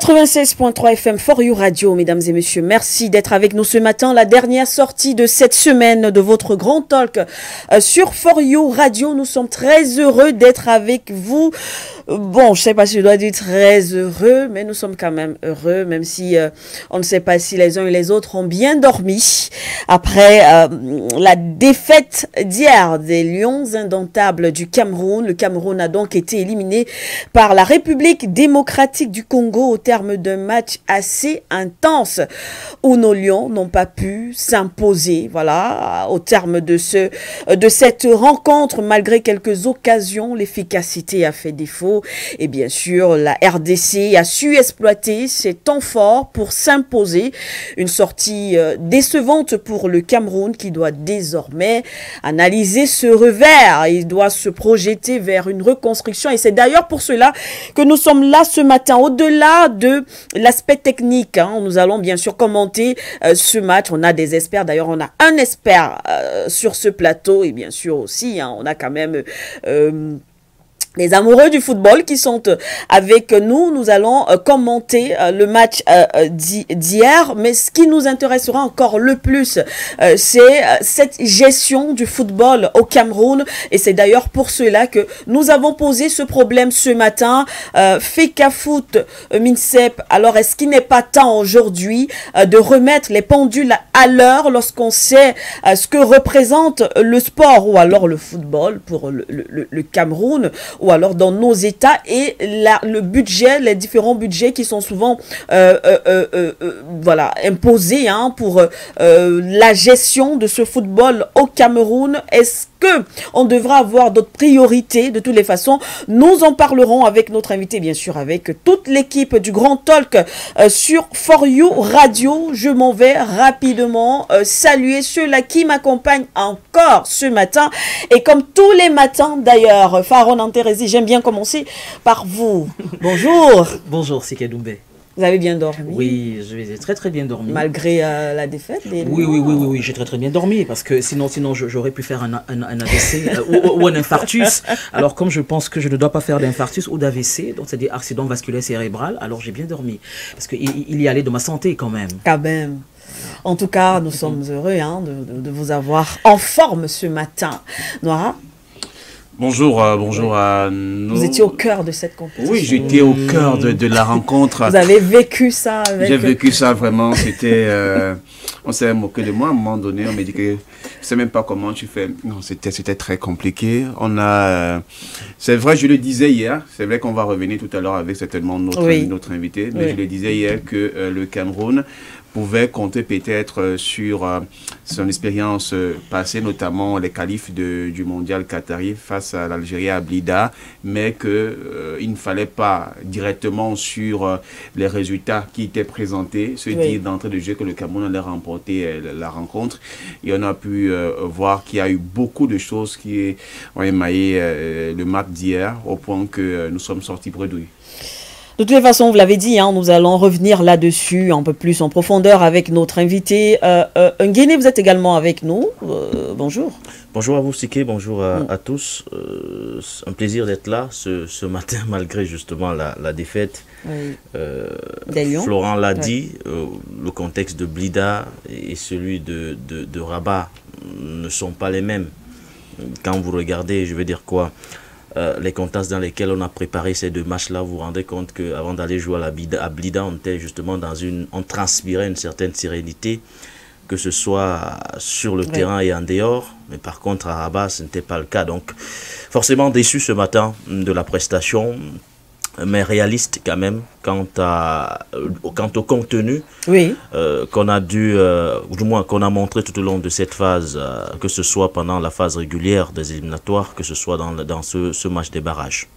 96.3 FM For You Radio, mesdames et messieurs, merci d'être avec nous ce matin. La dernière sortie de cette semaine de votre grand talk sur For You Radio. Nous sommes très heureux d'être avec vous. Bon, je sais pas si je dois dire très heureux, mais nous sommes quand même heureux, même si on ne sait pas si les uns et les autres ont bien dormi après la défaite d'hier des Lions indomptables du Cameroun. Le Cameroun a donc été éliminé par la République démocratique du Congo au terme d'un match assez intense où nos Lions n'ont pas pu s'imposer. Voilà, au terme de cette rencontre, malgré quelques occasions, l'efficacité a fait défaut. Et bien sûr, la RDC a su exploiter ses temps forts pour s'imposer. Une sortie décevante pour le Cameroun qui doit désormais analyser ce revers. Il doit se projeter vers une reconstruction. Et c'est d'ailleurs pour cela que nous sommes là ce matin. Au-delà de l'aspect technique, nous allons bien sûr commenter ce match. On a des experts. D'ailleurs, on a un expert sur ce plateau. Et bien sûr aussi, on a quand même... les amoureux du football qui sont avec nous. Nous allons commenter le match d'hier, mais ce qui nous intéressera encore le plus, c'est cette gestion du football au Cameroun, et c'est d'ailleurs pour cela que nous avons posé ce problème ce matin. Fecafoot, Minsep, alors est-ce qu'il n'est pas temps aujourd'hui de remettre les pendules à l'heure lorsqu'on sait ce que représente le sport ou alors le football pour le Cameroun, ou alors dans nos États, et le budget, les différents budgets qui sont souvent voilà, imposés pour la gestion de ce football au Cameroun. Est-ce que on devra avoir d'autres priorités? De toutes les façons, nous en parlerons avec notre invité, bien sûr, avec toute l'équipe du Grand Talk sur For You Radio. Je m'en vais rapidement saluer ceux-là qui m'accompagnent encore ce matin. Et comme tous les matins d'ailleurs, Pharaon Antérésie, j'aime bien commencer par vous. Bonjour. Bonjour, c'est Kedoumbe. Vous avez bien dormi? Oui, je vais très bien dormi. Malgré la défaite Oui, j'ai très bien dormi, parce que sinon j'aurais pu faire un AVC ou un infarctus. Alors comme je pense que je ne dois pas faire d'infarctus ou d'AVC, donc c'est-à-dire accident vasculaire cérébral, alors j'ai bien dormi. Parce qu'il y allait de ma santé quand même. Quand même. En tout cas, nous sommes heureux de vous avoir en forme ce matin. Noira? Bonjour, bonjour à nous. Vous étiez au cœur de cette compétition. Oui, j'étais au cœur de la rencontre. Vous avez vécu ça avec... J'ai vécu ça vraiment, c'était... on s'est moqué de moi à un moment donné, on m'a dit que je ne sais même pas comment tu fais. Non, c'était très compliqué. On a... c'est vrai, je le disais hier, c'est vrai qu'on va revenir tout à l'heure avec certainement notre invité, mais je le disais hier que le Cameroun pouvait compter peut-être sur son expérience passée, notamment les qualifs du mondial qatari face à l'Algérie à Blida, mais qu'il ne fallait pas directement sur les résultats qui étaient présentés se dire d'entrée de jeu que le Cameroun allait remporter la rencontre. Et on a pu voir qu'il y a eu beaucoup de choses qui ont émaillé le match d'hier, au point que nous sommes sortis bredouilles. De toutes les façons, vous l'avez dit, nous allons revenir là-dessus un peu plus en profondeur avec notre invité. Nguéné, vous êtes également avec nous. Bonjour. Bonjour à vous, Siké. Bonjour à tous. Un plaisir d'être là ce matin, malgré justement la défaite. Des Lions. Florent l'a dit, le contexte de Blida et celui de Rabat ne sont pas les mêmes. Quand vous regardez, je veux dire quoi, les contextes dans lesquels on a préparé ces deux matchs-là, vous vous rendez compte qu'avant d'aller jouer à Blida, on était justement on transpirait une certaine sérénité, que ce soit sur le terrain et en dehors. Mais par contre, à Rabat, ce n'était pas le cas. Donc, forcément déçu ce matin de la prestation, mais réaliste quand même quant au contenu qu'on a dû, du moins qu'on a montré tout au long de cette phase, que ce soit pendant la phase régulière des éliminatoires, que ce soit dans ce match des barrages.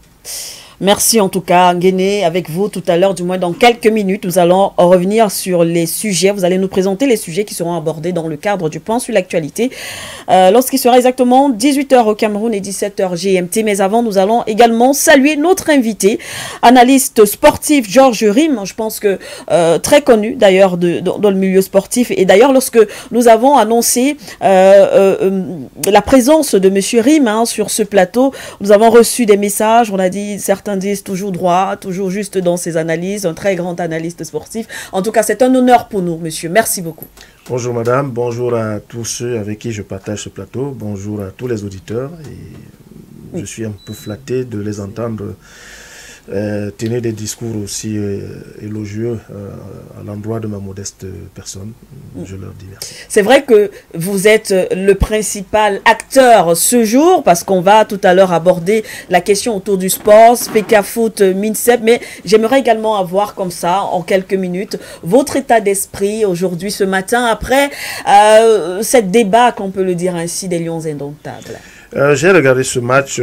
Merci en tout cas, Nguéné, avec vous tout à l'heure, du moins dans quelques minutes, nous allons revenir sur les sujets. Vous allez nous présenter les sujets qui seront abordés dans le cadre du point sur l'actualité. Lorsqu'il sera exactement 18 h au Cameroun et 17 h GMT. Mais avant, nous allons également saluer notre invité, analyste sportif Georges Rim. Je pense que très connu d'ailleurs dans le milieu sportif. Et d'ailleurs, lorsque nous avons annoncé la présence de Monsieur Rim sur ce plateau, nous avons reçu des messages. On a dit certains certains disent toujours droit, toujours juste dans ses analyses, un très grand analyste sportif. En tout cas, c'est un honneur pour nous, monsieur. Merci beaucoup. Bonjour madame, bonjour à tous ceux avec qui je partage ce plateau, bonjour à tous les auditeurs. Et je suis un peu flatté de les entendre tenir des discours aussi élogieux à l'endroit de ma modeste personne. Je leur dis merci. C'est vrai que vous êtes le principal acteur ce jour, parce qu'on va tout à l'heure aborder la question autour du sport, Fecafoot, MINSEP, mais j'aimerais également avoir comme ça, en quelques minutes, votre état d'esprit aujourd'hui, ce matin, après cette débat, qu'on peut le dire ainsi, des Lions indomptables. J'ai regardé ce match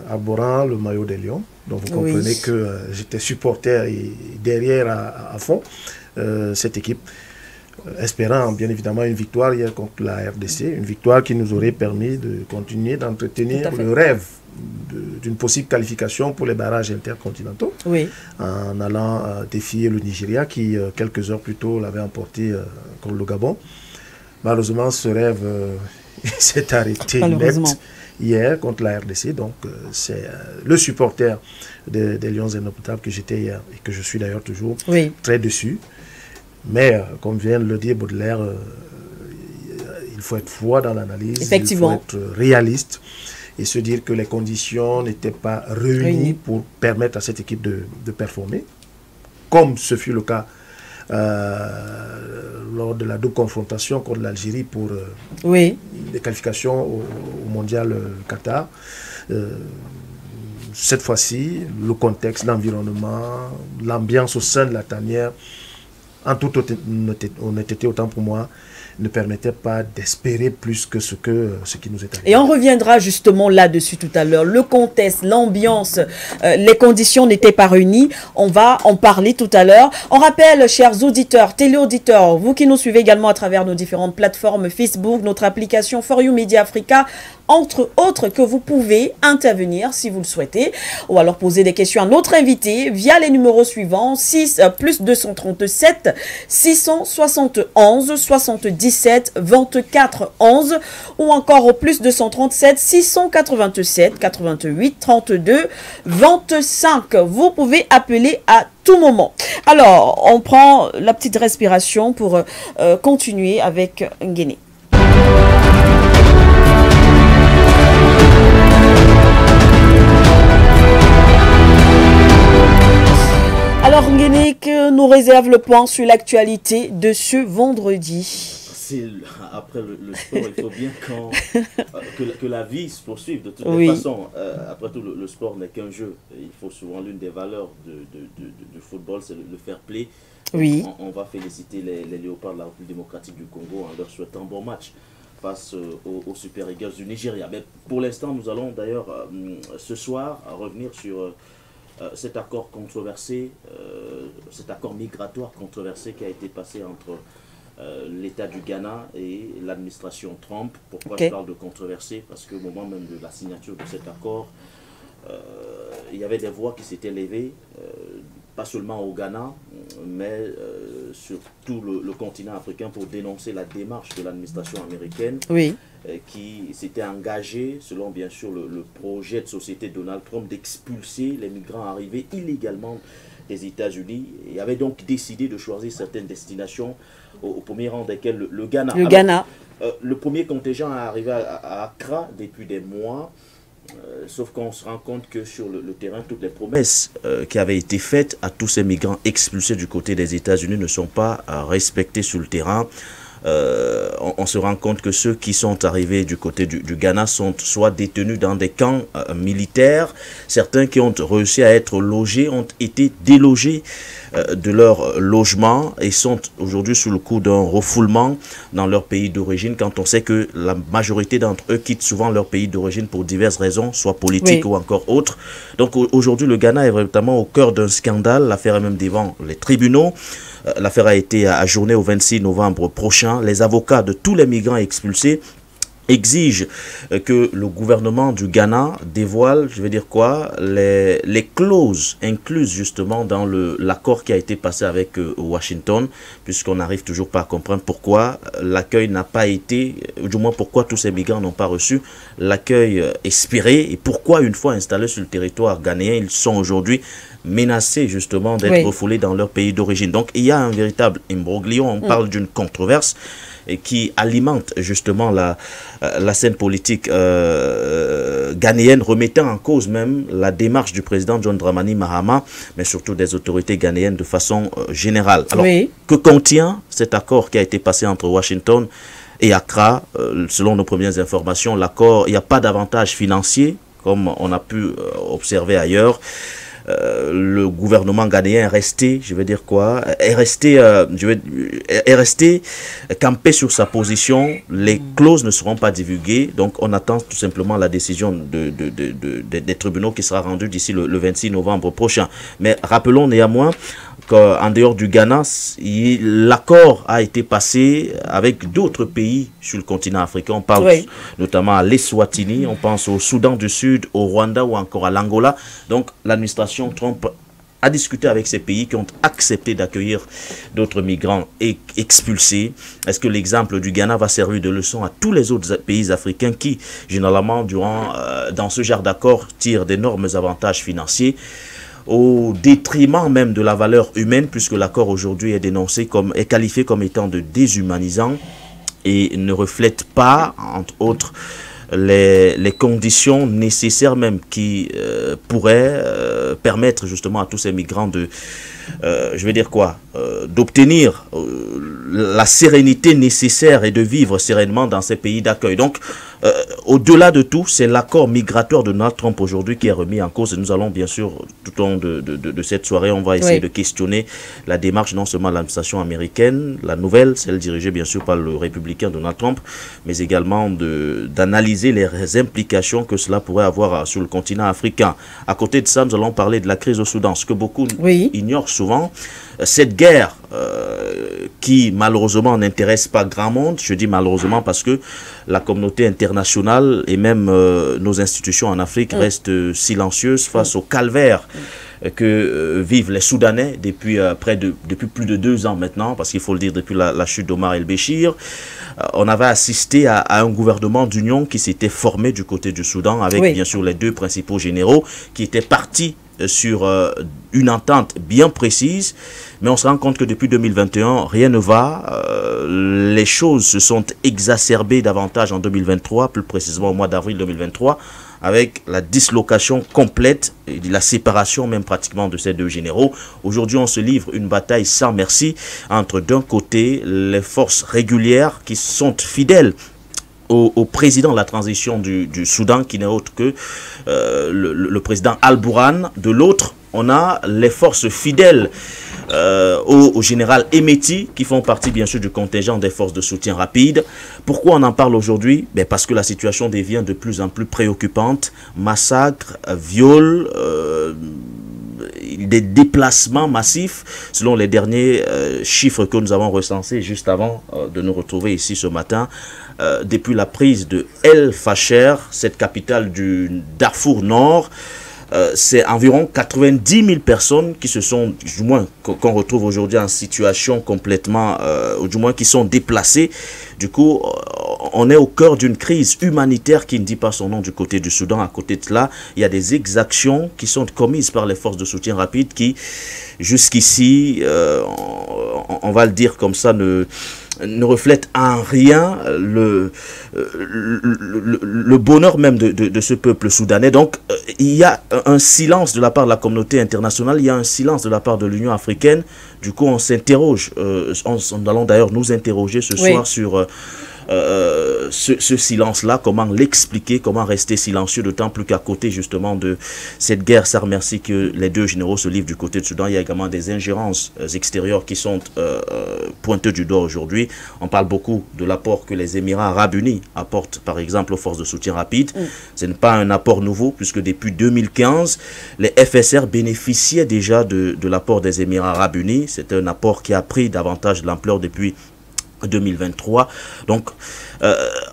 arborant le maillot des Lions. Donc vous comprenez que j'étais supporter et derrière à fond cette équipe, espérant bien évidemment une victoire hier contre la RDC, une victoire qui nous aurait permis de continuer d'entretenir le rêve d'une possible qualification pour les barrages intercontinentaux, en allant défier le Nigeria qui, quelques heures plus tôt, l'avait emporté contre le Gabon. Malheureusement, ce rêve s'est arrêté net hier contre la RDC. Donc, c'est le supporter des Lions indomptables que j'étais hier et que je suis d'ailleurs toujours très dessus. Mais, comme vient de le dire Baudelaire, il faut être froid dans l'analyse, il faut être réaliste et se dire que les conditions n'étaient pas réunies pour permettre à cette équipe de performer, comme ce fut le cas lors de la double confrontation contre l'Algérie pour les qualifications au mondial Qatar. Cette fois-ci, le contexte, l'environnement, l'ambiance au sein de la tanière, en toute honnêteté, autant pour moi, ne permettait pas d'espérer plus que ce qui nous est arrivé. Et on reviendra justement là-dessus tout à l'heure. Le contexte, l'ambiance, les conditions n'étaient pas réunies. On va en parler tout à l'heure. On rappelle, chers auditeurs, téléauditeurs, vous qui nous suivez également à travers nos différentes plateformes Facebook, notre application For You Media Africa, entre autres, que vous pouvez intervenir si vous le souhaitez, ou alors poser des questions à notre invité via les numéros suivants, plus 237 671 77 24 11, ou encore au plus 237 687 88 32 25. Vous pouvez appeler à tout moment. Alors, on prend la petite respiration pour continuer avec Nguéné. Alors, Nguéné, que nous réserve le point sur l'actualité de ce vendredi? Après le sport, il faut bien que la vie se poursuive. De toute façon, après tout, le sport n'est qu'un jeu. Il faut souvent, l'une des valeurs du football, c'est le fair play. On va féliciter les Léopards de la République démocratique du Congo en leur souhaitant un bon match face aux Super Eagles du Nigeria. Mais pour l'instant, nous allons d'ailleurs ce soir revenir sur cet accord controversé, cet accord migratoire controversé qui a été passé entre l'État du Ghana et l'administration Trump. Pourquoi je parle de controversé? Parce qu'au moment même de la signature de cet accord, il y avait des voix qui s'étaient levées, pas seulement au Ghana, mais sur tout le continent africain, pour dénoncer la démarche de l'administration américaine qui s'était engagée, selon bien sûr le projet de société Donald Trump, d'expulser les migrants arrivés illégalement des États-Unis, et avait donc décidé de choisir certaines destinations, au premier rang desquelles le Ghana. Le premier contingent est arrivé à Accra depuis des mois. Sauf qu'on se rend compte que sur le terrain, toutes les promesses qui avaient été faites à tous ces migrants expulsés du côté des États-Unis ne sont pas respectées sur le terrain. On se rend compte que ceux qui sont arrivés du côté du Ghana sont soit détenus dans des camps militaires, certains qui ont réussi à être logés ont été délogés de leur logement et sont aujourd'hui sous le coup d'un refoulement dans leur pays d'origine, quand on sait que la majorité d'entre eux quittent souvent leur pays d'origine pour diverses raisons, soit politiques ou encore autres. Donc aujourd'hui, le Ghana est vraiment au cœur d'un scandale. L'affaire est même devant les tribunaux. L'affaire a été ajournée au 26 novembre prochain. Les avocats de tous les migrants expulsés exige que le gouvernement du Ghana dévoile, je vais dire quoi, les clauses incluses justement dans l'accord qui a été passé avec Washington, puisqu'on n'arrive toujours pas à comprendre pourquoi l'accueil n'a pas été, ou du moins pourquoi tous ces migrants n'ont pas reçu l'accueil espéré, et pourquoi une fois installés sur le territoire ghanéen, ils sont aujourd'hui menacés justement d'être refoulés dans leur pays d'origine. Donc il y a un véritable imbroglio, on parle d'une controverse et qui alimente justement la scène politique ghanéenne, remettant en cause même la démarche du président John Dramani Mahama, mais surtout des autorités ghanéennes de façon générale. Alors, que contient cet accord qui a été passé entre Washington et Accra? Selon nos premières informations, l'accord, il n'y a pas d'avantage financier, comme on a pu observer ailleurs. Le gouvernement ghanéen est resté, je veux dire quoi, est resté campé sur sa position. Les clauses ne seront pas divulguées, donc on attend tout simplement la décision des tribunaux qui sera rendue d'ici le 26 novembre prochain. Mais rappelons néanmoins qu'en dehors du Ghana, l'accord a été passé avec d'autres pays sur le continent africain. On parle notamment à l'Eswatini, on pense au Soudan du Sud, au Rwanda ou encore à l'Angola. Donc l'administration Trump a discuté avec ces pays qui ont accepté d'accueillir d'autres migrants expulsés. Est-ce que l'exemple du Ghana va servir de leçon à tous les autres pays africains qui, généralement, dans ce genre d'accord, tirent d'énormes avantages financiers au détriment même de la valeur humaine, puisque l'accord aujourd'hui est qualifié comme étant de déshumanisant et ne reflète pas, entre autres, les conditions nécessaires même qui pourraient permettre justement à tous ces migrants de, je vais dire quoi, d'obtenir la sérénité nécessaire et de vivre sereinement dans ces pays d'accueil. Donc, au-delà de tout, c'est l'accord migratoire de Donald Trump aujourd'hui qui est remis en cause. Et nous allons bien sûr, tout au long de cette soirée, on va essayer de questionner la démarche non seulement de l'administration américaine, la nouvelle, celle dirigée bien sûr par le républicain Donald Trump, mais également d'analyser les implications que cela pourrait avoir sur le continent africain. À côté de ça, nous allons parler de la crise au Soudan, ce que beaucoup ignorent souvent. Cette guerre qui malheureusement n'intéresse pas grand monde, je dis malheureusement parce que la communauté internationale et même nos institutions en Afrique restent silencieuses face au calvaire que vivent les Soudanais depuis plus de 2 ans maintenant, parce qu'il faut le dire, depuis la chute d'Omar el-Béchir. On avait assisté à un gouvernement d'union qui s'était formé du côté du Soudan avec bien sûr les 2 principaux généraux qui étaient partis sur une entente bien précise, mais on se rend compte que depuis 2021, rien ne va. Les choses se sont exacerbées davantage en 2023, plus précisément au mois d'avril 2023, avec la dislocation complète et la séparation même pratiquement de ces 2 généraux. Aujourd'hui, on se livre une bataille sans merci entre d'un côté les forces régulières qui sont fidèles au président de la transition du Soudan, qui n'est autre que le président Al-Bourhan. De l'autre, on a les forces fidèles au général Emeti, qui font partie bien sûr du contingent des forces de soutien rapide. Pourquoi on en parle aujourd'hui? Parce que la situation devient de plus en plus préoccupante. Massacres, viols, des déplacements massifs, selon les derniers chiffres que nous avons recensés juste avant de nous retrouver ici ce matin. Depuis la prise de El Fasher, cette capitale du Darfour Nord, c'est environ 90 000 personnes qui se sont, du moins qu'on retrouve aujourd'hui en situation complètement, ou du moins qui sont déplacées. Du coup, on est au cœur d'une crise humanitaire qui ne dit pas son nom du côté du Soudan. À côté de cela, il y a des exactions qui sont commises par les forces de soutien rapide qui, jusqu'ici, on va le dire comme ça, ne reflète en rien le bonheur même de ce peuple soudanais. Donc, il y a un silence de la part de la communauté internationale, il y a un silence de la part de l'Union africaine. Du coup, on s'interroge, nous allons d'ailleurs nous interroger ce soir sur ce silence-là, comment l'expliquer, comment rester silencieux, d'autant plus qu'à côté justement de cette guerre sans merci que les 2 généraux se livrent du côté du Soudan, il y a également des ingérences extérieures qui sont pointées du doigt aujourd'hui. On parle beaucoup de l'apport que les Émirats Arabes Unis apportent par exemple aux forces de soutien rapide. Ce n'est pas un apport nouveau puisque depuis 2015, les FSR bénéficiaient déjà de l'apport des Émirats Arabes Unis. C'est un apport qui a pris davantage de l'ampleur depuis 2023. Donc,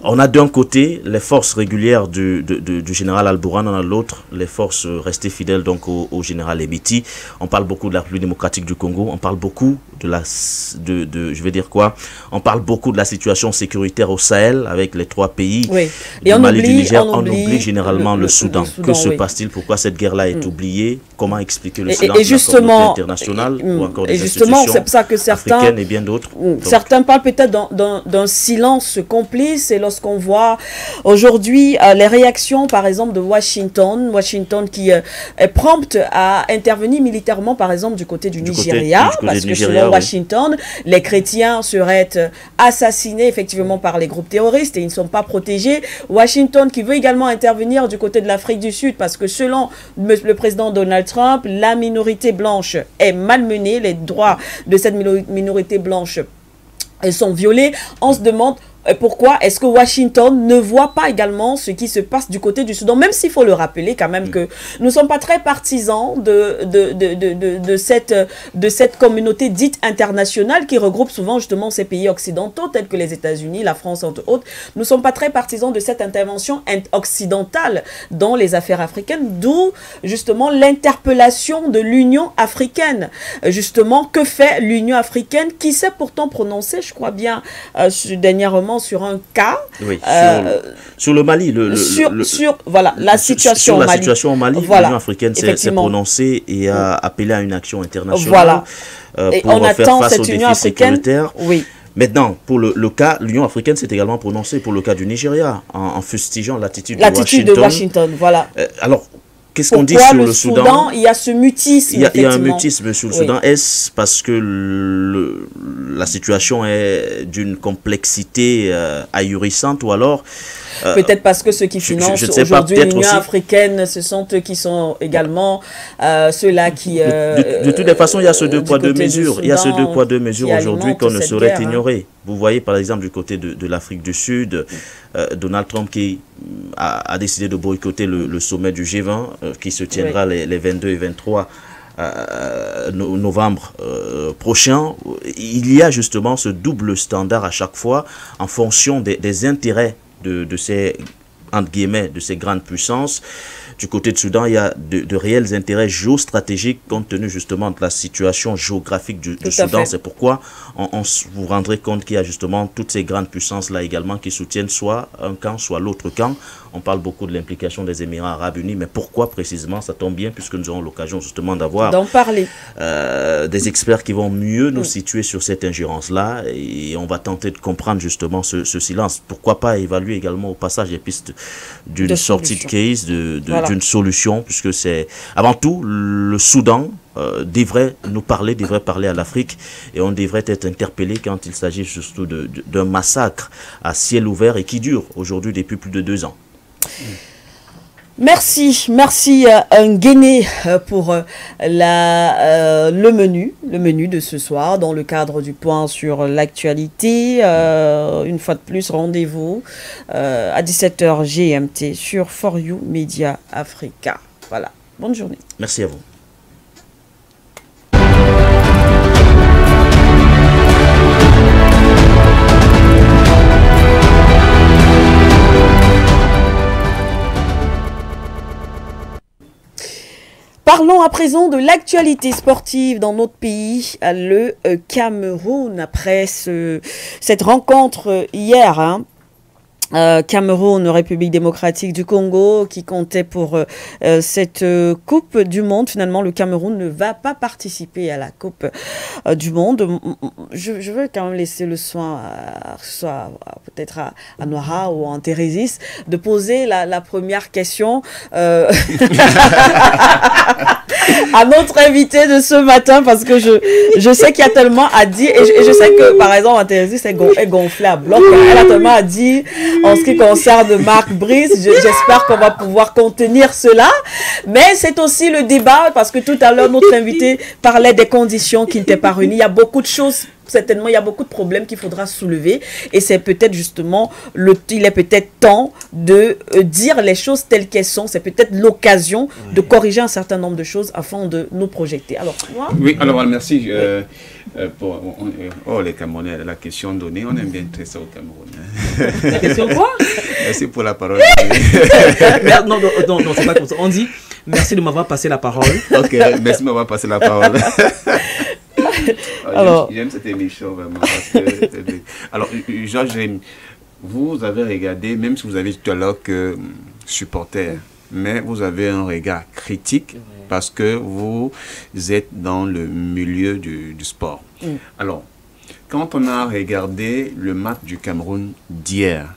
On a d'un côté les forces régulières du général Al-Bourhan, on a l'autre les forces restées fidèles donc au général Emiti. On parle beaucoup de la République démocratique du Congo, on parle beaucoup je vais dire quoi, on parle beaucoup de la situation sécuritaire au Sahel avec les 3 pays, et du Mali, du Niger, on oublie généralement le Soudan. Que se passe-t-il? Pourquoi cette guerre-là est oubliée? Comment expliquer le silence de la communauté internationale ou encore des institutions c'est pour ça que certains, africaines et bien d'autres? Certains parlent peut-être d'un silence complice, et lorsqu'on voit aujourd'hui les réactions par exemple de Washington qui est prompte à intervenir militairement par exemple du côté du Nigeria, parce que selon Washington, les chrétiens seraient assassinés effectivement par les groupes terroristes et ils ne sont pas protégés. Washington qui veut également intervenir du côté de l'Afrique du Sud parce que selon le président Donald Trump, la minorité blanche est malmenée, les droits de cette minorité blanche sont violés. On se demande pourquoi est-ce que Washington ne voit pas également ce qui se passe du côté du Soudan, même s'il faut le rappeler quand même que nous ne sommes pas très partisans de cette communauté dite internationale qui regroupe souvent justement ces pays occidentaux tels que les États-Unis, la France entre autres. Nous ne sommes pas très partisans de cette intervention occidentale dans les affaires africaines, d'où justement l'interpellation de l'Union africaine. Justement, que fait l'Union africaine qui s'est pourtant prononcée, je crois bien, dernièrement sur un cas sur le Mali, voilà, la situation au Mali, l'Union africaine s'est prononcée et a appelé à une action internationale pour faire face aux défis sécuritaires. Maintenant, pour le cas, l'Union africaine s'est également prononcée pour le cas du Nigeria en fustigeant l'attitude de Washington. Voilà. Alors, qu'est-ce qu'on dit sur le Soudan? Il y a ce mutisme. Il y a un mutisme sur le Soudan. Est-ce parce que la situation est d'une complexité ahurissante ou alors peut-être parce que ceux qui financent aujourd'hui l'Union africaine, ce sont eux qui sont également ceux-là qui... de toutes les façons, il y a ce 2 poids 2 mesures. Il y a ce 2 poids 2 mesures aujourd'hui qu'on ne saurait ignorer. Vous voyez par exemple du côté de l'Afrique du Sud, Donald Trump qui a décidé de boycotter le sommet du G20 qui se tiendra les 22 et 23 novembre prochain. Il y a justement ce double standard à chaque fois en fonction des intérêts de ces, entre guillemets, de ces grandes puissances. Du côté de Soudan, il y a de réels intérêts géostratégiques compte tenu justement de la situation géographique du Soudan. C'est pourquoi on vous rendrez compte qu'il y a justement toutes ces grandes puissances-là également qui soutiennent soit un camp, soit l'autre camp. On parle beaucoup de l'implication des Émirats arabes unis, mais pourquoi précisément? Ça tombe bien puisque nous aurons l'occasion justement d'avoir des experts qui vont mieux nous situer sur cette ingérence-là et on va tenter de comprendre justement ce silence. Pourquoi pas évaluer également au passage les pistes d'une sortie de crise, d'une solution, puisque c'est avant tout le Soudan devrait parler à l'Afrique et on devrait être interpellé quand il s'agit surtout d'un massacre à ciel ouvert et qui dure aujourd'hui depuis plus de 2 ans. Merci Nguéné pour le menu de ce soir dans le cadre du point sur l'actualité. Une fois de plus, rendez-vous à 17h GMT sur For You Media Africa. Voilà, bonne journée. Merci à vous. Parlons à présent de l'actualité sportive dans notre pays, le Cameroun, après cette rencontre hier. Cameroun, République démocratique du Congo, qui comptait pour cette Coupe du Monde. Finalement, le Cameroun ne va pas participer à la Coupe du Monde. Je veux quand même laisser le soin, soit peut-être à Noira ou à Thérésis, de poser la première question à notre invité de ce matin, parce que je sais qu'il y a tellement à dire, et je sais que, par exemple, Thérésis est gonflée à bloc. Elle a tellement à dire en ce qui concerne Marc Brice. J'espère qu'on va pouvoir contenir cela. Mais c'est aussi le débat, parce que tout à l'heure, notre invité parlait des conditions qui n'étaient pas réunies. Il y a beaucoup de choses, certainement, il y a beaucoup de problèmes qu'il faudra soulever. Et c'est peut-être justement, il est peut-être temps de dire les choses telles qu'elles sont. C'est peut-être l'occasion de corriger un certain nombre de choses afin de nous projeter. Alors, moi... Oui, alors merci. Oh, les Camerounais, la question donnée, on aime bien très ça au Cameroun. La question quoi? Merci pour la parole. Non, c'est pas comme ça. On dit merci de m'avoir passé la parole. Ok, merci de m'avoir passé la parole. Alors, j'aime cette émission vraiment. Parce que, alors, Georges, vous avez regardé, même si vous avez dit tout à l'heure que supporter, mais vous avez un regard critique parce que vous êtes dans le milieu du sport. Alors, quand on a regardé le match du Cameroun d'hier,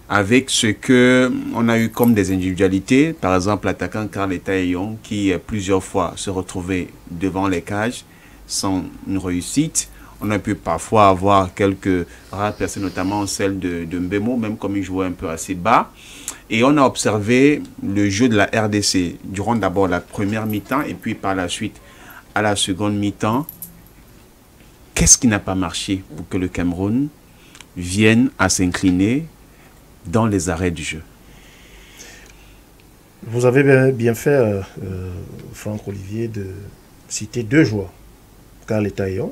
avec ce que on a eu comme des individualités, par exemple l'attaquant Karl Etaillon qui plusieurs fois se retrouvait devant les cages sans une réussite. On a pu parfois avoir quelques rares personnes, notamment celle de Mbemo, même comme il jouait un peu assez bas. Et on a observé le jeu de la RDC durant d'abord la première mi-temps et puis par la suite à la seconde mi-temps. Qu'est-ce qui n'a pas marché pour que le Cameroun vienne à s'incliner dans les arrêts du jeu? Vous avez bien fait, Franck Olivier, de citer deux joueurs, Karl Etaillon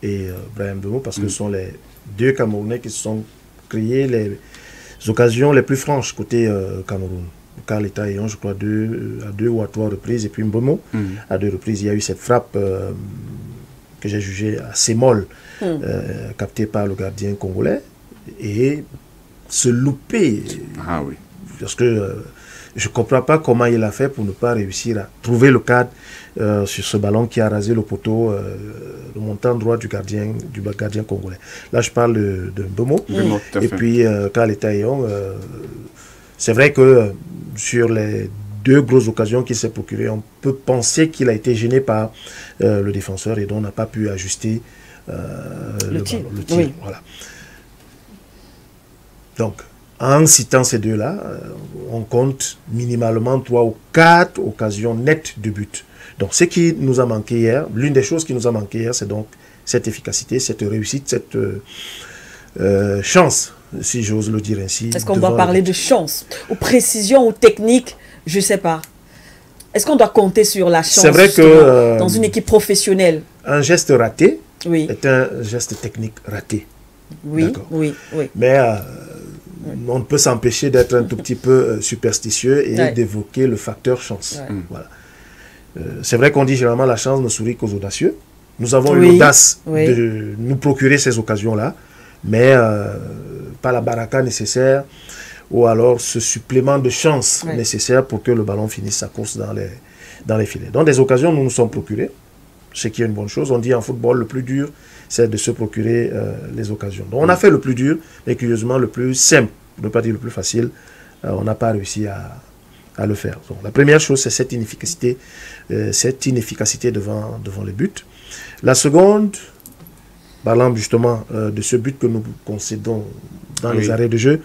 et Brahim Mbemo, parce que ce sont les deux Camerounais qui se sont créés les occasions les plus franches côté Cameroun. Karl Etaillon, je crois, à deux ou à trois reprises, et puis Mbemo, à deux reprises. Il y a eu cette frappe que j'ai jugée assez molle, captée par le gardien congolais, et se louper. Ah oui. Parce que je ne comprends pas comment il a fait pour ne pas réussir à trouver le cadre sur ce ballon qui a rasé le poteau, le montant droit du gardien congolais. Là, je parle de Mbemo. Et puis, Karl Etaillon, c'est vrai que sur les deux grosses occasions qu'il s'est procurées, on peut penser qu'il a été gêné par le défenseur et donc n'a pas pu ajuster le tir. Oui. Voilà. Donc, en citant ces deux-là, on compte minimalement 3 ou 4 occasions nettes de but. Donc, ce qui nous a manqué hier, l'une des choses qui nous a manqué hier, c'est donc cette efficacité, cette réussite, cette chance, si j'ose le dire ainsi. Est-ce qu'on doit parler de chance, ou précision, ou technique? Je ne sais pas. Est-ce qu'on doit compter sur la chance? C'est vrai que dans une équipe professionnelle, un geste raté est un geste technique raté. Oui. Mais on ne peut s'empêcher d'être un tout petit peu superstitieux et d'évoquer le facteur chance. Voilà. C'est vrai qu'on dit généralement la chance ne sourit qu'aux audacieux. Nous avons eu l'audace de nous procurer ces occasions-là, mais pas la baraka nécessaire ou alors ce supplément de chance nécessaire pour que le ballon finisse sa course dans les filets. Dans des occasions, nous nous sommes procurés, ce qui est une bonne chose. On dit en football, le plus dur, c'est de se procurer les occasions. Donc on a fait le plus dur, mais curieusement le plus simple, pour ne pas dire le plus facile, on n'a pas réussi à le faire. Donc, la première chose, c'est cette inefficacité devant les buts. La seconde, parlant justement de ce but que nous concédons dans les arrêts de jeu,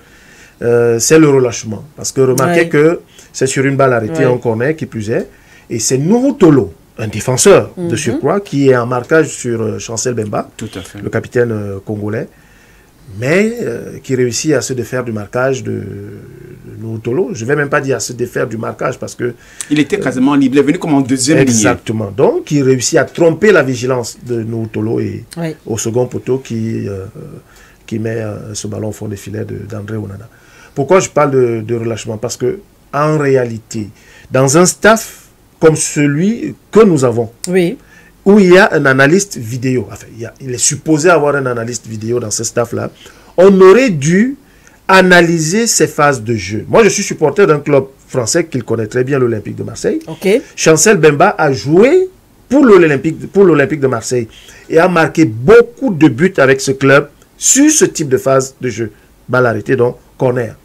c'est le relâchement. Parce que remarquez que c'est sur une balle arrêtée en corner, qui plus est, et c'est Nouhou Tolo, un défenseur de surcroît, qui est en marquage sur Chancel Bemba, le capitaine congolais, mais qui réussit à se défaire du marquage de Nouhou Tolo. Je ne vais même pas dire à se défaire du marquage parce que... Il était quasiment libre, il est venu comme en deuxième ligne. Exactement. Donc, il réussit à tromper la vigilance de Nouhou Tolo et au second poteau qui met ce ballon au fond des filets d'André Onana. Pourquoi je parle de relâchement? Parce que, en réalité, dans un staff comme celui que nous avons, où il y a un analyste vidéo, enfin, il est supposé avoir un analyste vidéo dans ce staff-là, on aurait dû analyser ces phases de jeu. Moi, je suis supporter d'un club français qu'il connaît très bien, l'Olympique de Marseille. Chancel Bemba a joué pour l'Olympique de Marseille et a marqué beaucoup de buts avec ce club sur ce type de phase de jeu. Balle arrêtée, donc corner.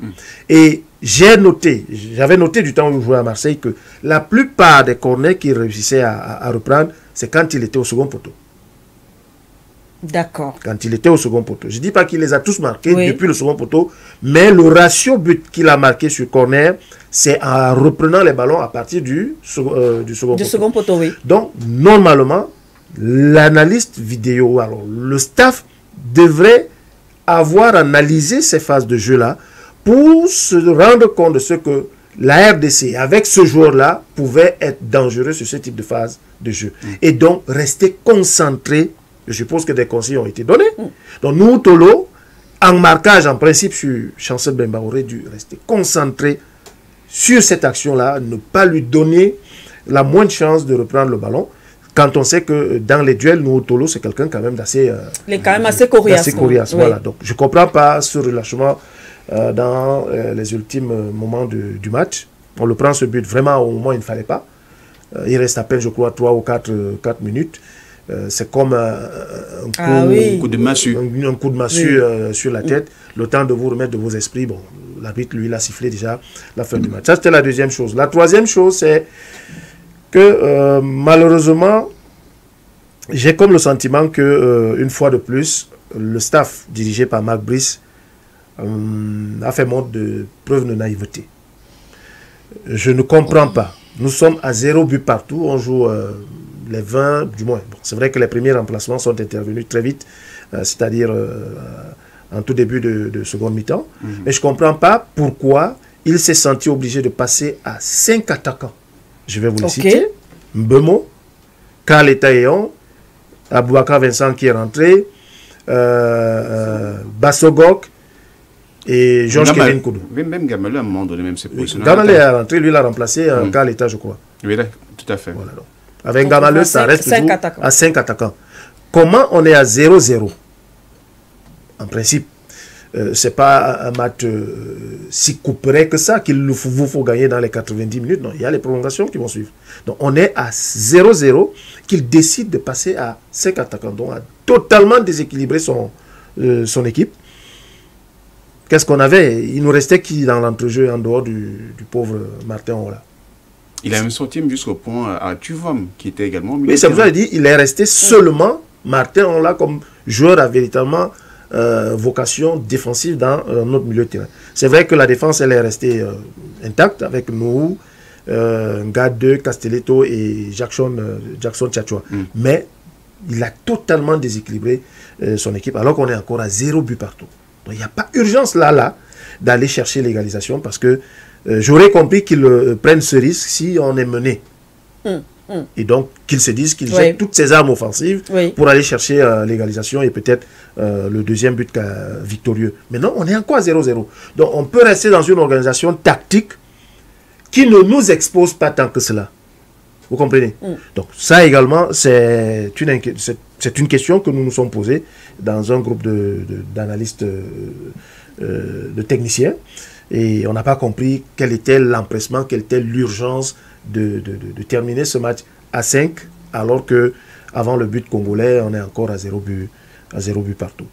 Et j'avais noté du temps où il jouait à Marseille que la plupart des corners qu'il réussissait à reprendre, c'est quand il était au second poteau. D'accord. Quand il était au second poteau. Je ne dis pas qu'il les a tous marqués depuis le second poteau, mais le ratio but qu'il a marqué sur corner, c'est en reprenant les ballons à partir du second poteau. Donc, normalement, l'analyste vidéo, alors le staff devrait avoir analysé ces phases de jeu-là pour se rendre compte de ce que la RDC, avec ce joueur-là, pouvait être dangereux sur ce type de phase de jeu. Et donc, rester concentré. Je suppose que des conseils ont été donnés. Donc, nous, Tolo, en marquage, en principe, sur Chancel Bemba, aurait dû rester concentré sur cette action-là, ne pas lui donner la moindre chance de reprendre le ballon. Quand on sait que dans les duels, nous, Tolo, c'est quelqu'un quand même d'assez... il est quand même assez coriace. Assez coriace, oui. voilà. Donc, je ne comprends pas ce relâchement dans les ultimes moments du match. On le prend ce but vraiment au moment où il ne fallait pas. Il reste à peine, je crois, 3 ou 4 minutes. C'est comme un coup de massue, un coup de massue sur la tête. Le temps de vous remettre de vos esprits. Bon, l'arbitre, lui, il a sifflé déjà la fin du match. Ça, c'était la deuxième chose. La troisième chose, c'est que malheureusement, j'ai comme le sentiment que une fois de plus, le staff dirigé par Marc Brice a fait montre de preuve de naïveté. Je ne comprends pas. Nous sommes à 0 but partout. On joue les 20, du moins. Bon, c'est vrai que les premiers remplacements sont intervenus très vite, c'est-à-dire en tout début de seconde mi-temps. Mais je ne comprends pas pourquoi il s'est senti obligé de passer à 5 attaquants. Je vais vous les citer. Mbemo, Karl Etaéon, Aboubakar Vincent qui est rentré, Bassogok et Georges Kevin Koudou. Même Gamalé, à un moment donné, même c'est positionné. Gamalé est rentré, lui, il a remplacé Karl Eta, je crois. Oui, là, tout à fait. Voilà, donc. Avec Gamalé, ça reste toujours attaquants. à 5 attaquants. Comment on est à 0-0? En principe, ce n'est pas un match si couperé que ça qu'il vous faut gagner dans les 90 minutes. Non, il y a les prolongations qui vont suivre. Donc, on est à 0-0 qu'il décide de passer à 5 attaquants. Donc, a totalement déséquilibré son équipe. Qu'est-ce qu'on avait? Il nous restait qui dans l'entrejeu en dehors du pauvre Martin Ola? Il a même sorti jusqu'au point à Tuvom, qui était également au milieu. Oui, c'est pour ça que je dis il est resté seulement Martin Ola comme joueur à véritablement vocation défensive dans notre milieu de terrain. C'est vrai que la défense, elle est restée intacte avec nous, Ngade, Castelletto et Jackson Tchatchoua. Mais il a totalement déséquilibré son équipe, alors qu'on est encore à 0 but partout. Donc il n'y a pas urgence là d'aller chercher l'égalisation, parce que j'aurais compris qu'ils prennent ce risque si on est mené. Et donc qu'ils se disent qu'ils jettent toutes ces armes offensives pour aller chercher l'égalisation et peut-être le deuxième but victorieux. Mais non, on est encore à 0-0. Donc on peut rester dans une organisation tactique qui ne nous expose pas tant que cela. Vous comprenez? Donc ça également, c'est une question que nous nous sommes posées dans un groupe d'analystes, de techniciens. Et on n'a pas compris quel était l'empressement, quelle était l'urgence de terminer ce match à 5, alors que avant le but congolais, on est encore à 0 but partout.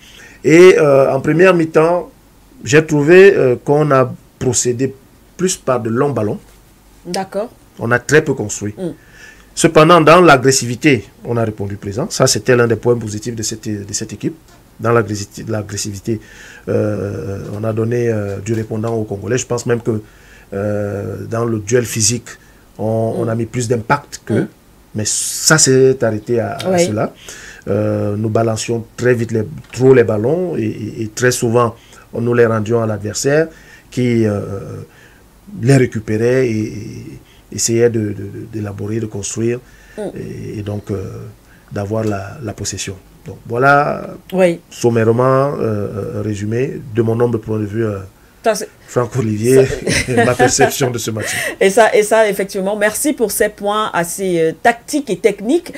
Et en première mi-temps, j'ai trouvé qu'on a procédé plus par de longs ballons. D'accord. On a très peu construit. Cependant, dans l'agressivité, on a répondu présent. Ça, c'était l'un des points positifs de cette équipe. Dans l'agressivité, on a donné du répondant aux Congolais. Je pense même que dans le duel physique, on a mis plus d'impact qu'eux. Mais ça s'est arrêté à cela. Nous balancions très vite trop les ballons et très souvent, nous les rendions à l'adversaire qui les récupérait et essayait d'élaborer, de construire et donc d'avoir la possession. Donc voilà, sommairement résumé de mon humble point de vue, Franck-Olivier, ma perception de ce match. Et ça, effectivement, merci pour ces points assez tactiques et techniques.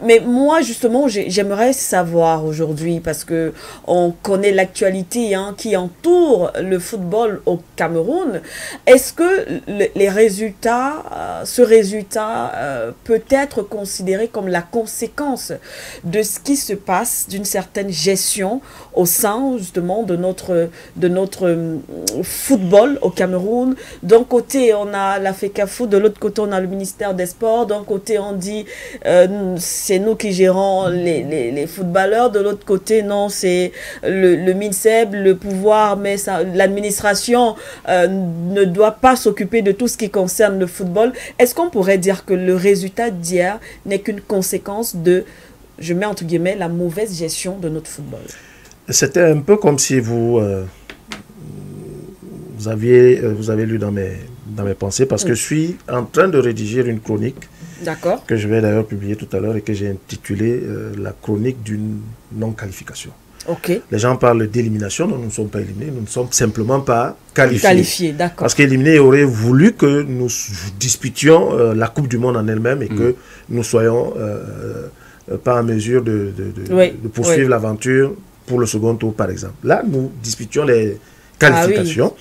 Mais moi, justement, j'aimerais savoir aujourd'hui, parce que on connaît l'actualité qui entoure le football au Cameroun. Est-ce que les résultats, ce résultat peut être considéré comme la conséquence de ce qui se passe, d'une certaine gestion au sein, justement, de notre football au Cameroun? D'un côté, on a la FECAFOOT, de l'autre côté, on a le ministère des Sports. D'un côté, on dit c'est nous qui gérons les footballeurs. De l'autre côté, non, c'est le MINSEB, le pouvoir, mais l'administration ne doit pas s'occuper de tout ce qui concerne le football. Est-ce qu'on pourrait dire que le résultat d'hier n'est qu'une conséquence de, je mets entre guillemets, la mauvaise gestion de notre football? C'était un peu comme si vous avez lu dans mes dans mes pensées parce que je suis en train de rédiger une chronique que je vais d'ailleurs publier tout à l'heure et que j'ai intitulée la chronique d'une non-qualification. Les gens parlent d'élimination, nous ne sommes pas éliminés, nous ne sommes simplement pas qualifiés. Parce qu'éliminer aurait voulu que nous disputions la Coupe du Monde en elle-même et que nous soyons pas en mesure de poursuivre l'aventure pour le second tour, par exemple. Là, nous disputions les qualifications.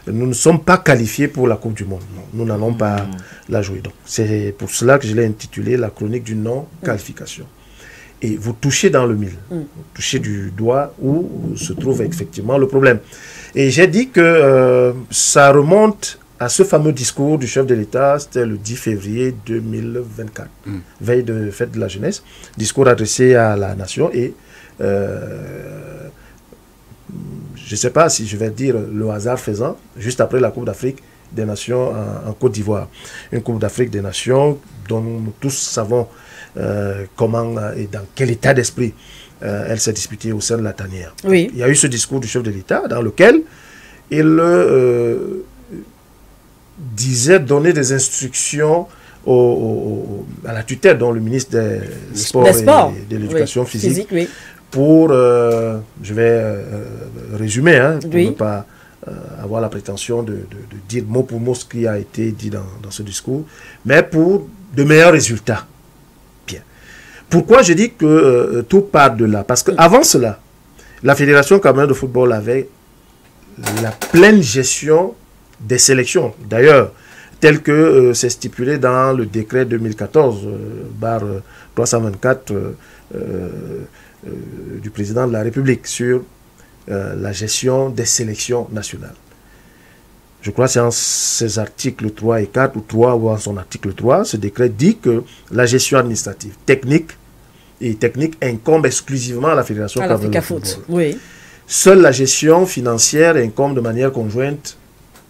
Nous ne sommes pas qualifiés pour la Coupe du Monde. Non, nous n'allons pas la jouer. Donc, c'est pour cela que je l'ai intitulé la chronique d'une non-qualification. Et vous touchez dans le mille. Vous touchez du doigt où se trouve effectivement le problème. Et j'ai dit que ça remonte à ce fameux discours du chef de l'État, c'était le 10 février 2024, veille de fête de la jeunesse, discours adressé à la nation et je ne sais pas si je vais dire le hasard faisant, juste après la Coupe d'Afrique des Nations en Côte d'Ivoire. Une Coupe d'Afrique des Nations dont nous tous savons comment et dans quel état d'esprit elle s'est disputée au sein de la tanière. Il y a eu ce discours du chef de l'État dans lequel il disait donner des instructions à la tutelle, dont le ministre des Sports et de l'Éducation physique pour, je vais résumer, pour ne pas avoir la prétention de dire mot pour mot ce qui a été dit dans ce discours, mais pour de meilleurs résultats. Bien. Pourquoi je dis que tout part de là? Parce qu'avant cela, la Fédération camerounaise de football avait la pleine gestion des sélections. D'ailleurs, tel que c'est stipulé dans le décret 2014-324 du président de la République sur la gestion des sélections nationales. Je crois que c'est en ses articles 3 et 4 ou 3 ou en son article 3, ce décret dit que la gestion administrative, technique incombe exclusivement à la Fédération camerounaise de football. Seule la gestion financière incombe de manière conjointe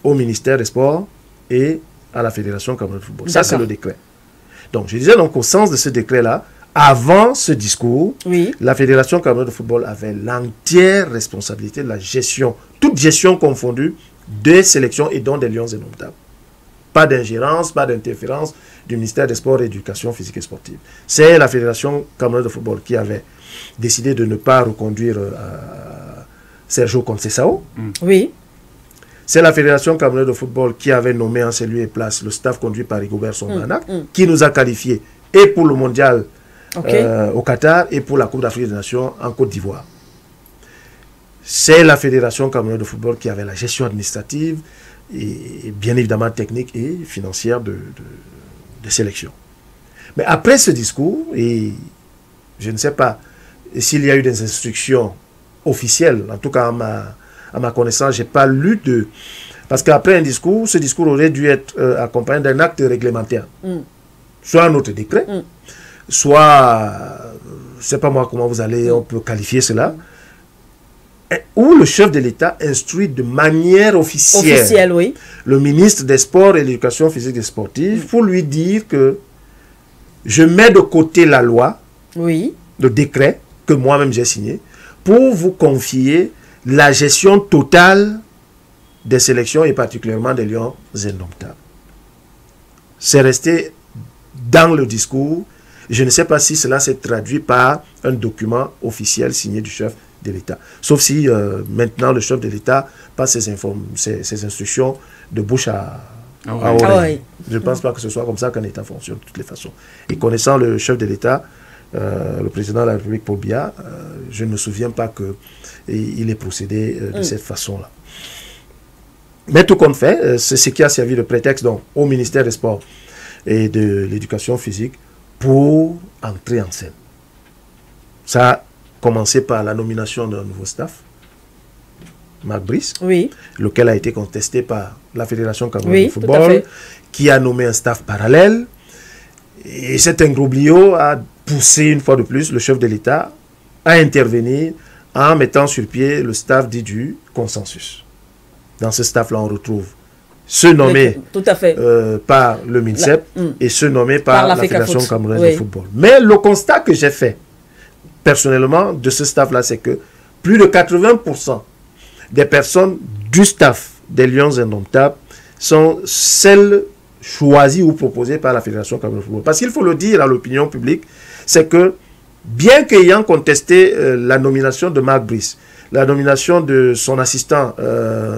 au ministère des Sports et à la Fédération camerounaise de football. Ça, c'est le décret. Donc, je disais donc au sens de ce décret-là, avant ce discours, la Fédération camerounaise de football avait l'entière responsabilité de la gestion, toute gestion confondue, des sélections et donc des lions indomptables. Pas d'ingérence, pas d'interférence du ministère des Sports et de l'Éducation physique et sportive. C'est la Fédération camerounaise de football qui avait décidé de ne pas reconduire Sergio Conceição. C'est la Fédération camerounaise de football qui avait nommé en ses lieu et place le staff conduit par Rigobert Songana, qui nous a qualifiés et pour le mondial au Qatar et pour la Coupe d'Afrique des Nations en Côte d'Ivoire. C'est la Fédération camerounaise de football qui avait la gestion administrative et bien évidemment technique et financière de sélection. Mais après ce discours, et je ne sais pas s'il y a eu des instructions officielles, en tout cas à ma connaissance, je n'ai pas lu de... Parce qu'après un discours, ce discours aurait dû être accompagné d'un acte réglementaire. Soit un autre décret, soit, je ne sais pas moi comment on peut qualifier cela, où le chef de l'État instruit de manière officielle le ministre des Sports et de l'Éducation physique et sportive pour lui dire que je mets de côté la loi, le décret que moi-même j'ai signé, pour vous confier la gestion totale des sélections et particulièrement des lions indomptables. C'est resté dans le discours. Je ne sais pas si cela s'est traduit par un document officiel signé du chef de l'État. Sauf si maintenant le chef de l'État passe ses instructions de bouche à oreille. Je ne pense pas que ce soit comme ça qu'un État fonctionne de toutes les façons. Et connaissant le chef de l'État, le président de la République, Paul Biya, je ne me souviens pas qu'il ait procédé de cette façon-là. Mais tout compte fait, c'est ce qui a servi de prétexte donc, au ministère des Sports et de l'Éducation physique pour entrer en scène. Ça a commencé par la nomination d'un nouveau staff, Marc Brice, lequel a été contesté par la Fédération camerounaise de football, qui a nommé un staff parallèle. Et cet imbroglio a poussé une fois de plus le chef de l'État à intervenir en mettant sur pied le staff dit du consensus. Dans ce staff-là, on retrouve ceux nommés par le MINSEP et ceux nommés par la Fédération camerounaise de football. Mais le constat que j'ai fait, personnellement, de ce staff-là, c'est que plus de 80% des personnes du staff des Lions indomptables sont celles choisies ou proposées par la Fédération camerounaise de football. Parce qu'il faut le dire à l'opinion publique, c'est que, bien qu'ayant contesté la nomination de Marc Brice, la nomination de son assistant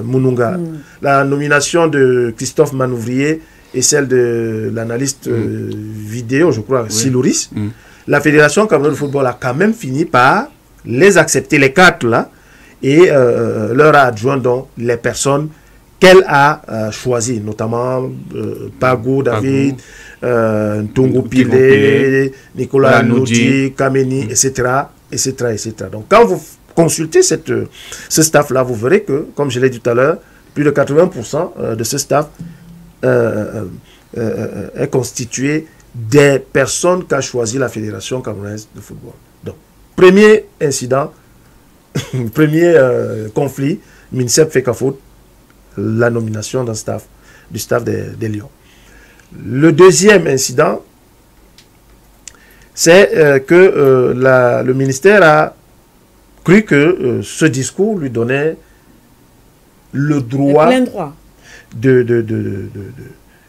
Moununga, la nomination de Christophe Manouvrier et celle de l'analyste vidéo, je crois, Silouris, la Fédération camerounaise de football a quand même fini par les accepter, les 4 là, et leur a adjoint donc les personnes qu'elle a choisies, notamment Pagou, David, Ntongo Pile, Nicolas Noudi, Kameni, etc., etc., etc. Donc quand vous consultez ce staff-là, vous verrez que, comme je l'ai dit tout à l'heure, plus de 80% de ce staff est constitué des personnes qu'a choisi la Fédération camerounaise de football. Donc, premier incident, premier conflit, MINSEP Fecafoot, la nomination du staff des Lions. Le deuxième incident, c'est que le ministère a cru que ce discours lui donnait le droit,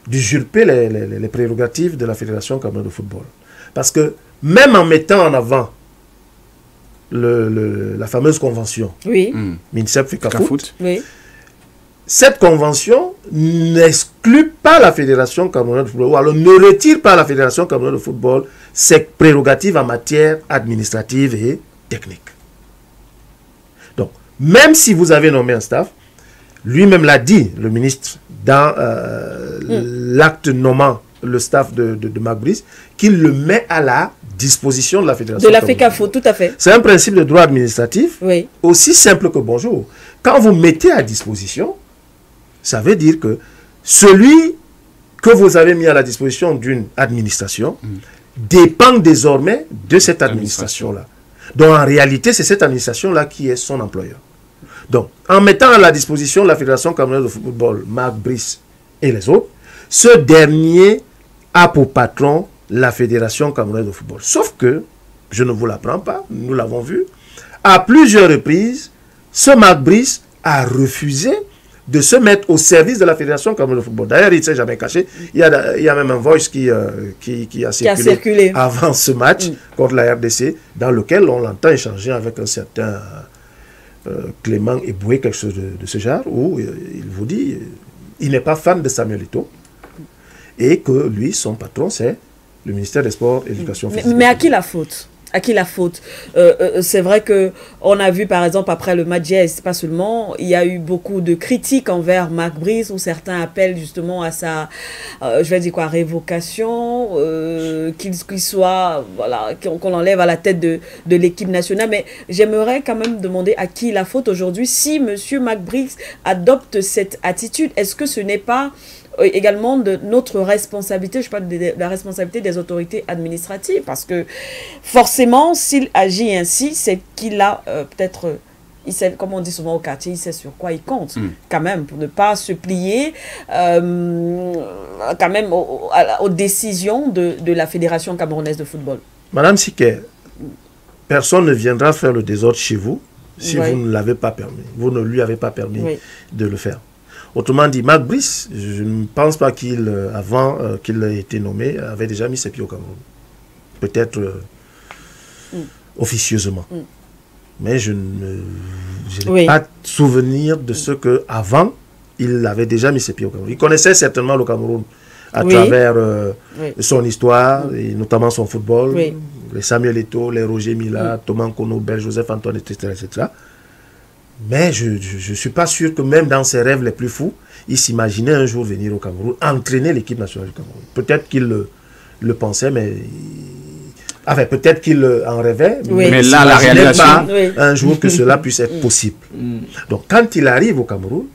d'usurper les prérogatives de la Fédération camerounaise de football. Parce que même en mettant en avant la fameuse convention, MINSEP Fecafoot, cette convention n'exclut pas la Fédération camerounaise de football, ou alors ne retire pas à la Fédération camerounaise de football ses prérogatives en matière administrative et technique. Donc, même si vous avez nommé un staff, lui-même l'a dit, le ministre, dans l'acte nommant le staff de Marc Brice, qu'il le met à la disposition de la Fédération. De la FECAFO, tout à fait. C'est un principe de droit administratif, aussi simple que bonjour. Quand vous mettez à disposition, ça veut dire que celui que vous avez mis à la disposition d'une administration dépend désormais de cette administration-là. Donc en réalité, c'est cette administration-là qui est son employeur. Donc, en mettant à la disposition de la Fédération camerounaise de football, Marc Brice et les autres, ce dernier a pour patron la Fédération camerounaise de football. Sauf que, je ne vous l'apprends pas, nous l'avons vu, à plusieurs reprises, ce Marc Brice a refusé de se mettre au service de la Fédération camerounaise de football. D'ailleurs, il ne s'est jamais caché. Il y a même un voice qui a circulé avant ce match contre la RDC, dans lequel on l'entend échanger avec un certain Clément Eboué, quelque chose de ce genre, où il vous dit il n'est pas fan de Samuel Eto'o et que lui, son patron, c'est le ministère des Sports et de l'Éducation physique. Mais à qui la faute? À qui la faute? C'est vrai qu'on a vu, par exemple, après le match d'hier, pas seulement, il y a eu beaucoup de critiques envers Marc Brice, où certains appellent justement à sa, je vais dire quoi, révocation, qu'il soit, voilà, qu'on l'enlève à la tête de l'équipe nationale. Mais j'aimerais quand même demander à qui la faute aujourd'hui, si M. Marc Brice adopte cette attitude. Est-ce que ce n'est pas également de notre responsabilité, je parle de la responsabilité des autorités administratives, parce que forcément, s'il agit ainsi, c'est qu'il a peut-être, il sait, comme on dit souvent au quartier, il sait sur quoi il compte, quand même, pour ne pas se plier quand même aux décisions de la Fédération camerounaise de football. Madame Siké, personne ne viendra faire le désordre chez vous si vous ne l'avez pas permis, vous ne lui avez pas permis de le faire. Autrement dit, Marc Brice, je ne pense pas qu'il, avant qu'il ait été nommé, avait déjà mis ses pieds au Cameroun. Peut-être officieusement. Mais je n'ai pas souvenir de ce qu'avant, il avait déjà mis ses pieds au Cameroun. Il connaissait certainement le Cameroun à travers son histoire, et notamment son football, les Samuel Eto'o, les Roger Mila, Thomas Nkono, Bel, Joseph Antoine, etc. etc. Mais je ne suis pas sûr que même dans ses rêves les plus fous, il s'imaginait un jour venir au Cameroun, entraîner l'équipe nationale du Cameroun. Peut-être qu'il le pensait, mais... Enfin, peut-être qu'il en rêvait, mais là, la réalisation... pas un jour que cela puisse être possible. Donc, quand il arrive au Cameroun,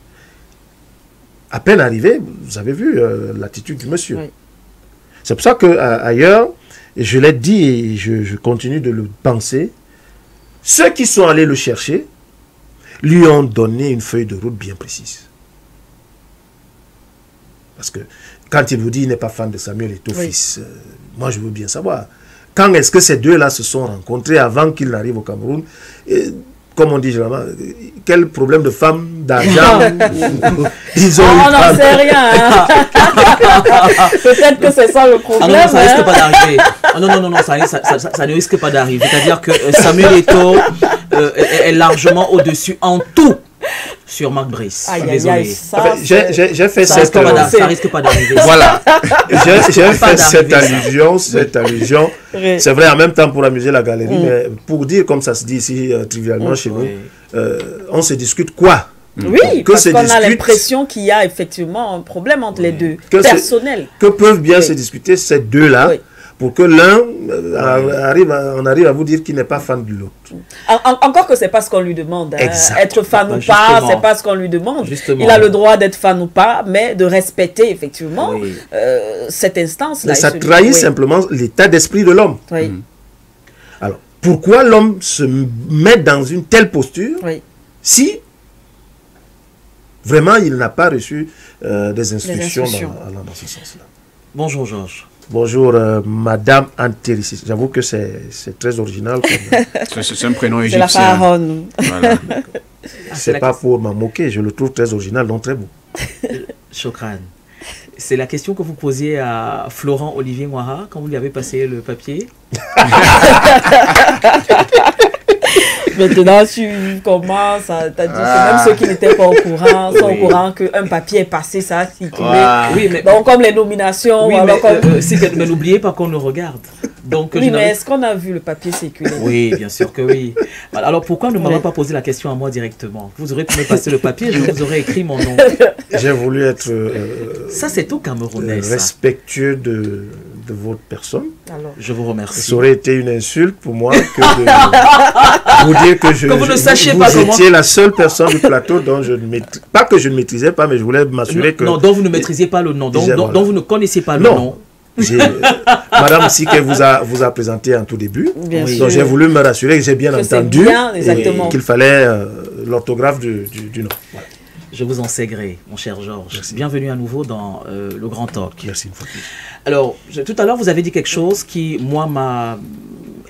à peine arrivé, vous avez vu l'attitude du monsieur. C'est pour ça qu'ailleurs, je l'ai dit et je continue de le penser, ceux qui sont allés le chercher, lui ont donné une feuille de route bien précise. Parce que quand il vous dit qu'il n'est pas fan de Samuel Eto'o, fils, moi je veux bien savoir. Quand est-ce que ces deux-là se sont rencontrés avant qu'il n'arrive au Cameroun? Et, comme on dit généralement, quel problème de femme d'argent. Ils ont on n'en sait rien. Hein. Peut-être que c'est ça le problème. Ah non, ça risque pas d'arriver. Non, ça ne risque pas d'arriver. C'est-à-dire que Samuel Eto'o est largement au-dessus en tout sur Marc Brice. Désolé. J'ai fait ça risque pas d'arriver. Voilà. J'ai fait cette allusion. C'est vrai, en même temps pour amuser la galerie, mais pour dire, comme ça se dit ici trivialement chez nous, on se discute quoi? Oui, parce qu'on a l'impression qu'il y a effectivement un problème entre les deux, personnel. Que peuvent bien se discuter ces deux-là pour que l'un arrive à vous dire qu'il n'est pas fan de l'autre. Encore que c'est pas ce qu'on lui demande. Hein. Être fan ou pas, c'est pas ce qu'on lui demande. Justement. Il a le droit d'être fan ou pas, mais de respecter effectivement cette instance-là. Ça trahit simplement l'état d'esprit de l'homme. Oui. Alors, pourquoi l'homme se met dans une telle posture si vraiment il n'a pas reçu des instructions dans ce sens-là? Bonjour Georges. Bonjour Madame Antéricis. J'avoue que c'est très original. C'est un prénom égyptien. C'est la pharaon. Voilà. C'est pas pour m'en moquer, je le trouve très original, donc très beau. Chokran. C'est la question que vous posiez à Florent Olivier Noira quand vous lui avez passé le papier. Maintenant, tu commences à t'as dit que même ceux qui n'étaient pas au courant sont au courant qu'un papier est passé, ça a circulé. Oui, mais donc, comme les nominations. Oui, mais n'oubliez pas qu'on nous regarde. Donc, oui, mais est-ce qu'on a vu le papier circuler? Oui, bien sûr que oui. Alors, pourquoi ne m'avez pas posé la question à moi directement? Vous aurez pu me passer le papier, je vous aurais écrit mon nom. J'ai voulu être ça, c'est tout camerounais, respectueux de votre personne. Alors, je vous remercie. Ça aurait été une insulte pour moi que de vous dire que vous ne sachiez pas vous étiez la seule personne du plateau dont je ne maîtrise pas, que je ne maîtrisais pas, mais je voulais m'assurer que... Non, dont vous ne maîtrisiez pas le nom, dont vous ne connaissiez pas le nom. Madame Sike vous a présenté en tout début, donc j'ai voulu me rassurer que j'ai bien entendu qu'il fallait l'orthographe du nom. Voilà. Je vous en sais gré, mon cher Georges. Merci. Bienvenue à nouveau dans le Grand Talk. Merci une fois de plus. Alors, tout à l'heure, vous avez dit quelque chose qui, moi, m'a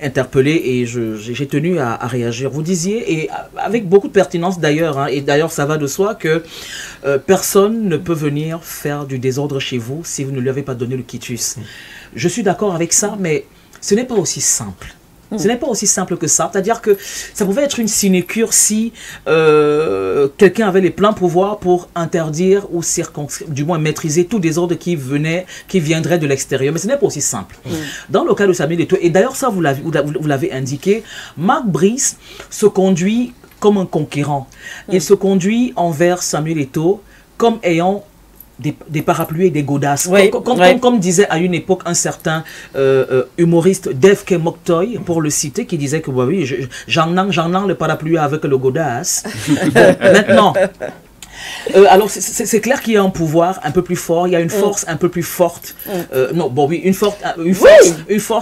interpellé et j'ai tenu à réagir. Vous disiez, et avec beaucoup de pertinence d'ailleurs, hein, et d'ailleurs ça va de soi, que personne ne peut venir faire du désordre chez vous si vous ne lui avez pas donné le quitus. Je suis d'accord avec ça, mais ce n'est pas aussi simple. Ce n'est pas aussi simple que ça. C'est-à-dire que ça pouvait être une sinécure si quelqu'un avait les pleins pouvoirs pour interdire ou du moins maîtriser tout désordre qui viendrait de l'extérieur. Mais ce n'est pas aussi simple. Dans le cas de Samuel Eto'o, et d'ailleurs ça vous l'avez indiqué, Marc Brice se conduit comme un conquérant. Il se conduit envers Samuel Eto'o comme ayant des parapluies et des godasses. Comme disait à une époque un certain humoriste Dave K. Moktoy, pour le citer, qui disait que bah oui, j'en ai le parapluie avec le godasse. Maintenant, alors c'est clair qu'il y a un pouvoir un peu plus fort, il y a une force un peu plus forte, une force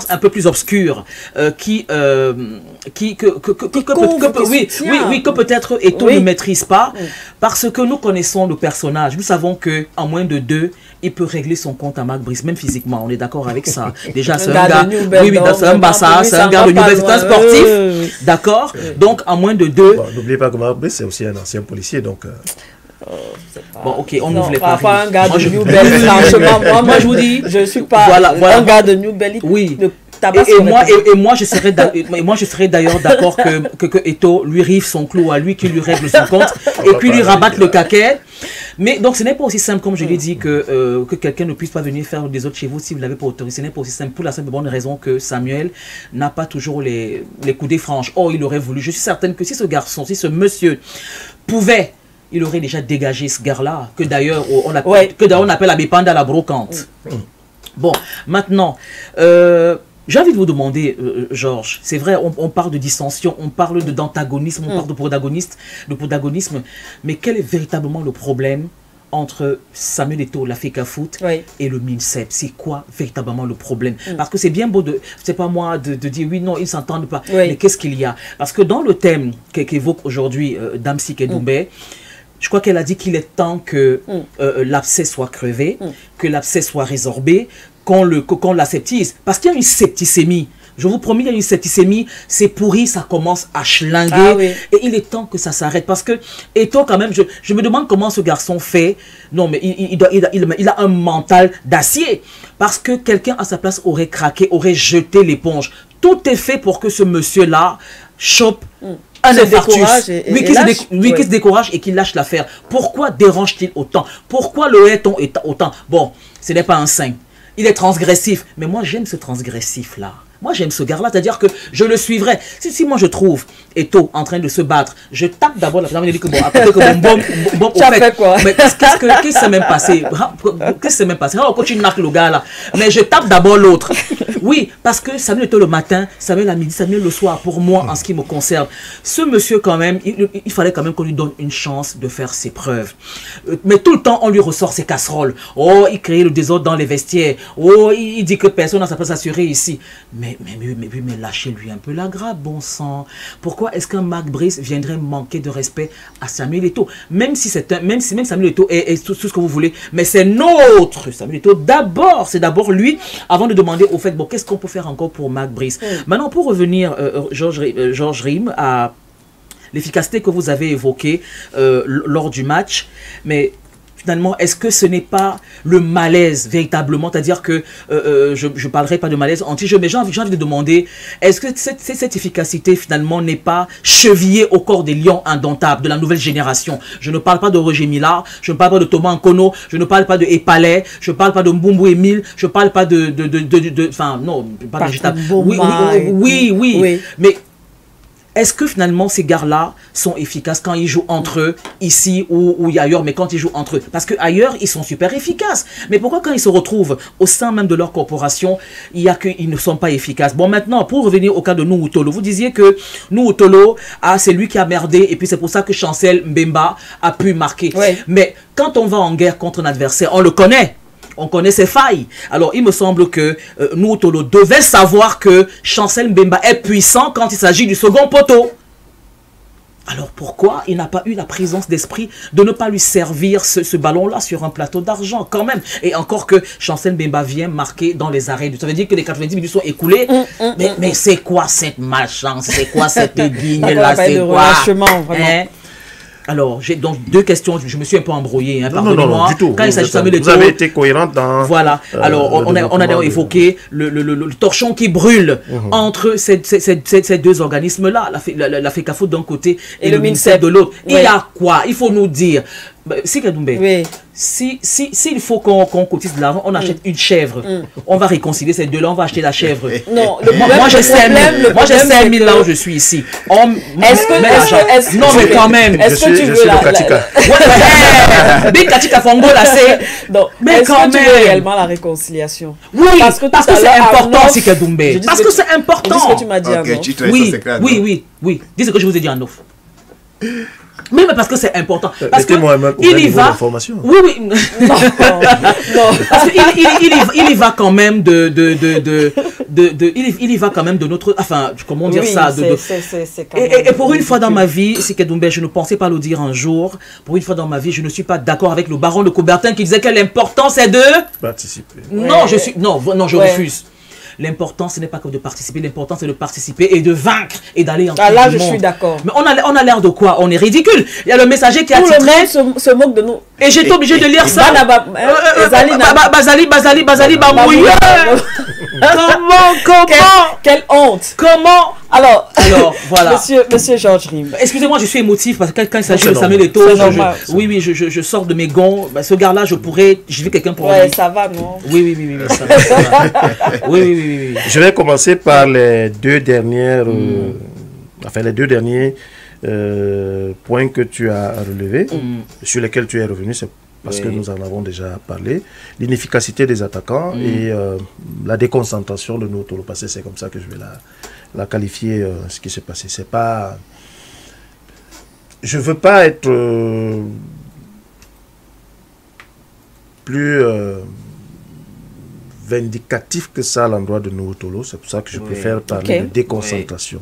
un peu plus obscure que peut-être Eto'o ne maîtrise pas, parce que nous connaissons le personnage, nous savons que en moins de 2 il peut régler son compte à Marc Brice, même physiquement, on est d'accord avec ça. Déjà, c'est un gars, c'est un gars de Newbel, c'est un sportif, d'accord. Donc en moins de 2. N'oubliez pas que Marc Brice c'est aussi un ancien policier, donc. Bon, ok, on ouvre les paris. Pas un gars de New Belly, franchement, moi je vous dis, je suis pas un gars de New Belly. Oui. Moi je serais d'ailleurs d'accord que Eto'o lui rive son clou à lui, qu'il lui règle son compte et puis lui rabatte le caquet. Mais donc ce n'est pas aussi simple, comme je l'ai dit, que quelqu'un ne puisse pas venir faire des autres chez vous si vous ne l'avez pas autorisé. Ce n'est pas aussi simple pour la simple bonne raison que Samuel n'a pas toujours les coudées franches. Oh, il aurait voulu. Je suis certaine que si ce garçon, si ce monsieur pouvait, il aurait déjà dégagé ce gars-là, que d'ailleurs on appelle la bépande à la brocante. Bon, maintenant, j'ai envie de vous demander, Georges, c'est vrai, on parle de dissension, on parle d'antagonisme, on parle de protagonisme, mais quel est véritablement le problème entre Samuel Eto'o, la FECAFOOT, et le MINSEP? C'est quoi véritablement le problème? Parce que c'est bien beau c'est pas moi de dire oui, non, ils ne s'entendent pas, mais qu'est-ce qu'il y a? Parce que dans le thème qu'évoque aujourd'hui Dame Sike Doumbé, je crois qu'elle a dit qu'il est temps que l'abcès soit crevé, que l'abcès soit résorbé, qu'on l'aseptise. Parce qu'il y a une septicémie Je vous promets, il y a une septicémie, c'est pourri, ça commence à schlinguer. Ah oui. Et il est temps que ça s'arrête. Parce que, Eto'o, quand même, je me demande comment ce garçon fait. Non, mais il a un mental d'acier. Parce que quelqu'un à sa place aurait craqué, aurait jeté l'éponge. Tout est fait pour que ce monsieur-là chope un infarctus. Qui se décourage et qui lâche l'affaire. Pourquoi dérange-t-il autant? Pourquoi le hait-on autant? Bon, ce n'est pas un saint. Il est transgressif. Mais moi, j'aime ce transgressif-là. Moi, j'aime ce gars-là, c'est-à-dire que je le suivrai. Si moi, je trouve Eto'o en train de se battre, je tape d'abord la personne et dit que bon, après que bon, tu as fait quoi? Mais qu'est-ce qui s'est même passé? Qu'est-ce qui s'est même passé? On continue de marquer le gars là. Mais je tape d'abord l'autre. Oui, parce que Samuel Eto'o le matin, Samuel à midi, Samuel le soir, pour moi, en ce qui me concerne. Ce monsieur, quand même, il fallait quand même qu'on lui donne une chance de faire ses preuves. Mais tout le temps, on lui ressort ses casseroles. Oh, il crée le désordre dans les vestiaires. Oh, il dit que personne n'a sa place assurée ici. Mais lâchez-lui un peu la grappe, bon sang. Pourquoi est-ce qu'un Marc Brice viendrait manquer de respect à Samuel Eto'o? Même si Samuel Eto'o est tout ce que vous voulez, mais c'est notre Samuel Eto'o d'abord. C'est d'abord lui, avant de demander au fait, bon, qu'est-ce qu'on peut faire encore pour Marc Brice? Maintenant, pour revenir, Georges Rim, à l'efficacité que vous avez évoquée lors du match, mais finalement, est-ce que ce n'est pas le malaise véritablement? C'est-à-dire que je ne parlerai pas de malaise anti-jeu, mais j'ai envie de demander, est-ce que cette efficacité finalement n'est pas chevillée au corps des lions indomptables de la nouvelle génération? Je ne parle pas de Roger Millard, je ne parle pas de Thomas Nkono, je ne parle pas de Epalais, je ne parle pas de Mbumbu Emile, je ne parle pas enfin, non, pas de oui. Mais est-ce que finalement ces gars-là sont efficaces quand ils jouent entre eux, ici ou ailleurs, mais quand ils jouent entre eux? Parce qu'ailleurs, ils sont super efficaces. Mais pourquoi quand ils se retrouvent au sein même de leur corporation, il y a qu'ils ne sont pas efficaces? Bon, maintenant, pour revenir au cas de Nuhu Tolo, vous disiez que Nuhu Tolo, c'est lui qui a merdé, et puis c'est pour ça que Chancel Mbemba a pu marquer. Ouais. Mais quand on va en guerre contre un adversaire, on le connaît. On connaît ses failles. Alors, il me semble que Nuhu Tolo devait savoir que Chancel Mbemba est puissant quand il s'agit du second poteau. Alors, pourquoi il n'a pas eu la présence d'esprit de ne pas lui servir ce ballon-là sur un plateau d'argent, quand même? Et encore que Chancel Mbemba vient marquer dans les arrêts. Ça veut dire que les 90 minutes sont écoulées. Mais c'est quoi cette malchance? C'est quoi cette guigne-là? C'est quoi? Hein? Alors, j'ai donc deux questions. Je me suis un peu embrouillé. Hein, non, du tout. Quand il s'agit de vous avez été cohérente dans... Voilà. Alors, on a évoqué le torchon qui brûle entre ces deux organismes-là, la FECAFOOT d'un côté et le MINSEP de l'autre. Il y a quoi? Il faut nous dire. Sikadoumbe, s'il faut qu'on cotise de l'argent, on achète une chèvre. On va réconcilier ces deux-là, on va acheter la chèvre. Non, moi j'ai 5 000 là où je suis ici. Non, mais quand même. Est-ce que tu veux la Big Katika Fongo là, c'est. Mais quand même. Réellement la réconciliation. Oui, parce que c'est important, Sikadoumbe. Parce que c'est important. Dis ce que tu m'as dit, Oui. Dis ce que je vous ai dit en off. Mais parce que c'est important. Parce qu'il y va. Oui. Non. Parce qu'il y va quand même il y va quand même de notre. Enfin, comment dire ça? Et pour une fois dans ma vie, Sikadoumbe, je ne pensais pas le dire un jour. Pour une fois dans ma vie, je ne suis pas d'accord avec le baron de Coubertin qui disait que l'important c'est de participer. Non, je refuse. L'important, ce n'est pas que de participer, l'important, c'est de participer et de vaincre et d'aller en là, je suis d'accord. Mais on a l'air de quoi? On est ridicule. Il y a le messager qui a titré... Tout le monde se moque de nous. Et j'étais obligé de lire ça. Bazali, Bambouille. Comment? Quelle honte. Comment? Alors, voilà. Monsieur Georges Rim. Excusez-moi, je suis émotif parce que quand il s'agit de Samuel Eto'o, je sors de mes gonds. Ce gars-là, je vais quelqu'un pour lui. Ça va, non? Oui, ça va. Oui. Je vais commencer par les deux dernières, les deux derniers points que tu as relevés, sur lesquels tu es revenu. C'est parce que nous en avons déjà parlé. L'inefficacité des attaquants et la déconcentration de Nuhu Tolo. Parce que c'est comme ça que je vais la qualifier, ce qui s'est passé. C'est pas... Je veux pas être plus vindicatif que ça à l'endroit de Nuhu Tolo. C'est pour ça que je préfère parler de déconcentration.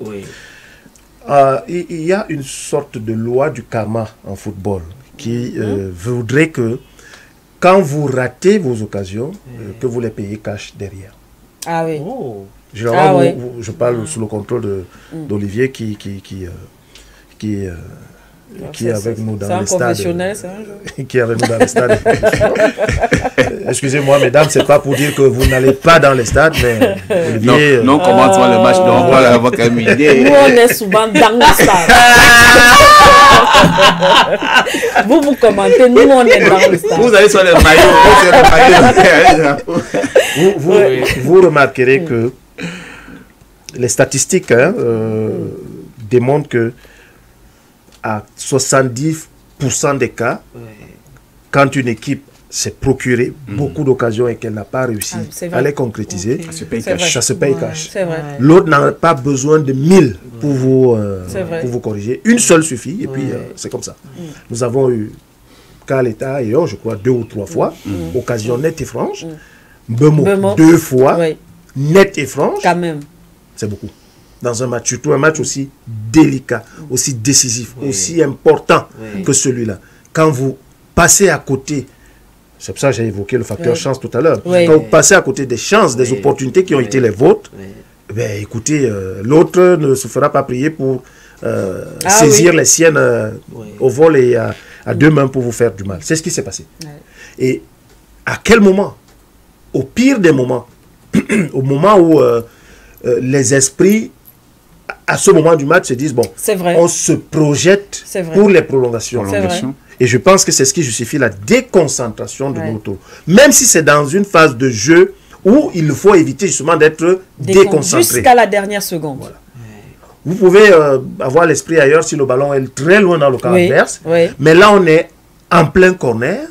Il y a une sorte de loi du karma en football qui voudrait que quand vous ratez vos occasions, que vous les payez cash derrière. Ah oui. Généralement, je parle sous le contrôle d'Olivier qui est avec nous dans les stades. Qui est avec nous dans les stades. Excusez-moi, mesdames, c'est pas pour dire que vous n'allez pas dans les stades, mais Olivier... Non, comment le match, donc on va avoir quand même une idée. Nous, on est souvent dans les stades. vous commentez, nous, on est dans les stades. Vous allez sur les maillots. Vous remarquerez que les statistiques démontrent que à 70% des cas, quand une équipe s'est procuré beaucoup d'occasions et qu'elle n'a pas réussi à les concrétiser, ça se paye cash. L'autre n'a pas besoin de 1000 pour vous corriger. Une seule suffit et puis c'est comme ça. Nous avons eu Kaleta et je crois 2 ou 3 fois, occasion nette et franche. Bemo 2 fois, nette et franche. Quand même. C'est beaucoup. Dans un match, surtout un match aussi délicat, aussi décisif, aussi important que celui-là. Quand vous passez à côté, c'est pour ça que j'ai évoqué le facteur chance tout à l'heure, quand vous passez à côté des chances, des opportunités qui ont été les vôtres, ben, écoutez, l'autre ne se fera pas prier pour saisir les siennes au vol et à 2 mains pour vous faire du mal. C'est ce qui s'est passé. Et à quel moment? Au pire des moments, au moment où les esprits à ce moment du match se disent, bon, on se projette pour les prolongations. Et je pense que c'est ce qui justifie la déconcentration de nos tours. Même si c'est dans une phase de jeu où il faut éviter justement d'être déconcentré. Jusqu'à la dernière seconde. Voilà. Vous pouvez avoir l'esprit ailleurs si le ballon est très loin dans le camp adverse. Mais là, on est en plein corner.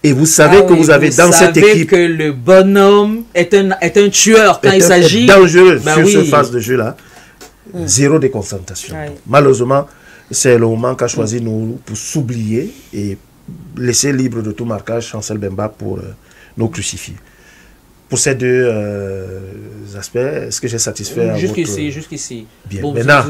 Et vous savez que vous avez dans cette équipe... que le bonhomme est un tueur quand il s'agit... dangereux sur cette phase de jeu-là. Zéro déconcentration. Malheureusement, c'est le moment qu'a choisi nous pour s'oublier et laisser libre de tout marquage Chancel Bemba pour nous crucifier. Pour ces deux aspects, est-ce que j'ai satisfait à Jusqu'ici. Bien. Bon, maintenant,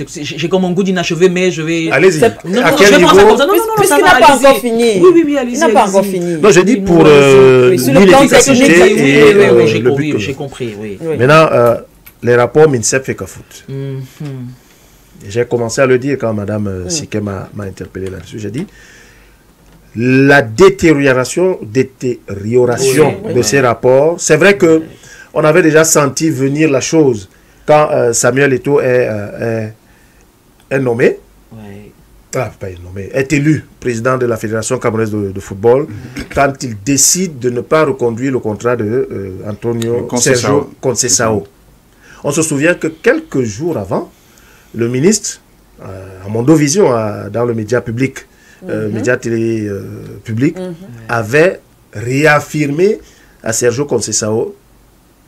j'ai comme un goût d'inachevé, mais je vais... Allez-y. À quel niveau? Puisqu'il n'a pas encore fini. Oui, allez-y. Il n'a pas encore fini. Non, je dis pour l'efficacité et le but. J'ai compris, oui. Maintenant, les rapports MINSEP fait qu'à foot. J'ai commencé à le dire quand Mme Siké m'a interpellé là-dessus. J'ai dit, la détérioration de ces rapports, c'est vrai que on avait déjà senti venir la chose quand Samuel Eto'o est nommé, est élu président de la Fédération camerounaise de football, quand il décide de ne pas reconduire le contrat de Antonio Sergio Conceição. On se souvient que quelques jours avant, le ministre, à Mondovision, dans le média public, média télé public, avait réaffirmé à Sergio Conceição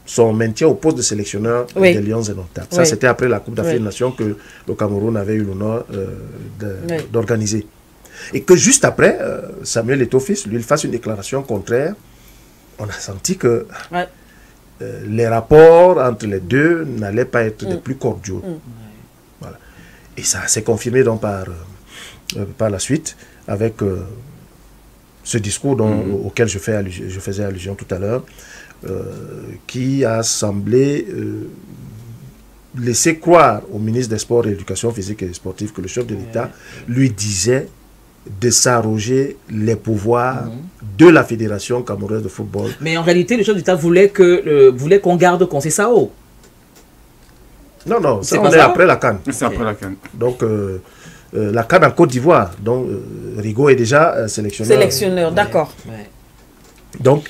son maintien au poste de sélectionneur des Lions indomptables. Ça, c'était après la Coupe d'Afrique des Nations que le Cameroun avait eu l'honneur d'organiser. Et que juste après, Samuel Eto'o fils, lui, il fasse une déclaration contraire. On a senti que les rapports entre les deux n'allaient pas être des plus cordiaux. Voilà. Et ça s'est confirmé donc par la suite avec ce discours auquel je faisais allusion tout à l'heure, qui a semblé laisser croire au ministre des Sports et de l'Éducation physique et sportive que le chef de l'État lui disait de s'arroger les pouvoirs de la Fédération camerounaise de football. Mais en réalité, le chef d'État voulait qu'on garde Conceição. Non, ça on est après la CAN. C'est après la CAN. Donc, la CAN en Côte d'Ivoire, donc Rigaud est déjà sélectionneur. Sélectionneur, d'accord. Donc,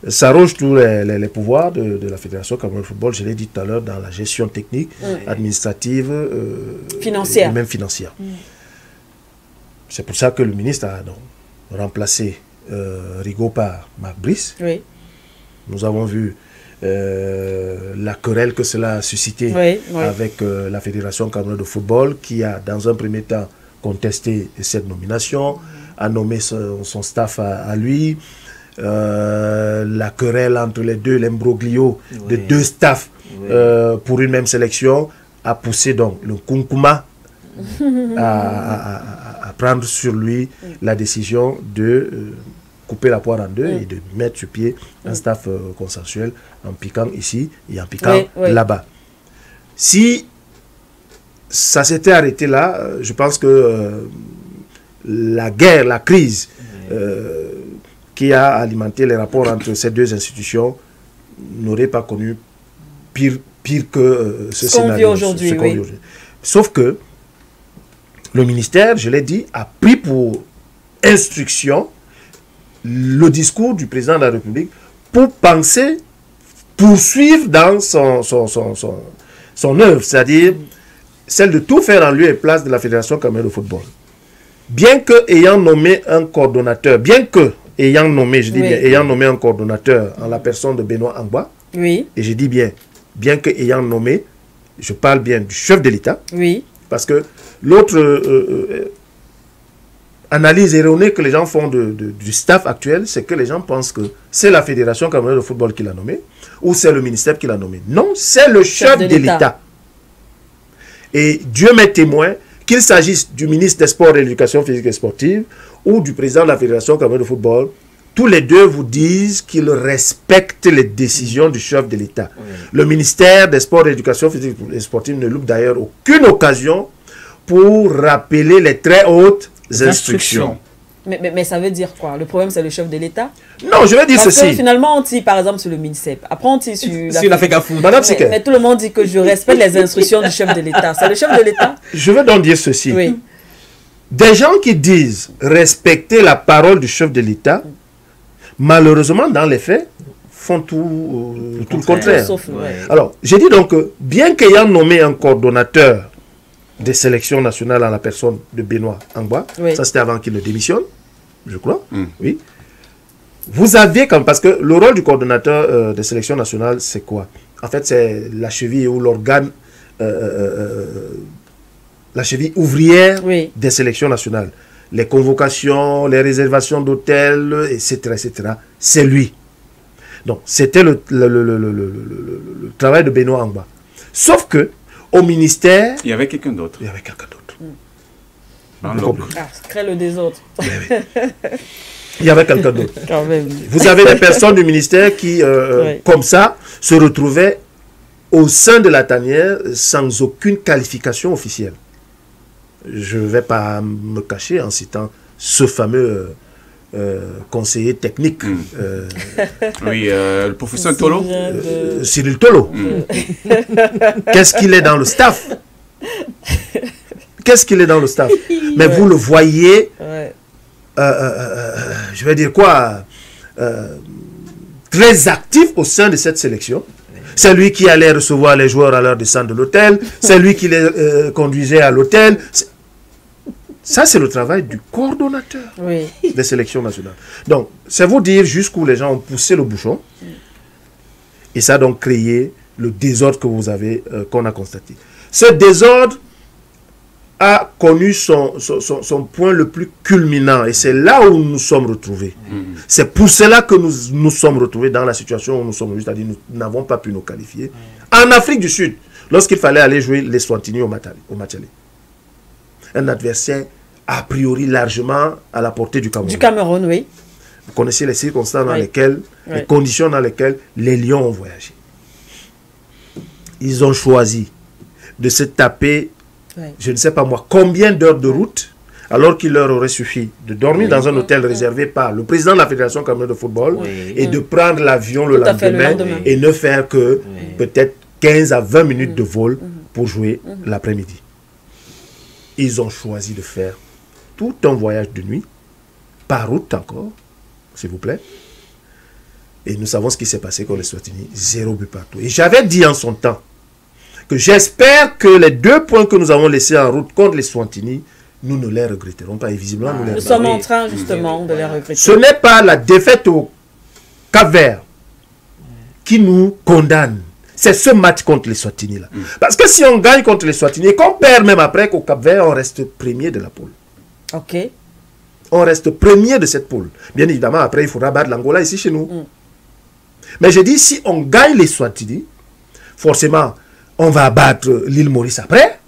ça arroge tous les pouvoirs de la Fédération camerounaise de football, je l'ai dit tout à l'heure, dans la gestion technique, administrative, financière. Et même financière. C'est pour ça que le ministre a donc remplacé Rigaud par Marc Brice. Nous avons vu la querelle que cela a suscité avec la Fédération camerounaise de football qui a dans un premier temps contesté cette nomination, a nommé son staff à lui, la querelle entre les deux, l'imbroglio de deux staffs pour une même sélection a poussé donc le Kunkuma à prendre sur lui la décision de couper la poire en deux et de mettre sur pied un staff consensuel en piquant ici et en piquant là-bas. Si ça s'était arrêté là, je pense que la guerre, la crise qui a alimenté les rapports entre ces deux institutions n'aurait pas connu pire que ce scénario. Aujourd'hui. Sauf que le ministère, je l'ai dit, a pris pour instruction le discours du président de la République pour penser, poursuivre dans son œuvre, c'est-à-dire celle de tout faire en lieu et place de la Fédération camerounaise de football. Bien que ayant nommé un coordonnateur, ayant nommé un coordonnateur en la personne de Benoît Angba, et je dis bien que ayant nommé, je parle bien du chef de l'État, parce que l'autre analyse erronée que les gens font du staff actuel, c'est que les gens pensent que c'est la Fédération camerounaise de football qui l'a nommé, ou c'est le ministère qui l'a nommé. Non, c'est le chef de l'État. Et Dieu m'est témoin, qu'il s'agisse du ministre des Sports et de l'Éducation physique et sportive, ou du président de la Fédération camerounaise de football, tous les deux vous disent qu'ils respectent les décisions du chef de l'État. Le ministère des Sports et de l'Éducation physique et sportive ne loupe d'ailleurs aucune occasion pour rappeler les très hautes instructions. Mais ça veut dire quoi? Le problème, c'est le chef de l'État? Non, je vais dire ceci. Parce que finalement, on dit, par exemple, sur le MINSEP. Après, on dit sur la FECAFOOT. Mais tout le monde dit que je respecte les instructions du chef de l'État. C'est le chef de l'État? Je vais donc dire ceci. Des gens qui disent respecter la parole du chef de l'État, malheureusement, dans les faits, font tout le contraire. Alors, j'ai dit donc que, bien qu'ayant nommé un coordonnateur des sélections nationales en la personne de Benoît Angba, ça c'était avant qu'il ne démissionne, je crois, oui. Vous aviez, parce que le rôle du coordonnateur des sélections nationales, c'est quoi? En fait, c'est la cheville ou l'organe, la cheville ouvrière des sélections nationales. Les convocations, les réservations d'hôtels, etc., etc. C'est lui. Donc, c'était le travail de Benoît Angba. Sauf que, au ministère... Il y avait quelqu'un d'autre. Il y avait quelqu'un d'autre. Crée le désordre. Il y avait quelqu'un d'autre. Vous avez des personnes du ministère qui, comme ça, se retrouvaient au sein de la tanière sans aucune qualification officielle. Je ne vais pas me cacher en citant ce fameux conseiller technique. Oui, le professeur Tolo. Cyril Tolo. Qu'est-ce qu'il est dans le staff? Qu'est-ce qu'il est dans le staff? Mais vous le voyez, je vais dire quoi, très actif au sein de cette sélection. C'est lui qui allait recevoir les joueurs à leur descente de l'hôtel. C'est lui qui les conduisait à l'hôtel. Ça, c'est le travail du coordonnateur des sélections nationales. Donc, c'est vous dire jusqu'où les gens ont poussé le bouchon. Et ça a donc créé le désordre que vous avez, qu'on a constaté. Ce désordre a connu son point le plus culminant. Et c'est là où nous nous sommes retrouvés. C'est pour cela que nous nous sommes retrouvés dans la situation où nous sommes. C'est-à-dire nous n'avons pas pu nous qualifier. En Afrique du Sud, lorsqu'il fallait aller jouer les Swantini au match aller. Un adversaire a priori largement à la portée du Cameroun. Du Cameroun, oui. Vous connaissez les circonstances dans lesquelles, les conditions dans lesquelles les Lions ont voyagé. Ils ont choisi de se taper, je ne sais pas moi, combien d'heures de route, alors qu'il leur aurait suffi de dormir dans un hôtel réservé par le président de la Fédération camerounaise de football et de prendre l'avion le lendemain et ne faire que peut-être 15 à 20 minutes de vol pour jouer l'après-midi. Ils ont choisi de faire tout un voyage de nuit, par route encore, s'il vous plaît. Et nous savons ce qui s'est passé contre les Swatini, 0 but partout. Et j'avais dit en son temps que j'espère que les 2 points que nous avons laissés en route contre les Swatini, nous ne les regretterons pas. Et visiblement, nous sommes en train justement de les regretter. Ce n'est pas la défaite au Cap-Vert qui nous condamne. C'est ce match contre les Swatini là. Parce que si on gagne contre les Swatini et qu'on perd même après qu'au Cap-Vert, on reste premier de la poule. Ok. On reste premier de cette poule. Bien évidemment, après, il faudra battre l'Angola ici chez nous. Mais je dis, si on gagne les Swatini, forcément, on va battre l'île Maurice après.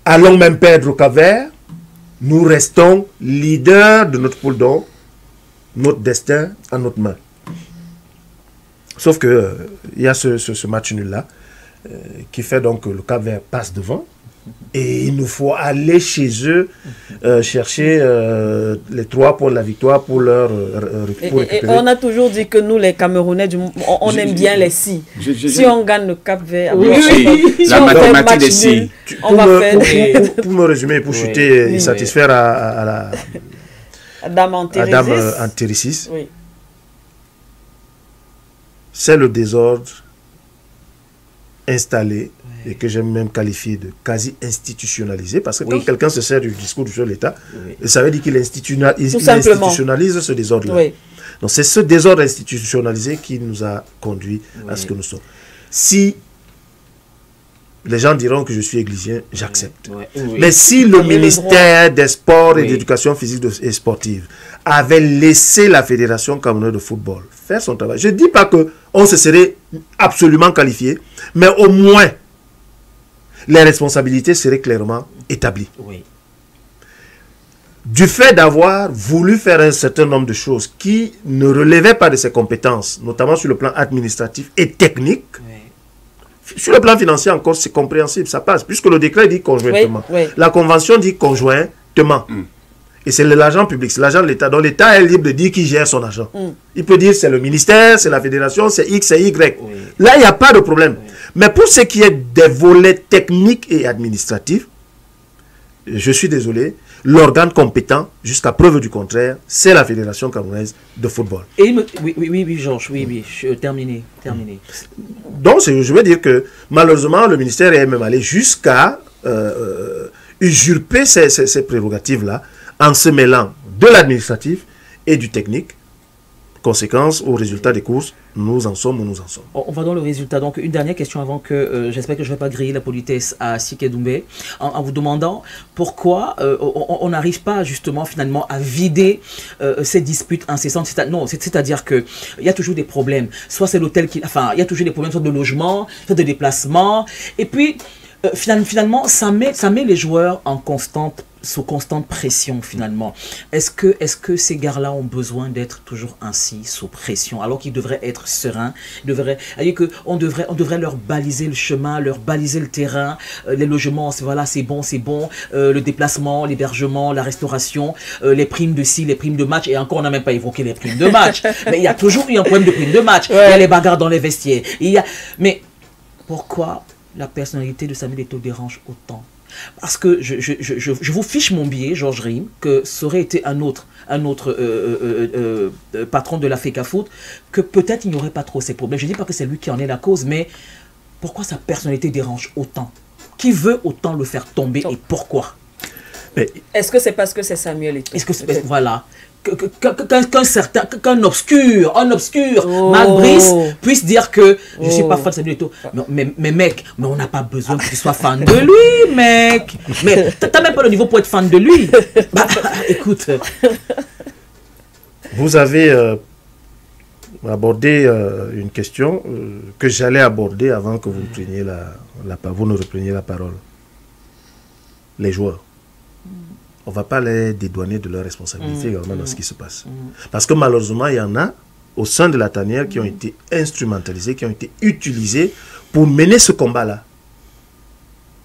Allons même perdre au Cap-Vert. nous restons leaders de notre poule, donc notre destin en notre main. Sauf que il y a ce match nul-là qui fait donc que le Cap-Vert passe devant. Et il nous faut aller chez eux chercher les 3 points de la victoire pour leur récupérer. Et on a toujours dit que nous, les Camerounais, on aime bien les si. Si on gagne le Cap-Vert, si la mathématique des si. Pour me résumer, pour chuter et satisfaire à la Dame Antéricis, oui. C'est le désordre installé et que j'aime même qualifier de quasi institutionnalisé, parce que quand quelqu'un se sert du discours du chef de l'État, ça veut dire qu'il institutionnalise ce désordre-là. Oui. Donc c'est ce désordre institutionnalisé qui nous a conduit à ce que nous sommes. Si les gens diront que je suis églysien, j'accepte. Mais si le ministère des Sports et de l'Éducation physique et sportive avait laissé la Fédération camerounaise de football faire son travail, je ne dis pas qu'on se serait absolument qualifié, mais au moins les responsabilités seraient clairement établies. Du fait d'avoir voulu faire un certain nombre de choses qui ne relevaient pas de ses compétences, notamment sur le plan administratif et technique, sur le plan financier encore, c'est compréhensible, ça passe, puisque le décret dit conjointement. La convention dit conjointement. Et c'est l'argent public, c'est l'argent de l'État. Donc l'État est libre de dire qui gère son argent. Il peut dire c'est le ministère, c'est la fédération, c'est X, c'est Y. Là, il n'y a pas de problème. Mais pour ce qui est des volets techniques et administratifs, je suis désolé, l'organe compétent, jusqu'à preuve du contraire, c'est la Fédération camerounaise de football. Et oui, Georges, terminé. Donc, je veux dire que, malheureusement, le ministère est même allé jusqu'à usurper ces prérogatives-là en se mêlant de l'administratif et du technique. Conséquence, au résultat des courses, nous en sommes où nous en sommes. On va dans le résultat. Donc, une dernière question avant que j'espère que je ne vais pas griller la politesse à Sike Doumbé, en vous demandant pourquoi on n'arrive pas justement finalement à vider ces disputes incessantes. C'est-à-dire qu'il y a toujours des problèmes. Soit c'est l'hôtel qui... Enfin, il y a toujours des problèmes, soit de logement, soit de déplacement. Et puis, finalement, ça met les joueurs sous constante pression finalement. Est-ce que ces gars-là ont besoin d'être toujours ainsi sous pression alors qu'ils devraient être sereins? On devrait leur baliser le chemin, leur baliser le terrain, les logements, voilà, c'est bon, le déplacement, l'hébergement, la restauration, les primes de ci, les primes de match, et encore on n'a même pas évoqué les primes de match. Mais il y a toujours eu un problème de primes de match. Il y a les bagarres dans les vestiaires. Mais pourquoi la personnalité de Samuel Eto'o dérange autant? Parce que je vous fiche mon billet, Georges Rim, que ça aurait été un autre patron de la FECAFOOT, que peut-être il n'y aurait pas trop ces problèmes. Je ne dis pas que c'est lui qui en est la cause, mais pourquoi sa personnalité dérange autant? Qui veut autant le faire tomber et pourquoi? Est-ce que c'est parce que c'est Samuel Eto'o? Est-ce que c'est... Voilà. Qu'un obscur Marc Brice puisse dire que je ne suis pas fan de Samuel Eto'o. Mais mec, on n'a pas besoin que tu sois fan de lui, mec. Mais tu n'as même pas le niveau pour être fan de lui. Bah, écoute. Vous avez abordé une question que j'allais aborder avant que vous ne repreniez la parole. Les joueurs. On ne va pas les dédouaner de leurs responsabilités également dans ce qui se passe. Parce que malheureusement, il y en a au sein de la tanière qui ont été instrumentalisés, qui ont été utilisés pour mener ce combat-là.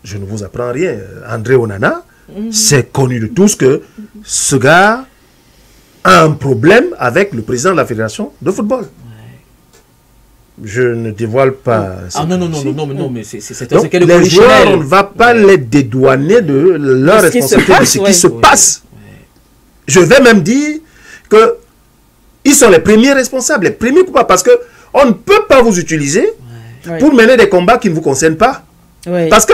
Je ne vous apprends rien. André Onana, c'est connu de tous que ce gars a un problème avec le président de la Fédération de football. Je ne dévoile pas... Non, mais c'est donc, les joueurs, on ne va pas les dédouaner de leur responsabilité de ce qui se passe. Je vais même dire qu'ils sont les premiers responsables, les premiers coupables, parce qu'on ne peut pas vous utiliser pour mener des combats qui ne vous concernent pas. Parce que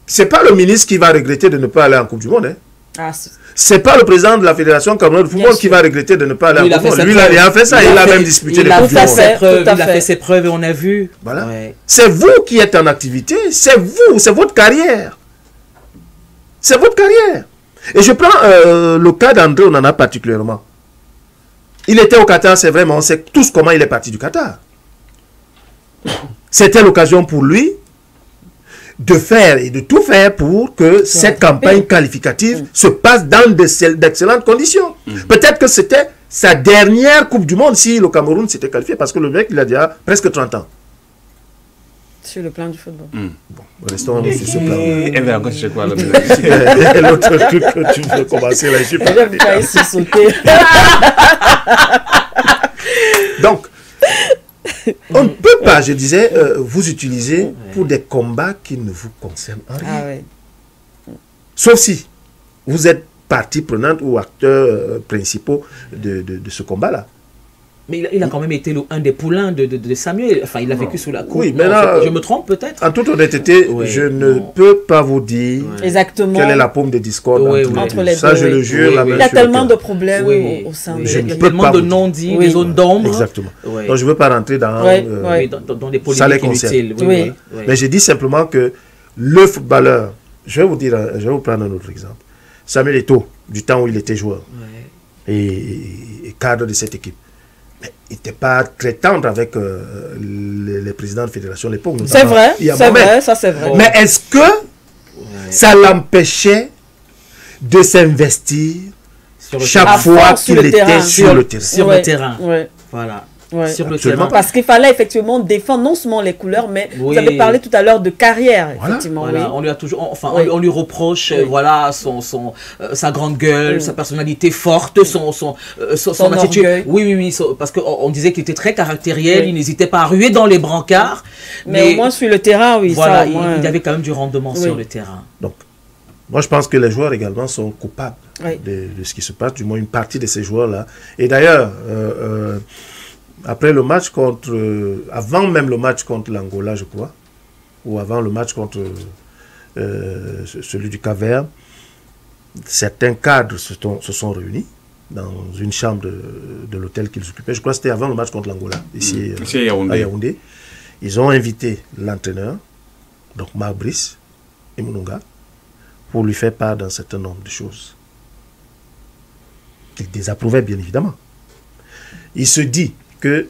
ce n'est pas le ministre qui va regretter de ne pas aller en Coupe du Monde. C'est pas le président de la Fédération camerounaise de football qui va regretter de ne pas aller en Coupe du Monde. Lui, il a fait ça, il a même disputé les Coupes du Monde. Il a fait ses preuves et on a vu. Voilà. C'est vous qui êtes en activité, c'est vous, c'est votre carrière. C'est votre carrière. Et je prends le cas d'André Onana particulièrement. Il était au Qatar, c'est vrai, mais on sait tous comment il est parti du Qatar. C'était l'occasion pour lui de faire et de tout faire pour que cette campagne qualificative se passe dans d'excellentes conditions. Peut-être que c'était sa dernière Coupe du Monde si le Cameroun s'était qualifié, parce que le mec, il a déjà presque 30 ans. Sur le plan du football. Bon, restons sur ce plan. Et bien, encore, c'est quoi l'autre truc que tu veux commencer là, je suis pas failli se sauter. Donc, on ne peut pas, je disais, vous utiliser pour des combats qui ne vous concernent en rien. Ah ouais. Sauf si vous êtes partie prenante ou acteur principaux de ce combat-là. Mais il a quand même été un des poulains de Samuel. Enfin, il a vécu sous la coupe. Oui, mais là, je me trompe peut-être. En toute honnêteté, je ne peux pas vous dire exactement quelle est la paume de discorde entre les deux. Ça, je le jure. Il y a tellement de problèmes au sein de... Je Il y ne a peux tellement pas de vous dire. non-dits, des zones d'ombre. Exactement. Donc, je ne veux pas rentrer dans des polémiques inutiles. Mais je dis simplement que le footballeur, je vais vous prendre un autre exemple. Samuel Eto'o, du temps où il était joueur et cadre de cette équipe. Mais il n'était pas très tendre avec les présidents de fédération à l'époque. C'est vrai, ça c'est vrai. Mais est-ce que ça l'empêchait de s'investir chaque fois qu'il était sur le terrain? Sur le terrain, voilà. Ouais. Sur le terrain. Parce qu'il fallait effectivement défendre non seulement les couleurs, mais vous avez parlé tout à l'heure de carrière, effectivement. Voilà. On lui a toujours, enfin, on lui reproche, voilà, sa grande gueule, sa personnalité forte, son attitude. Oui, parce qu'on disait qu'il était très caractériel, il n'hésitait pas à ruer dans les brancards. Mais au moins sur le terrain, voilà, il avait quand même du rendement sur le terrain. Donc, moi je pense que les joueurs également sont coupables de ce qui se passe, du moins une partie de ces joueurs-là. Et d'ailleurs, après le match avant même le match contre l'Angola, je crois, ou avant le match contre celui du Cap-Vert, certains cadres se sont réunis dans une chambre de l'hôtel qu'ils occupaient. Je crois que c'était avant le match contre l'Angola, ici à Yaoundé. Ils ont invité l'entraîneur, donc Marc Brice et Mounonga, pour lui faire part d'un certain nombre de choses. Il désapprouvait bien évidemment. Il se dit que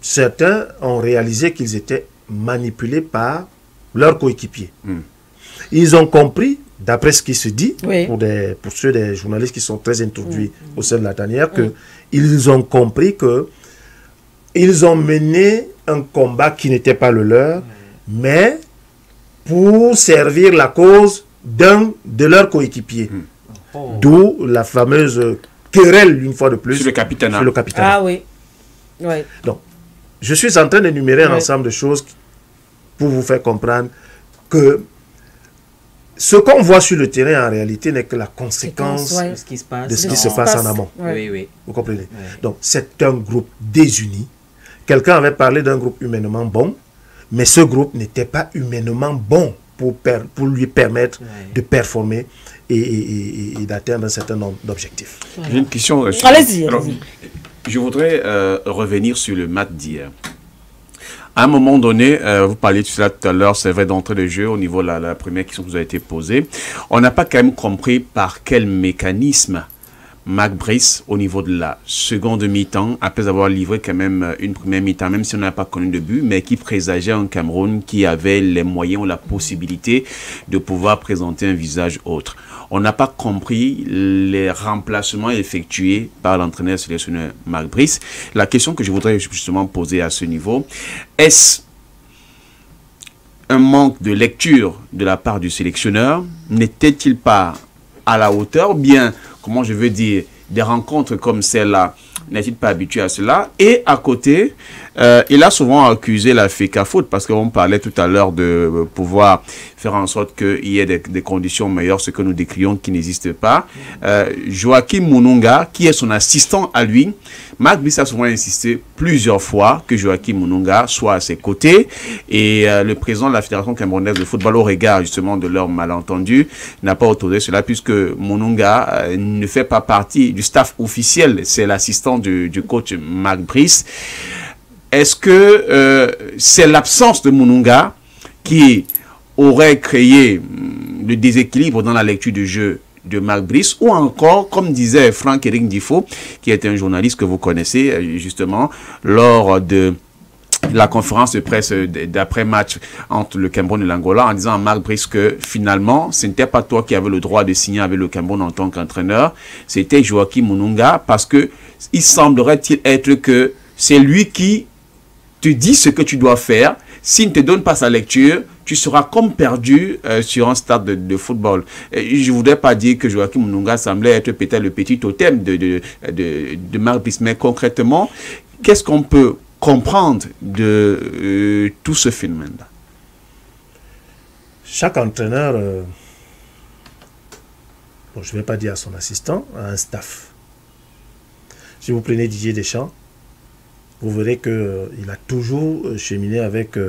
certains ont réalisé qu'ils étaient manipulés par leurs coéquipiers. Ils ont compris, d'après ce qui se dit, pour ceux des journalistes qui sont très introduits au sein de la tanière, qu'ils ont compris qu'ils ont mené un combat qui n'était pas le leur, mais pour servir la cause d'un de leurs coéquipiers. D'où la fameuse querelle, une fois de plus, sur le capitaine. Ah oui. Donc, je suis en train d'énumérer un ensemble de choses pour vous faire comprendre que ce qu'on voit sur le terrain en réalité n'est que la conséquence de ce qui se passe en amont. Vous comprenez? Donc, c'est un groupe désuni. Quelqu'un avait parlé d'un groupe humainement bon, mais ce groupe n'était pas humainement bon pour lui permettre de performer et d'atteindre un certain nombre d'objectifs. J'ai une question. Allez-y. Je voudrais revenir sur le match d'hier. À un moment donné, vous parliez de cela tout à l'heure, c'est vrai, d'entrée de jeu, au niveau de la première question qui vous a été posée. On n'a pas quand même compris par quel mécanisme Marc Brice, au niveau de la seconde mi-temps, après avoir livré quand même une première mi-temps, même si on n'a pas connu de but, mais qui présageait un Cameroun qui avait les moyens ou la possibilité de pouvoir présenter un visage autre. On n'a pas compris les remplacements effectués par l'entraîneur sélectionneur Marc Brice. La question que je voudrais justement poser à ce niveau, est-ce un manque de lecture de la part du sélectionneur? N'était-il pas à la hauteur? Bien, comment je veux dire, des rencontres comme celle-là, n'est-il pas habitué à cela? Et à côté, il a souvent accusé la FECA faute, parce qu'on parlait tout à l'heure de pouvoir faire en sorte qu'il y ait des conditions meilleures, ce que nous décrions qui n'existe pas. Joachim Mounonga, qui est son assistant à lui, Marc Brice a souvent insisté plusieurs fois que Joachim Mounonga soit à ses côtés, et le président de la Fédération camerounaise de football, au regard justement de leur malentendu, n'a pas autorisé cela, puisque Mounonga ne fait pas partie du staff officiel, c'est l'assistant du coach Marc Brice. Est-ce que c'est l'absence de Mounonga qui aurait créé le déséquilibre dans la lecture du jeu de Marc Brice, ou encore, comme disait Franck-Éric Difo, qui est un journaliste que vous connaissez justement, lors de la conférence de presse d'après-match entre le Cameroun et l'Angola en disant à Marc Brice que finalement, ce n'était pas toi qui avais le droit de signer avec le Cameroun en tant qu'entraîneur, c'était Joachim Mununga, parce que il semblerait-il être que c'est lui qui te dit ce que tu dois faire. S'il ne te donne pas sa lecture, tu seras comme perdu sur un stade de football. Et je ne voudrais pas dire que Joachim Mununga semblait être peut-être le petit totem de Marc Brice, mais concrètement, qu'est-ce qu'on peut comprendre de tout ce phénomène-là? Chaque entraîneur, bon, je ne vais pas dire à son assistant, a un staff. Si vous prenez Didier Deschamps, vous verrez qu'il a toujours cheminé avec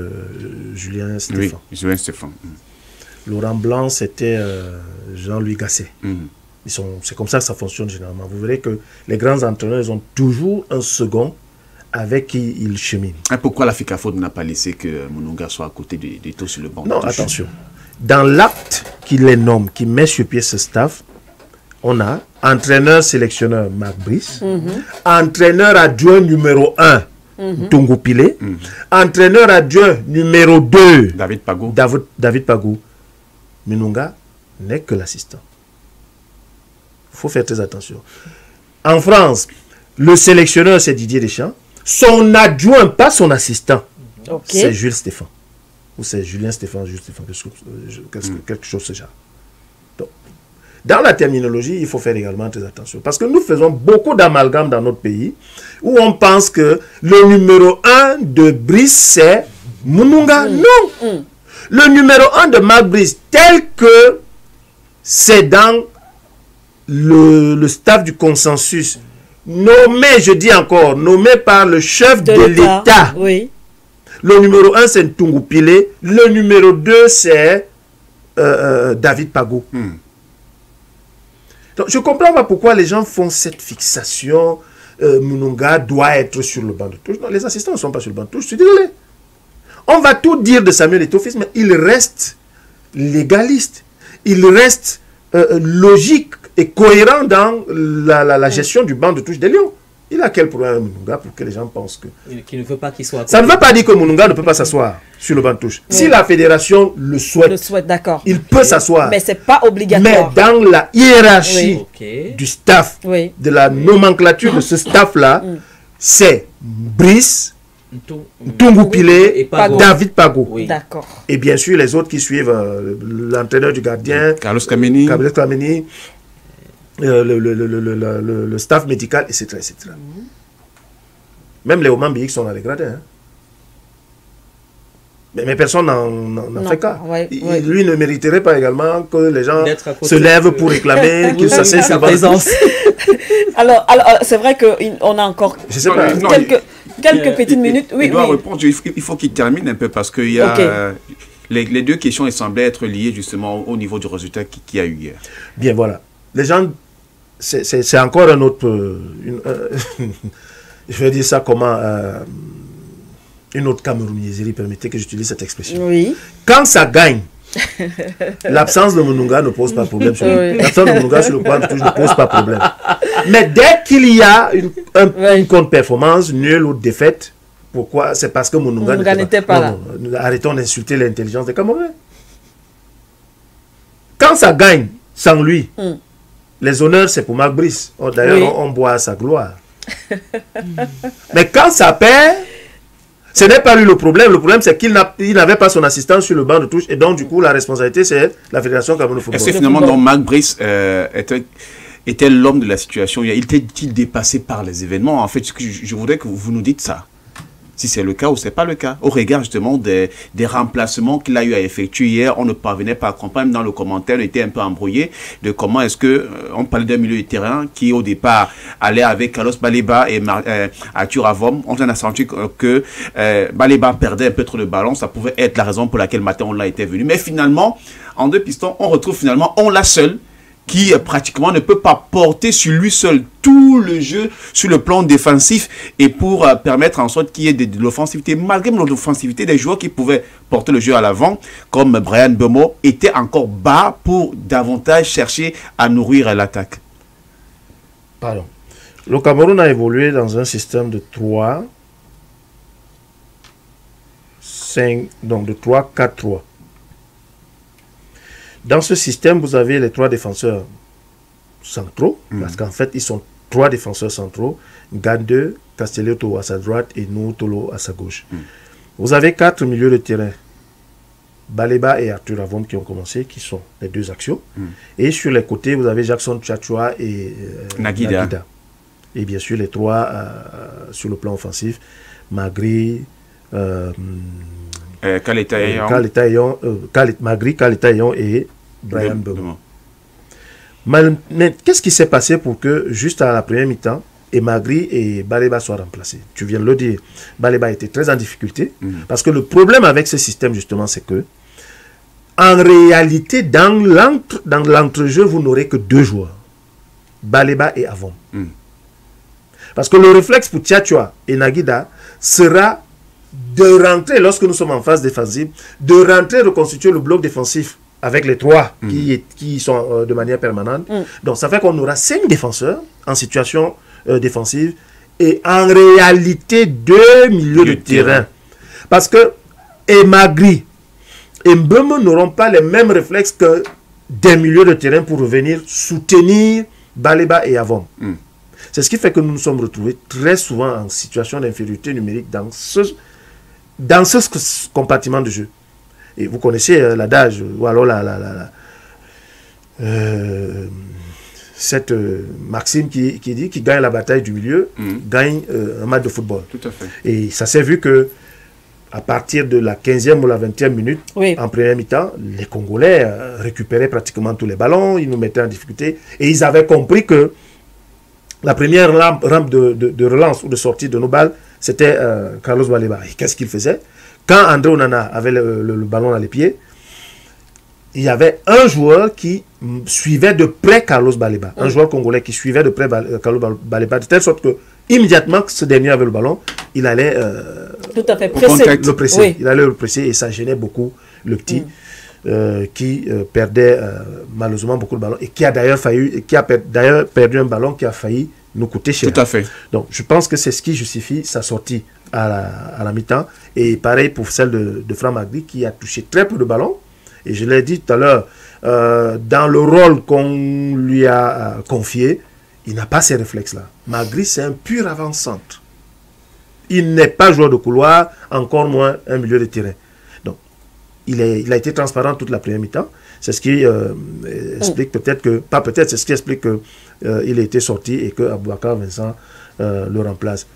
Julien Stéphan. Oui, Julien Stéphan. Laurent Blanc, c'était Jean-Louis Gasset. C'est comme ça que ça fonctionne généralement. Vous verrez que les grands entraîneurs, ils ont toujours un second avec qui ils cheminent. Et pourquoi la FECAFO n'a pas laissé que Mununga soit à côté de tous sur le banc? Non, attention. Dans l'acte qui les nomme, qui met sur pied ce staff, on a entraîneur-sélectionneur Marc Brice, entraîneur adjoint numéro 1, Tongo Pile, entraîneur adjoint numéro 2, David Pagou. David Pagou. Mununga n'est que l'assistant. Il faut faire très attention. En France, le sélectionneur, c'est Didier Deschamps. Son adjoint, pas son assistant, c'est Jules Stéphan. Ou c'est Julien Stéphan, quelque chose de ce genre. Donc, dans la terminologie, il faut faire également très attention. Parce que nous faisons beaucoup d'amalgames dans notre pays où on pense que le numéro 1 de Brice, c'est Mununga. Non. Le numéro 1 de Marc Brice, tel que c'est dans le staff du consensus, nommé, je dis encore, nommé par le chef de l'État. Oui. Le numéro 1, c'est Ntungu Pile. Le numéro 2, c'est David Pagou. Donc, je ne comprends pas pourquoi les gens font cette fixation. Mununga doit être sur le banc de touche. Non, les assistants ne sont pas sur le banc de touche. Je suis désolé. On va tout dire de Samuel Eto'o-Fils, mais il reste légaliste. Il reste logique et cohérent dans la gestion du banc de touche des Lions. Il a quel problème, Mununga, pour que les gens pensent que... Qui ne veut pas qu'il soit... Ça ne veut pas dire que Mununga ne peut pas s'asseoir sur le banc de touche. Oui. Si la fédération le souhaite, d'accord. Il peut s'asseoir. Mais ce n'est pas obligatoire. Mais dans la hiérarchie du staff, de la nomenclature de ce staff-là, c'est Brice, Ntungu Pile et David Pagou. Oui. D'accord. Et bien sûr, les autres qui suivent, l'entraîneur du gardien, Carlos Kameni, le staff médical, etc. etc. Même les Omambik sont dans les gradins. Hein. Mais personne n'en fait cas. Lui ne mériterait pas également que les gens se lèvent pour réclamer qu'il s'asseye sur la présence. alors c'est vrai qu'on a encore quelques petites minutes. Oui, il doit répondre. Il faut qu'il termine un peu parce qu'il y a... Les deux questions elles semblaient être liées justement au niveau du résultat qu'il y a eu hier. Bien, voilà. Les gens... C'est encore un autre... je vais dire ça comment... une autre camerouniaiserie, permettez que j'utilise cette expression. Oui. Quand ça gagne, l'absence de Mununga ne pose pas de problème. L'absence de Mununga sur le plan de touche ne pose pas de problème. Mais dès qu'il y a une contre-performance, nulle ou défaite, pourquoi? C'est parce que Mununga n'était pas là. Non, arrêtons d'insulter l'intelligence des Camerounais. Quand ça gagne, sans lui, les honneurs, c'est pour Marc Brice. D'ailleurs, on boit à sa gloire. Mais quand ça perd, ce n'est pas lui le problème. Le problème, c'est qu'il n'avait pas son assistant sur le banc de touche. Et donc, du coup, la responsabilité, c'est la Fédération Cameroun Football. Est-ce que finalement, donc, Marc Brice était l'homme de la situation? Il était-il dépassé par les événements? En fait, je voudrais que vous nous dites ça. Si c'est le cas ou ce n'est pas le cas. Au regard justement des remplacements qu'il a eu à effectuer hier, on ne parvenait pas à comprendre. Même dans le commentaire, on était un peu embrouillé de comment est-ce que on parlait d'un milieu de terrain qui au départ allait avec Carlos Baleba et Arthur Avom. On a senti que Baleba perdait un peu trop le ballon. Ça pouvait être la raison pour laquelle matin on l'a été venu. Mais finalement, en deux pistons, on retrouve finalement on l'a seul, qui pratiquement ne peut pas porter sur lui seul tout le jeu sur le plan défensif et pour permettre en sorte qu'il y ait de l'offensivité. Malgré l'offensivité, des joueurs qui pouvaient porter le jeu à l'avant, comme Brian Bemo, étaient encore bas pour davantage chercher à nourrir l'attaque. Pardon. Le Cameroun a évolué dans un système de 3, 3-4-3. Dans ce système, vous avez les 3 défenseurs centraux, parce qu'en fait, ils sont 3 défenseurs centraux, Gande, Castelletto à sa droite et Noutolo à sa gauche. Vous avez 4 milieux de terrain, Baleba et Arthur Avom qui ont commencé, qui sont les 2 axiaux. Et sur les côtés, vous avez Jackson Tchatchoua et Naguida. Et bien sûr, les 3 sur le plan offensif, Magri, Magri, Kaletayon et Brian Bemo. Mais qu'est-ce qui s'est passé pour que, juste à la première mi-temps, Magri et Baleba soient remplacés? Tu viens de le dire, Baleba était très en difficulté, parce que le problème avec ce système, justement, c'est que, en réalité, dans l'entrejeu, vous n'aurez que 2 joueurs, Baleba et Avon. Parce que le réflexe pour Tchatchoua et Naguida sera de rentrer, lorsque nous sommes en phase défensive, de rentrer, reconstituer le bloc défensif avec les 3 qui sont de manière permanente. Donc ça fait qu'on aura 5 défenseurs en situation défensive et en réalité 2 milieux de terrain. Parce que Magri et Mbembe n'auront pas les mêmes réflexes que des milieux de terrain pour revenir soutenir Baleba et Avon. C'est ce qui fait que nous nous sommes retrouvés très souvent en situation d'infériorité numérique dans ce compartiment de jeu. Et vous connaissez l'adage, ou alors cette maxime qui dit qu'il gagne la bataille du milieu, gagne un match de football. Tout à fait. Et ça s'est vu que à partir de la 15e ou la 20e minute, en première mi-temps, les Congolais récupéraient pratiquement tous les ballons, ils nous mettaient en difficulté, et ils avaient compris que la première rampe de relance ou de sortie de nos balles, c'était Carlos Baleba. Et qu'est-ce qu'il faisait? Quand André Onana avait le ballon dans les pieds, il y avait un joueur qui suivait de près Carlos Baleba. Un joueur congolais qui suivait de près Carlos Baleba, de telle sorte que immédiatement que ce dernier avait le ballon, il allait tout à fait le presser. Oui. Il allait le presser et ça gênait beaucoup le petit qui perdait malheureusement beaucoup de ballons et qui a d'ailleurs perdu un ballon qui a failli nous coûter cher. Tout à fait. Donc je pense que c'est ce qui justifie sa sortie à la mi-temps. Et pareil pour celle de Franck Magri qui a touché très peu de ballons. Et je l'ai dit tout à l'heure, dans le rôle qu'on lui a confié, il n'a pas ces réflexes-là. Magri, c'est un pur avant-centre. Il n'est pas joueur de couloir, encore moins un milieu de terrain. Donc, il a été transparent toute la première mi-temps. C'est ce qui explique peut-être que, pas peut-être, c'est ce qui explique qu'il a été sorti et que Aboubakar Vincent le remplace.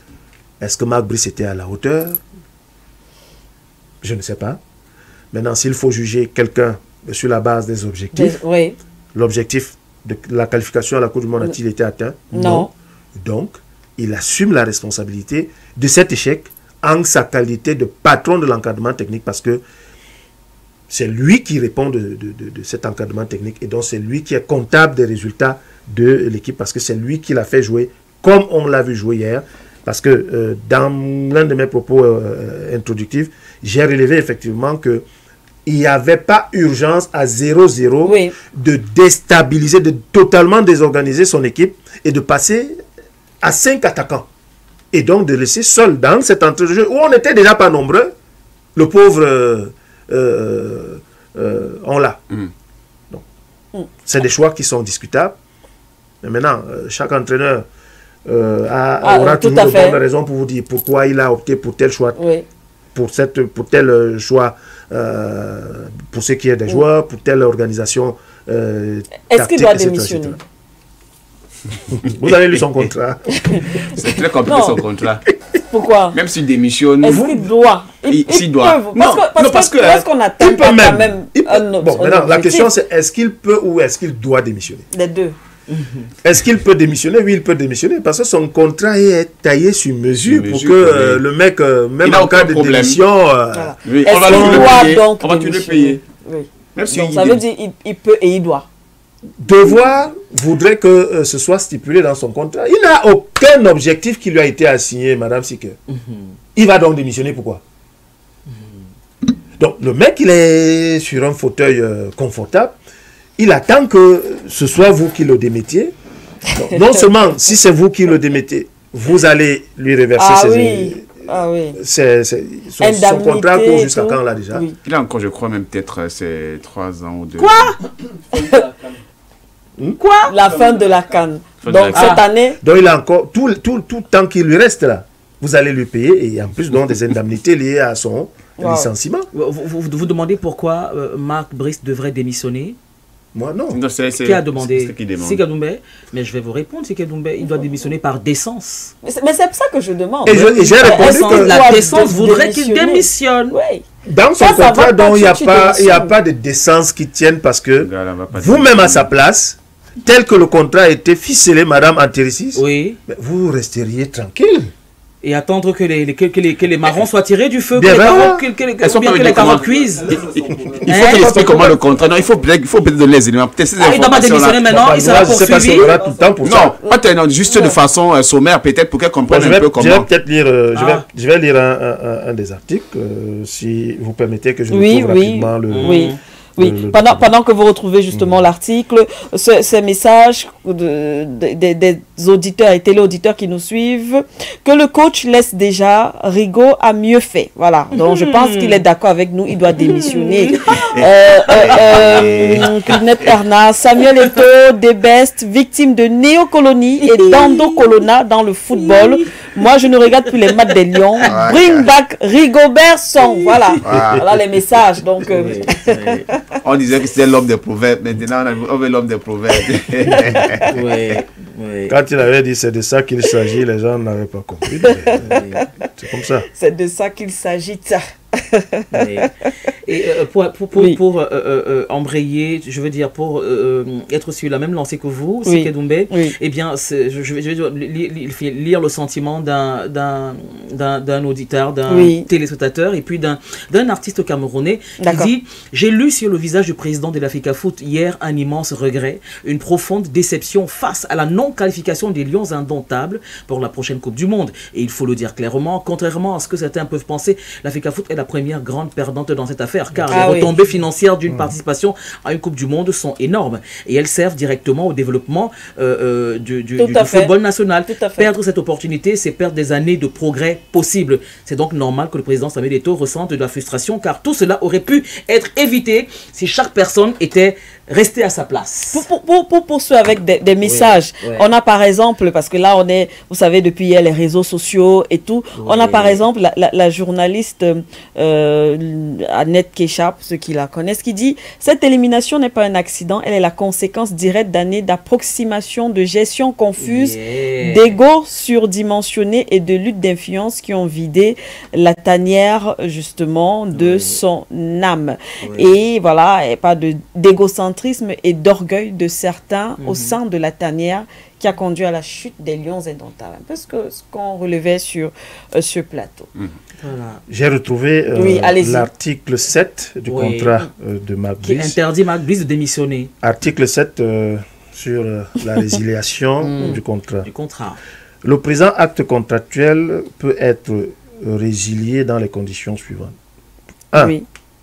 Est-ce que Marc Brice était à la hauteur? Je ne sais pas. Maintenant, s'il faut juger quelqu'un sur la base des objectifs, l'objectif de la qualification à la Coupe du Monde a-t-il été atteint? Non. Donc, il assume la responsabilité de cet échec en sa qualité de patron de l'encadrement technique parce que c'est lui qui répond de cet encadrement technique et donc c'est lui qui est comptable des résultats de l'équipe parce que c'est lui qui l'a fait jouer comme on l'a vu jouer hier. Parce que dans l'un de mes propos introductifs, j'ai relevé effectivement qu'il n'y avait pas urgence à 0-0 de déstabiliser, de totalement désorganiser son équipe et de passer à 5 attaquants. Et donc de laisser seul dans cet entre-jeu où on n'était déjà pas nombreux, le pauvre on l'a. C'est des choix qui sont discutables. Mais maintenant, chaque entraîneur aura toujours de bonnes raisons pour vous dire pourquoi il a opté pour tel choix, pour tel choix, pour ce qui est des joueurs, pour telle organisation. Est-ce qu'il doit démissionner? Vous avez lu son contrat. C'est très compliqué son contrat. Pourquoi? Même s'il démissionne. Est-ce qu'il doit? S'il doit. Parce que lorsqu'on attend quand même bon, maintenant, la question c'est est-ce qu'il peut ou est-ce qu'il doit démissionner? Les deux. Est-ce qu'il peut démissionner? Oui, il peut démissionner parce que son contrat est taillé sur mesure pour que le mec, même en cas de démission, on va le payer. Donc ça veut dire il peut et il doit. Devoir voudrait que ce soit stipulé dans son contrat. Il n'a aucun objectif qui lui a été assigné, Madame Siker. Il va donc démissionner, pourquoi? Donc le mec, il est sur un fauteuil confortable. Il attend que ce soit vous qui le démettiez. Non seulement si c'est vous qui le démettez, vous allez lui reverser Ah oui. Son contrat court jusqu'à quand là déjà? Oui. Il a encore, je crois, même peut-être c'est 3 ans ou 2 Quoi? Quoi? La fin de la CAN. Donc cette année. Donc il a encore tout le temps qu'il lui reste là. Vous allez lui payer et en plus donc des indemnités liées à son licenciement. Vous demandez pourquoi Marc Brice devrait démissionner? Moi non. Qui a demandé? C'est qui demande. C'est Kadoumbé. Mais je vais vous répondre, c'est Kadoumbé. Il doit démissionner par décence. Mais c'est ça que je demande. Et j'ai répondu que la décence voudrait qu'il démissionne. Oui. Dans son contrat, donc il n'y a pas de décence qui tienne parce que vous-même à sa place, tel que le contrat a été ficelé, Madame Antéricis, oui, vous resteriez tranquille. Et attendre que les marrons soient tirés du feu, bien que les carottes cuisent. Il faut qu'il explique comment le contrat. Non, il faut peut-être donner les éléments. Il doit pas démissionner maintenant, il sera poursuivi. Non, juste de façon sommaire, peut-être pour qu'elle comprenne un peu comment. Je vais lire un des articles, si vous permettez que je retrouve rapidement le... Oui, pendant que vous retrouvez justement l'article, ces messages des auditeurs et téléauditeurs qui nous suivent, que le coach laisse déjà, Rigaud a mieux fait. Voilà, donc je pense qu'il est d'accord avec nous, il doit démissionner. Clunet Erna, Samuel Eto'o, Desbest, victime de néocolonie et d'endocolona dans le football. Moi, je ne regarde plus les matchs des Lions. Bring back Rigobert Song. Voilà, voilà les messages. Donc, on disait que c'était l'homme des proverbes. Maintenant, on veut l'homme des proverbes. Oui. Quand il avait dit c'est de ça qu'il s'agit, les gens n'avaient pas compris. C'est comme ça. C'est de ça qu'il s'agit. Et pour embrayer, je veux dire, pour être sur la même lancée que vous, c'est Kadoumbé, eh bien, je vais lire le sentiment d'un auditeur, d'un téléspectateur et puis d'un artiste camerounais qui dit « J'ai lu sur le visage du président de l'Africa Foot hier un immense regret, une profonde déception face à la non-qualification des Lions indomptables pour la prochaine Coupe du Monde. Et il faut le dire clairement, contrairement à ce que certains peuvent penser, l'Africa Foot est la première grande perdante dans cette affaire, car les retombées financières d'une participation à une Coupe du Monde sont énormes et elles servent directement au développement du football national. Perdre cette opportunité, c'est perdre des années de progrès possibles. C'est donc normal que le président Samuel Eto'o ressente de la frustration, car tout cela aurait pu être évité si chaque personne était restée à sa place. Pour poursuivre avec des messages, on a par exemple, parce que là on est, vous savez, depuis hier les réseaux sociaux et tout, on a par exemple la journaliste Annette Kéchap, ceux qui la connaissent, qui dit « Cette élimination n'est pas un accident, elle est la conséquence directe d'années d'approximation, de gestion confuse, d'ego surdimensionné et de lutte d'influence qui ont vidé la tanière justement de son âme. » Et voilà, et pas d'égocentrisme et d'orgueil de certains au sein de la tanière qui a conduit à la chute des Lions indomptables. Un peu ce qu'on relevait sur ce plateau. Voilà. J'ai retrouvé l'article 7 du contrat de Marc Brice. Qui interdit Marc Brice de démissionner. Article 7 sur la résiliation du contrat. Le présent acte contractuel peut être résilié dans les conditions suivantes. 1.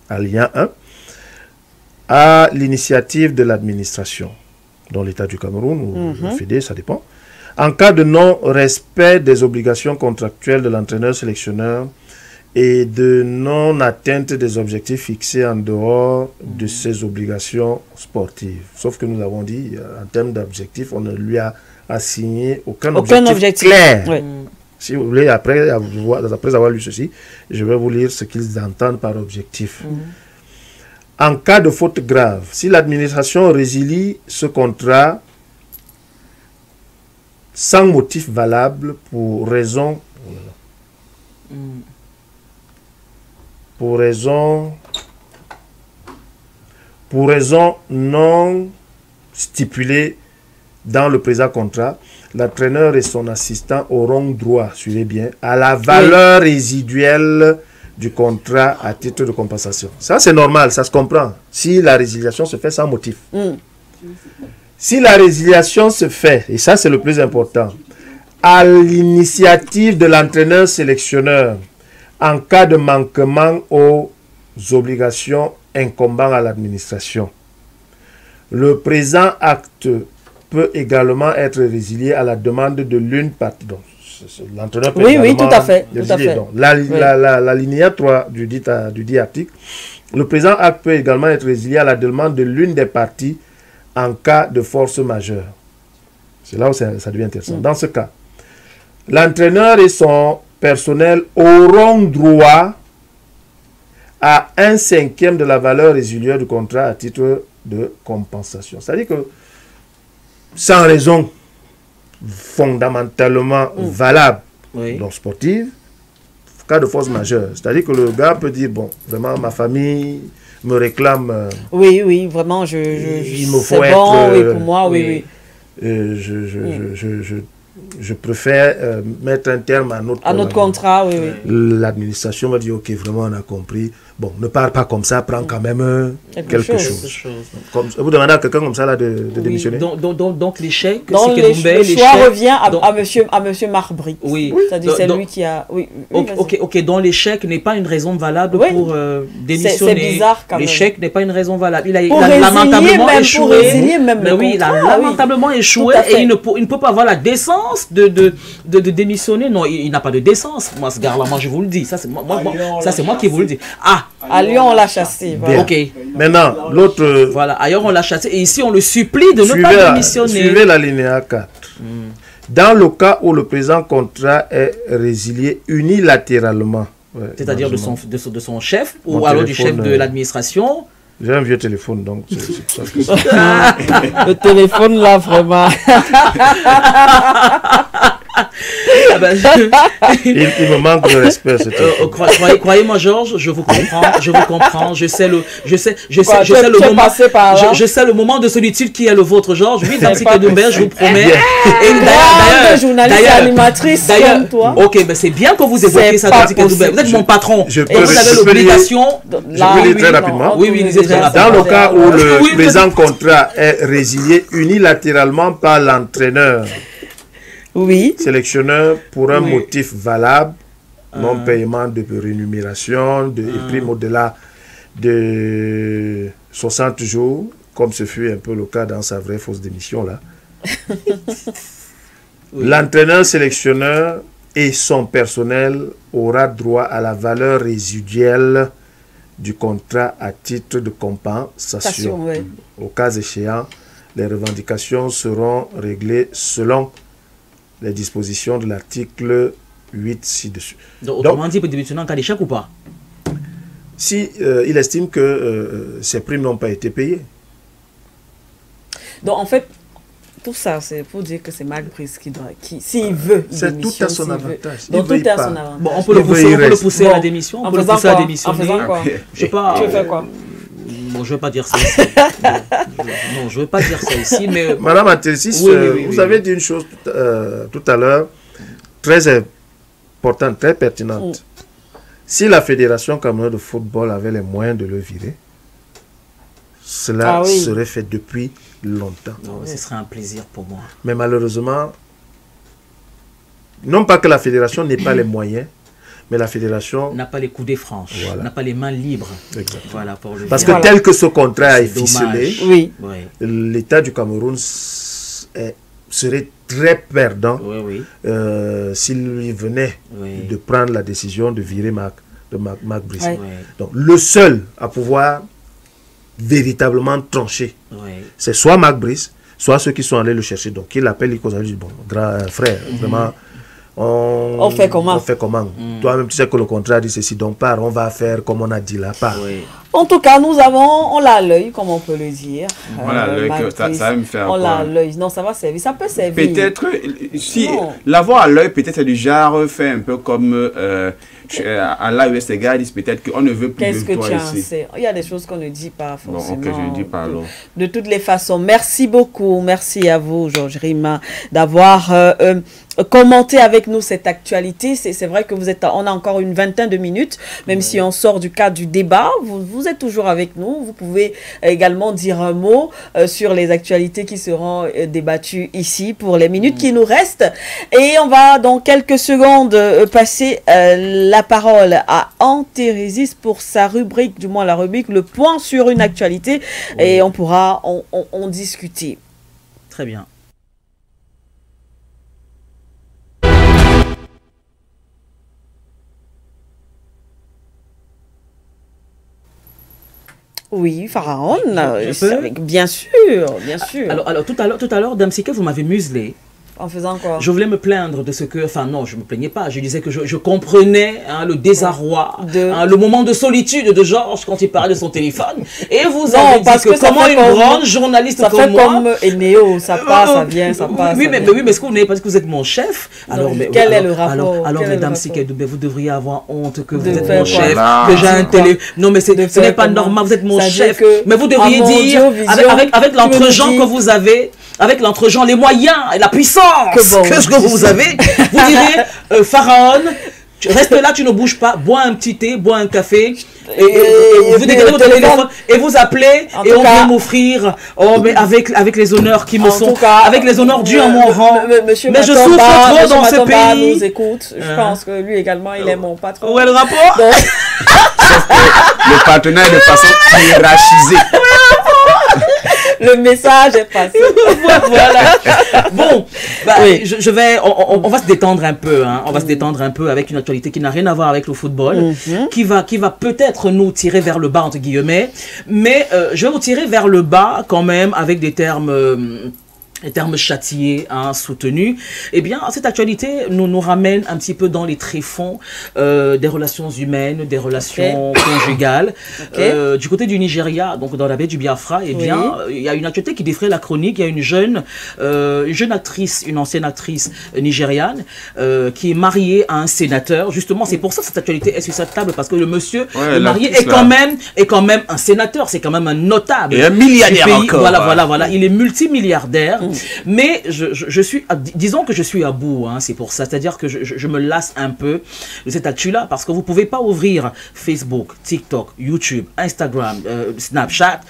Alinéa 1. À l'initiative de l'administration, dont l'État du Cameroun ou le FEDE, ça dépend, en cas de non-respect des obligations contractuelles de l'entraîneur-sélectionneur et de non-atteinte des objectifs fixés en dehors de ses obligations sportives. Sauf que nous avons dit, en termes d'objectifs, on ne lui a assigné aucun objectif clair. Si vous voulez, après avoir lu ceci, je vais vous lire ce qu'ils entendent par objectif. En cas de faute grave, si l'administration résilie ce contrat sans motif valable pour raison non stipulée dans le présent contrat, l'entraîneur et son assistant auront droit, suivez bien, à la valeur résiduelle du contrat à titre de compensation. Ça, c'est normal, ça se comprend. Si la résiliation se fait sans motif. Si la résiliation se fait, et ça, c'est le plus important, à l'initiative de l'entraîneur-sélectionneur, en cas de manquement aux obligations incombant à l'administration, le présent acte peut également être résilié à la demande de l'une partie. Donc, l'entraîneur peut Oui, également tout à fait. résilier. Donc, l'alinéa 3 du dit article, le présent acte peut également être résilié à la demande de l'une des parties en cas de force majeure. C'est là où ça devient intéressant. Dans ce cas, l'entraîneur et son personnel auront droit à 1/5 de la valeur résiduelle du contrat à titre de compensation. C'est-à-dire que, sans raison fondamentalement valable, donc sportive, cas de force majeure. C'est-à-dire que le gars peut dire, bon, vraiment, ma famille me réclame. Oui, vraiment, il me faut c'est être, bon, oui, pour moi, oui. Je préfère mettre un terme à notre contrat, oui. L'administration va dire, ok, vraiment, on a compris. Bon, ne parle pas comme ça, prends quand même quelque chose. Comme, vous demandez à quelqu'un comme ça là, de démissionner. Donc l'échec, c'est que le choix revient à monsieur Marbric. Oui. C'est-à-dire c'est lui qui a... Oui, ok, donc l'échec n'est pas une raison valable pour démissionner. C'est bizarre quand même. L'échec n'est pas une raison valable. Il a lamentablement échoué. Pour résilier même mais oui, il a lamentablement échoué et il ne peut pas avoir la décence de démissionner. Non, il n'a pas de décence. Moi, ce gars-là, moi je vous le dis. Ça, c'est moi qui vous le dis. À Lyon, on l'a chassé. Voilà. Ok. Maintenant, l'autre... Voilà, ailleurs, on l'a chassé. Et ici, on le supplie de ne pas démissionner. Suivez l'alinéa 4. Dans le cas où le présent contrat est résilié unilatéralement... c'est-à-dire de son chef ou alors du chef de l'administration. J'ai un vieux téléphone, donc c'est ça que c'est. Le téléphone, là, vraiment. Il me manque de respect. Croyez-moi, Georges, je vous comprends. Je sais le moment de solitude qui est le vôtre, Georges. Oui, Nancy Kedoumber, je vous promets. D'ailleurs, journaliste animatrice comme toi. Ok, ben c'est bien que vous évoquiez ça, Nancy Kedoumber. Vous êtes mon patron. Et vous avez l'obligation. Je peux lire très rapidement. Oui, lisez très rapidement. Dans le cas où le présent contrat est résilié unilatéralement par l'entraîneur, sélectionneur pour un motif valable, non-paiement de rémunération, de prime au-delà de 60 jours, comme ce fut un peu le cas dans sa vraie fausse démission là. L'entraîneur sélectionneur et son personnel aura droit à la valeur résiduelle du contrat à titre de compensation. Au cas échéant, les revendications seront réglées selon les dispositions de l'article 8 ci-dessus. Donc, autrement dit, il peut démissionner en cas d'échec ou pas? Si il estime que ces primes n'ont pas été payées. Donc, en fait, tout ça, c'est pour dire que c'est Marbric qui s'il veut, il c'est tout à son avantage. Donc, tout est à son avantage. Bon, on peut le pousser à la démission. On peut le pousser à démissionner. En faisant quoi? Je sais pas. Tu veux faire quoi? Bon, je ne veux pas dire ça ici. Non, je ne veux pas dire ça ici, mais... Madame Atelssis, vous avez dit une chose tout à l'heure, très importante, très pertinente. Si la Fédération camerounaise de football avait les moyens de le virer, cela serait fait depuis longtemps. Ce serait un plaisir pour moi. Mais malheureusement, non pas que la Fédération n'ait pas les moyens, mais la fédération n'a pas les coudées franches, n'a pas les mains libres. Voilà, pour le parce que tel que ce contrat est ficelé, l'État du Cameroun serait très perdant s'il venait de prendre la décision de virer Marbric. Donc le seul à pouvoir véritablement trancher, c'est soit Marbric, soit ceux qui sont allés le chercher. Donc il appelle, il dit, bon, grand frère, vraiment... On fait comment? Toi-même, tu sais que le contrat dit ceci, donc part, on va faire comme on a dit là, part. En tout cas, on l'a à l'œil, comme on peut le dire. On l'a à l'œil, ça va me faire. On l'a à l'œil. Non, ça va servir. Ça peut servir. Peut-être, si l'avoir à l'œil, peut-être c'est du genre, fait un peu comme à l'AES, les gars disent peut-être qu'on ne veut plus de toi ici. Qu'est-ce que tu Il y a des choses qu'on ne dit pas forcément. Bon, ok, je ne dis pas alors. De toutes les façons, merci beaucoup. Merci à vous, Georges Rima, d'avoir commenté avec nous cette actualité. C'est vrai que on a encore une vingtaine de minutes, même si on sort du cadre du débat. Vous êtes toujours avec nous. Vous pouvez également dire un mot sur les actualités qui seront débattues ici pour les minutes qui nous restent. Et on va dans quelques secondes passer la parole à Antérésis pour sa rubrique, du moins la rubrique, le point sur une actualité. Et on pourra en discuter. Très bien. Oui, Pharaon, bien sûr, bien sûr. Alors tout à l'heure, Dame Sike, vous m'avez muselé. En faisant quoi? Je voulais me plaindre de ce que... Enfin non, je ne me plaignais pas. Je disais que je comprenais le désarroi, le moment de solitude de Georges quand il parlait de son téléphone. Et vous avez dit que comment une grande journaliste comme moi... Ça fait comme Eneo, ça passe, ça vient, ça passe. Oui, mais est-ce que vous n'avez pas dit que vous êtes mon chef? Alors, quel est le rapport? Alors Mesdames Sike, vous devriez avoir honte que vous êtes mon chef, que j'ai un télé... Non, mais ce n'est pas normal, vous êtes mon chef. Mais vous devriez dire, avec l'entre-gens que vous avez... Avec l'entre-gens, les moyens et la puissance que vous avez, vous direz, Pharaon, reste là, tu ne bouges pas, bois un petit thé, bois un café, et vous dégainez votre téléphone, et vous appelez, et on vient m'offrir, mais avec les honneurs qui me sont, avec les honneurs dus à mon rang. Mais je souffre trop dans ce pays. Nous écoute, je pense que lui également, il est mon patron. Où est le rapport? Le partenaire de façon hiérarchisée. Le message est passé. Voilà. Bon, on va se détendre un peu. Hein. On va se détendre un peu avec une actualité qui n'a rien à voir avec le football, qui va peut-être nous tirer vers le bas, entre guillemets. Mais je vais vous tirer vers le bas quand même avec des termes... les termes châtiés, soutenus, eh bien, cette actualité nous ramène un petit peu dans les tréfonds des relations humaines, des relations conjugales. Du côté du Nigeria, donc dans la baie du Biafra, eh bien, il y a une actualité qui défraie la chronique. Il y a une jeune actrice, une ancienne actrice nigériane, qui est mariée à un sénateur. Justement, c'est pour ça que cette actualité est sur cette table, parce que le monsieur le marié est quand même un sénateur, c'est quand même un notable. Et un milliardaire encore. Voilà. Il est multimilliardaire. Mais je suis, disons que je suis à bout, c'est pour ça, c'est-à-dire que je me lasse un peu de cette actu-là, parce que vous ne pouvez pas ouvrir Facebook, TikTok, YouTube, Instagram, Snapchat,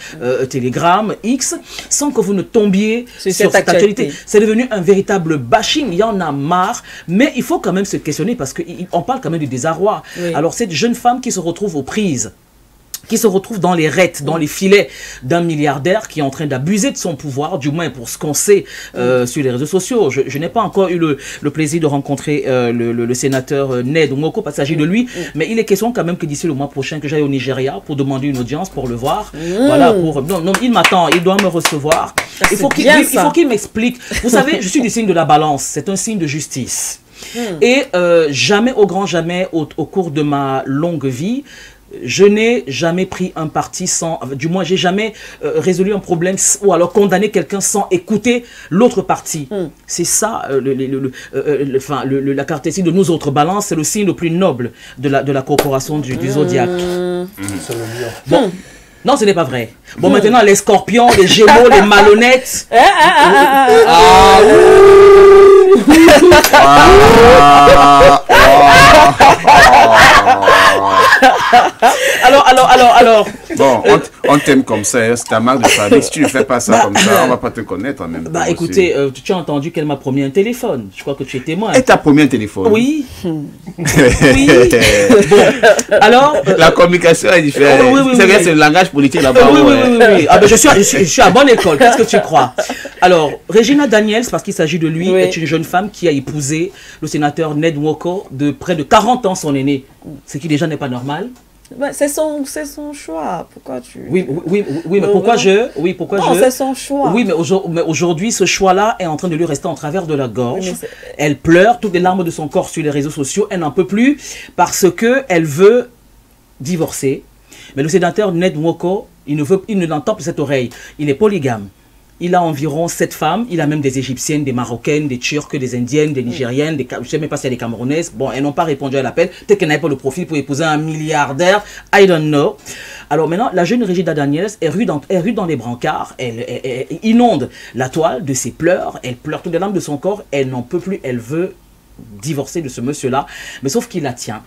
Telegram, X, sans que vous ne tombiez sur cette actualité. C'est devenu un véritable bashing, il y en a marre, mais il faut quand même se questionner, parce qu'on parle quand même du désarroi. Alors cette jeune femme qui se retrouve aux prises, qui se retrouve dans les rêtes, dans les filets d'un milliardaire qui est en train d'abuser de son pouvoir, du moins pour ce qu'on sait sur les réseaux sociaux. Je n'ai pas encore eu le plaisir de rencontrer le sénateur Ned Nwoko, parce qu'il s'agit de lui, mais il est question quand même que d'ici le mois prochain que j'aille au Nigeria pour demander une audience pour le voir. Voilà, non, il m'attend, il doit me recevoir. Il faut qu'il m'explique. Vous savez, je suis du signe de la balance, c'est un signe de justice. Et jamais, au grand jamais, au cours de ma longue vie, je n'ai jamais pris un parti du moins, j'ai jamais résolu un problème ou alors condamné quelqu'un sans écouter l'autre parti. C'est ça, la caractéristique de nous autres balances, c'est le signe le plus noble de la corporation du zodiaque. C'est le lion. Bon. Non, ce n'est pas vrai. Bon, maintenant, les scorpions, les gémeaux, les malhonnêtes. Alors. Bon, on t'aime comme ça, c'est ta marque de fabrique. Si tu ne fais pas ça comme ça, on ne va pas te connaître en même temps. Écoutez, tu as entendu qu'elle m'a promis un téléphone. Je crois que tu es témoin. Elle t'a promis un téléphone? Oui. Oui. Bon, alors... La communication est différente. C'est le langage politique là-bas. Oui. Ah, ben, je suis à bonne école. Qu'est-ce que tu crois? Alors, Regina Daniels, parce qu'il s'agit de lui, est une jeune femme qui a épousé le sénateur Ned Nwoko de près de 40 ans, son aîné. Ce qui déjà n'est pas normal. C'est son choix. Pourquoi tu... Oui, mais pourquoi Non, c'est son choix. Oui, mais aujourd'hui, ce choix-là est en train de lui rester en travers de la gorge. Elle pleure, toutes les larmes de son corps sur les réseaux sociaux. Elle n'en peut plus parce qu'elle veut divorcer. Mais le sénateur Ned Nwoko, il ne l'entend plus cette oreille. Il est polygame. Il a environ 7 femmes. Il a même des Égyptiennes, des Marocaines, des Turques, des Indiennes, des Nigériennes, je ne sais même pas si il y a des Camerounaises. Bon, elles n'ont pas répondu à l'appel. Peut-être qu'elles n'avaient pas le profil pour épouser un milliardaire. I don't know. Alors maintenant, la jeune Regina Daniels est rue dans les brancards. Elle inonde la toile de ses pleurs. Elle pleure toutes les larmes de son corps. Elle n'en peut plus. Elle veut divorcer de ce monsieur-là. Mais sauf qu'il la tient.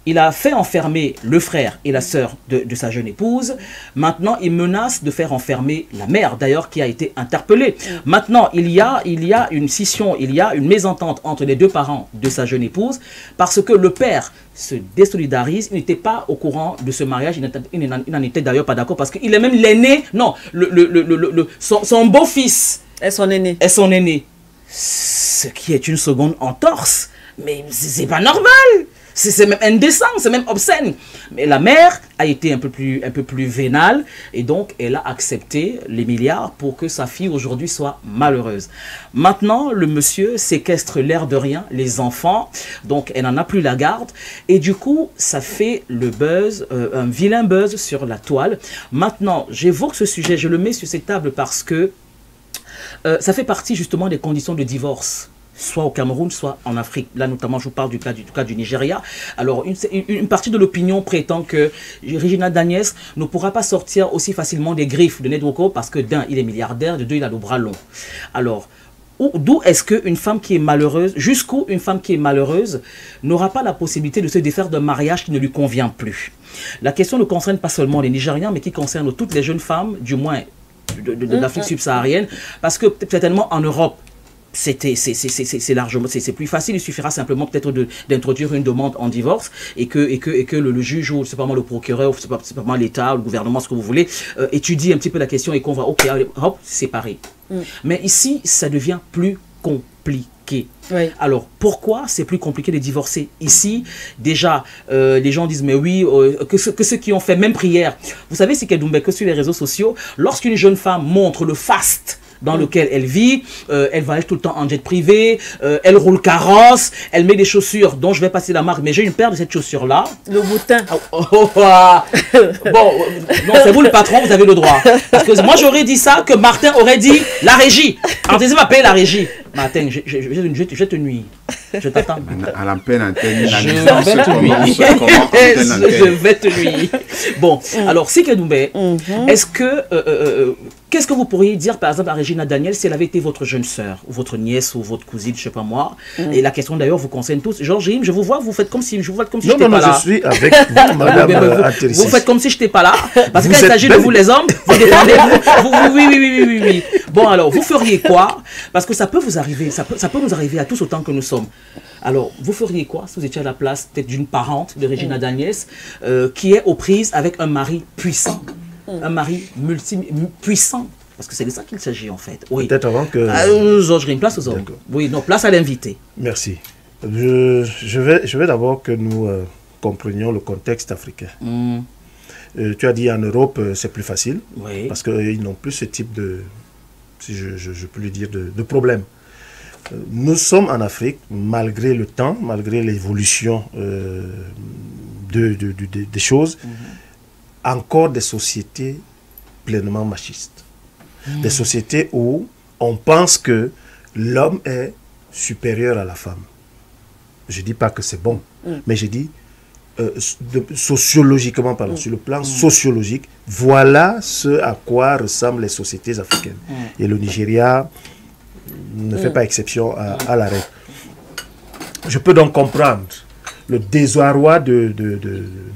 Il a fait enfermer le frère et la sœur de sa jeune épouse. Maintenant, il menace de faire enfermer la mère, d'ailleurs, qui a été interpellée. Maintenant, il y a une scission, il y a une mésentente entre les deux parents de sa jeune épouse, parce que le père se désolidarise. Il n'était pas au courant de ce mariage. Il n'en était d'ailleurs pas d'accord, parce qu'il est même l'aîné. Non, son beau-fils est son aîné. Ce qui est une seconde entorse Mais c'est pas normal. C'est même indécent, c'est même obscène. Mais la mère a été un peu plus vénale et donc elle a accepté les milliards pour que sa fille aujourd'hui soit malheureuse. Maintenant, le monsieur séquestre l'air de rien, les enfants, donc elle n'en a plus la garde et du coup, ça fait le buzz, un vilain buzz sur la toile. Maintenant, j'évoque ce sujet, je le mets sur cette table parce que ça fait partie justement des conditions de divorce, soit au Cameroun, soit en Afrique. Là, notamment, je vous parle du cas du Nigeria. Alors, une partie de l'opinion prétend que Regina Daniels ne pourra pas sortir aussi facilement des griffes de Nedwoko parce que d'un, il est milliardaire, de deux, il a le bras long. Alors, d'où est-ce qu'une femme qui est malheureuse, jusqu'où une femme qui est malheureuse n'aura pas la possibilité de se défaire d'un mariage qui ne lui convient plus? La question ne concerne pas seulement les Nigériens, mais qui concerne toutes les jeunes femmes, du moins de l'Afrique subsaharienne, parce que certainement en Europe, c'est largement, c'est plus facile. Il suffira simplement peut-être d'introduire une demande en divorce et que le juge ou c'est pas moi le procureur ou c'est pas moi l'État ou le gouvernement, ce que vous voulez, étudie un petit peu la question et qu'on va ok, allez, hop, séparer. Mais ici, ça devient plus compliqué. Oui. Alors, pourquoi c'est plus compliqué de divorcer ici? Déjà, les gens disent, mais oui, que ceux qui ont fait même prière. Vous savez, c'est que sur les réseaux sociaux, lorsqu'une jeune femme montre le faste dans lequel elle vit, elle va être tout le temps en jet privé, elle roule carrosse, elle met des chaussures dont je vais passer la marque, mais j'ai une paire de cette chaussure-là. Le boutin. Bon, non, c'est vous le patron, vous avez le droit. Parce que moi, j'aurais dit ça, que Martin aurait dit la régie. Alors, tu va payer la régie. Martin, je te nuis. Je t'attends. À la peine antenne, je vais te nuire. Bon, alors, si Kedoumbe, est-ce que... qu'est-ce que vous pourriez dire, par exemple, à Regina Daniels si elle avait été votre jeune sœur, ou votre nièce, ou votre cousine, je ne sais pas moi. Et la question, d'ailleurs, vous concerne tous. Georgine, je vous vois, vous faites comme si je n'étais pas là. Non, je suis avec vous, madame. Vous faites comme si je n'étais pas là. Parce que quand il s'agit de vous, les hommes, vous défendez vous. Oui. Bon, alors, vous feriez quoi? Parce que ça peut vous arriver, ça peut nous arriver à tous autant que nous sommes. Alors, vous feriez quoi si vous étiez à la place peut-être d'une parente de Regina Daniels qui est aux prises avec un mari puissant? Un mari puissant, parce que c'est de ça qu'il s'agit en fait. Oui. Peut-être avant que... Georges Green, place aux hommes. Oui, non, place à l'invité. Merci. Je vais d'abord que nous comprenions le contexte africain. Tu as dit en Europe, c'est plus facile, oui. Parce qu'ils n'ont plus ce type de, si je peux le dire, de problème. Nous sommes en Afrique, malgré le temps, malgré l'évolution des choses, encore des sociétés pleinement machistes. Des sociétés où on pense que l'homme est supérieur à la femme. Je ne dis pas que c'est bon, mais je dis sociologiquement, pardon, sur le plan sociologique, voilà ce à quoi ressemblent les sociétés africaines. Et le Nigeria ne fait pas exception à la règle. Je peux donc comprendre le désarroi de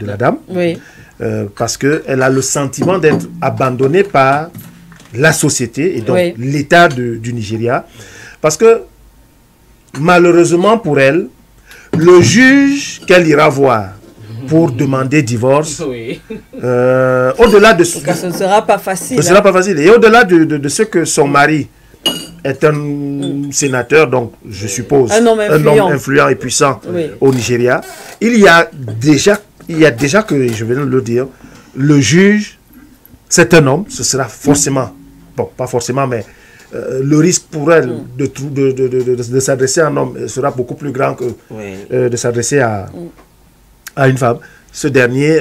la dame, oui. Parce qu'elle a le sentiment d'être abandonnée par la société et donc oui. l'État du Nigeria. Parce que malheureusement pour elle, le juge qu'elle ira voir pour demander divorce, oui. Au-delà de ce... Ce ne sera pas facile. Ce ne sera pas facile. Et au-delà de ce que son mari est un sénateur, donc je suppose un homme influent et puissant oui. au Nigeria, il y a déjà que, je vais le dire, le juge, c'est un homme, ce sera forcément, bon, pas forcément, mais le risque pour elle de s'adresser à un homme sera beaucoup plus grand que oui. De s'adresser à une femme. Ce dernier,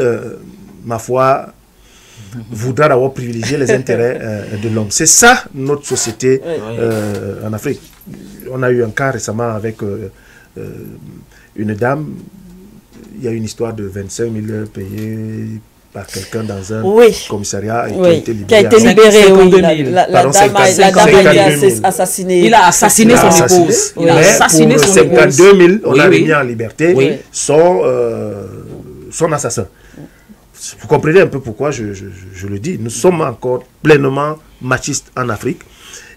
ma foi, voudra d'abord privilégier les intérêts de l'homme. C'est ça notre société en Afrique. On a eu un cas récemment avec une dame. Il y a une histoire de 25 000 payés par quelqu'un dans un commissariat et qui a été libéré. La dame a été assassinée. Il a assassiné son épouse. Il a assassiné son épouse. 52 000, on a mis en liberté son assassin. Vous comprenez un peu pourquoi je le dis. Nous sommes encore pleinement machistes en Afrique.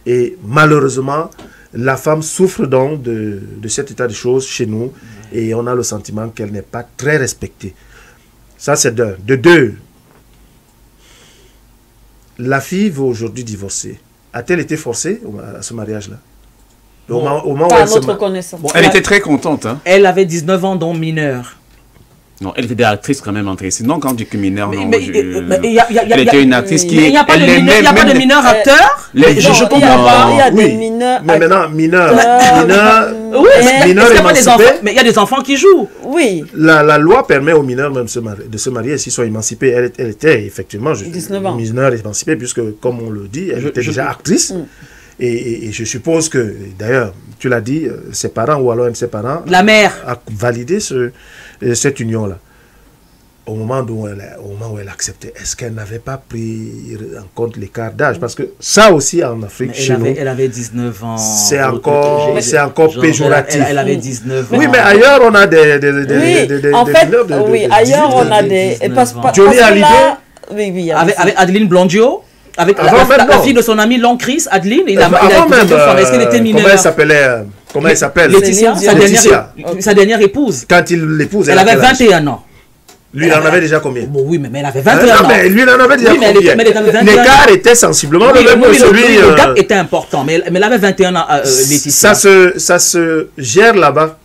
Et malheureusement, la femme souffre donc de cet état de choses chez nous. Et on a le sentiment qu'elle n'est pas très respectée. Ça, c'est d'un. De deux, la fille veut aujourd'hui divorcer. A-t-elle été forcée à ce mariage-là? Au moment où Pas à elle se notre marie. connaissance. Bon, Elle était très contente. Hein. Elle avait 19 ans, donc mineure. Non, elle était des actrices quand même entrées. Sinon, quand on dit que mineur, non. Mais il y a- Elle était une actrice qui. il n'y a pas de elle mineur, aimait il y a pas de même- mineur acteur. Les- Non, je il y a comprends. pas- il y a Oui. des mineurs. Mais maintenant, mineur, Oui, mais mineur est-ce qu'il y a pas des émancipé. enfants? Mais il y a des enfants qui jouent. Oui. La loi permet aux mineurs même de se marier s'ils sont émancipés. Elle était effectivement 19 ans. mineure émancipée, puisque, comme on le dit, elle était déjà actrice. Mm. Et je suppose que, d'ailleurs, tu l'as dit, ses parents ou alors un de ses parents La mère. a validé cette union-là. Au moment où elle acceptait, est-ce qu'elle n'avait pas pris en compte l'écart d'âge? Parce que ça aussi, en Afrique, chez nous, Elle avait 19 ans. c'est encore Genre, péjoratif. Elle avait 19 ans. Oui, mais ailleurs, on a des Oui, en fait, mineurs de oui, 18, ailleurs on a 19 des... Parce, ans. parce Johnny que Hallyday. là... Oui, oui. Avec Adeline Blondio, avec Avant même, la non. fille de son ami Long Chris, Adeline, il a Avant épousé même, deux femmes. Est-ce qu'elle était comment mineure? elle s'appelait Comment elle s'appelle Laetitia, Laetitia. sa dernière épouse. Quand il l'épouse, Elle avait 21 ans. Lui, il en avait déjà combien? Bon, oui, mais elle avait Non, 21 ans. mais lui, il en avait déjà Oui, mais elle combien? était- mais elle avait 21 L'écart était sensiblement Oui, le même que oui, celui... le gap était important, mais elle avait 21 ans, Laetitia. ça se gère là-bas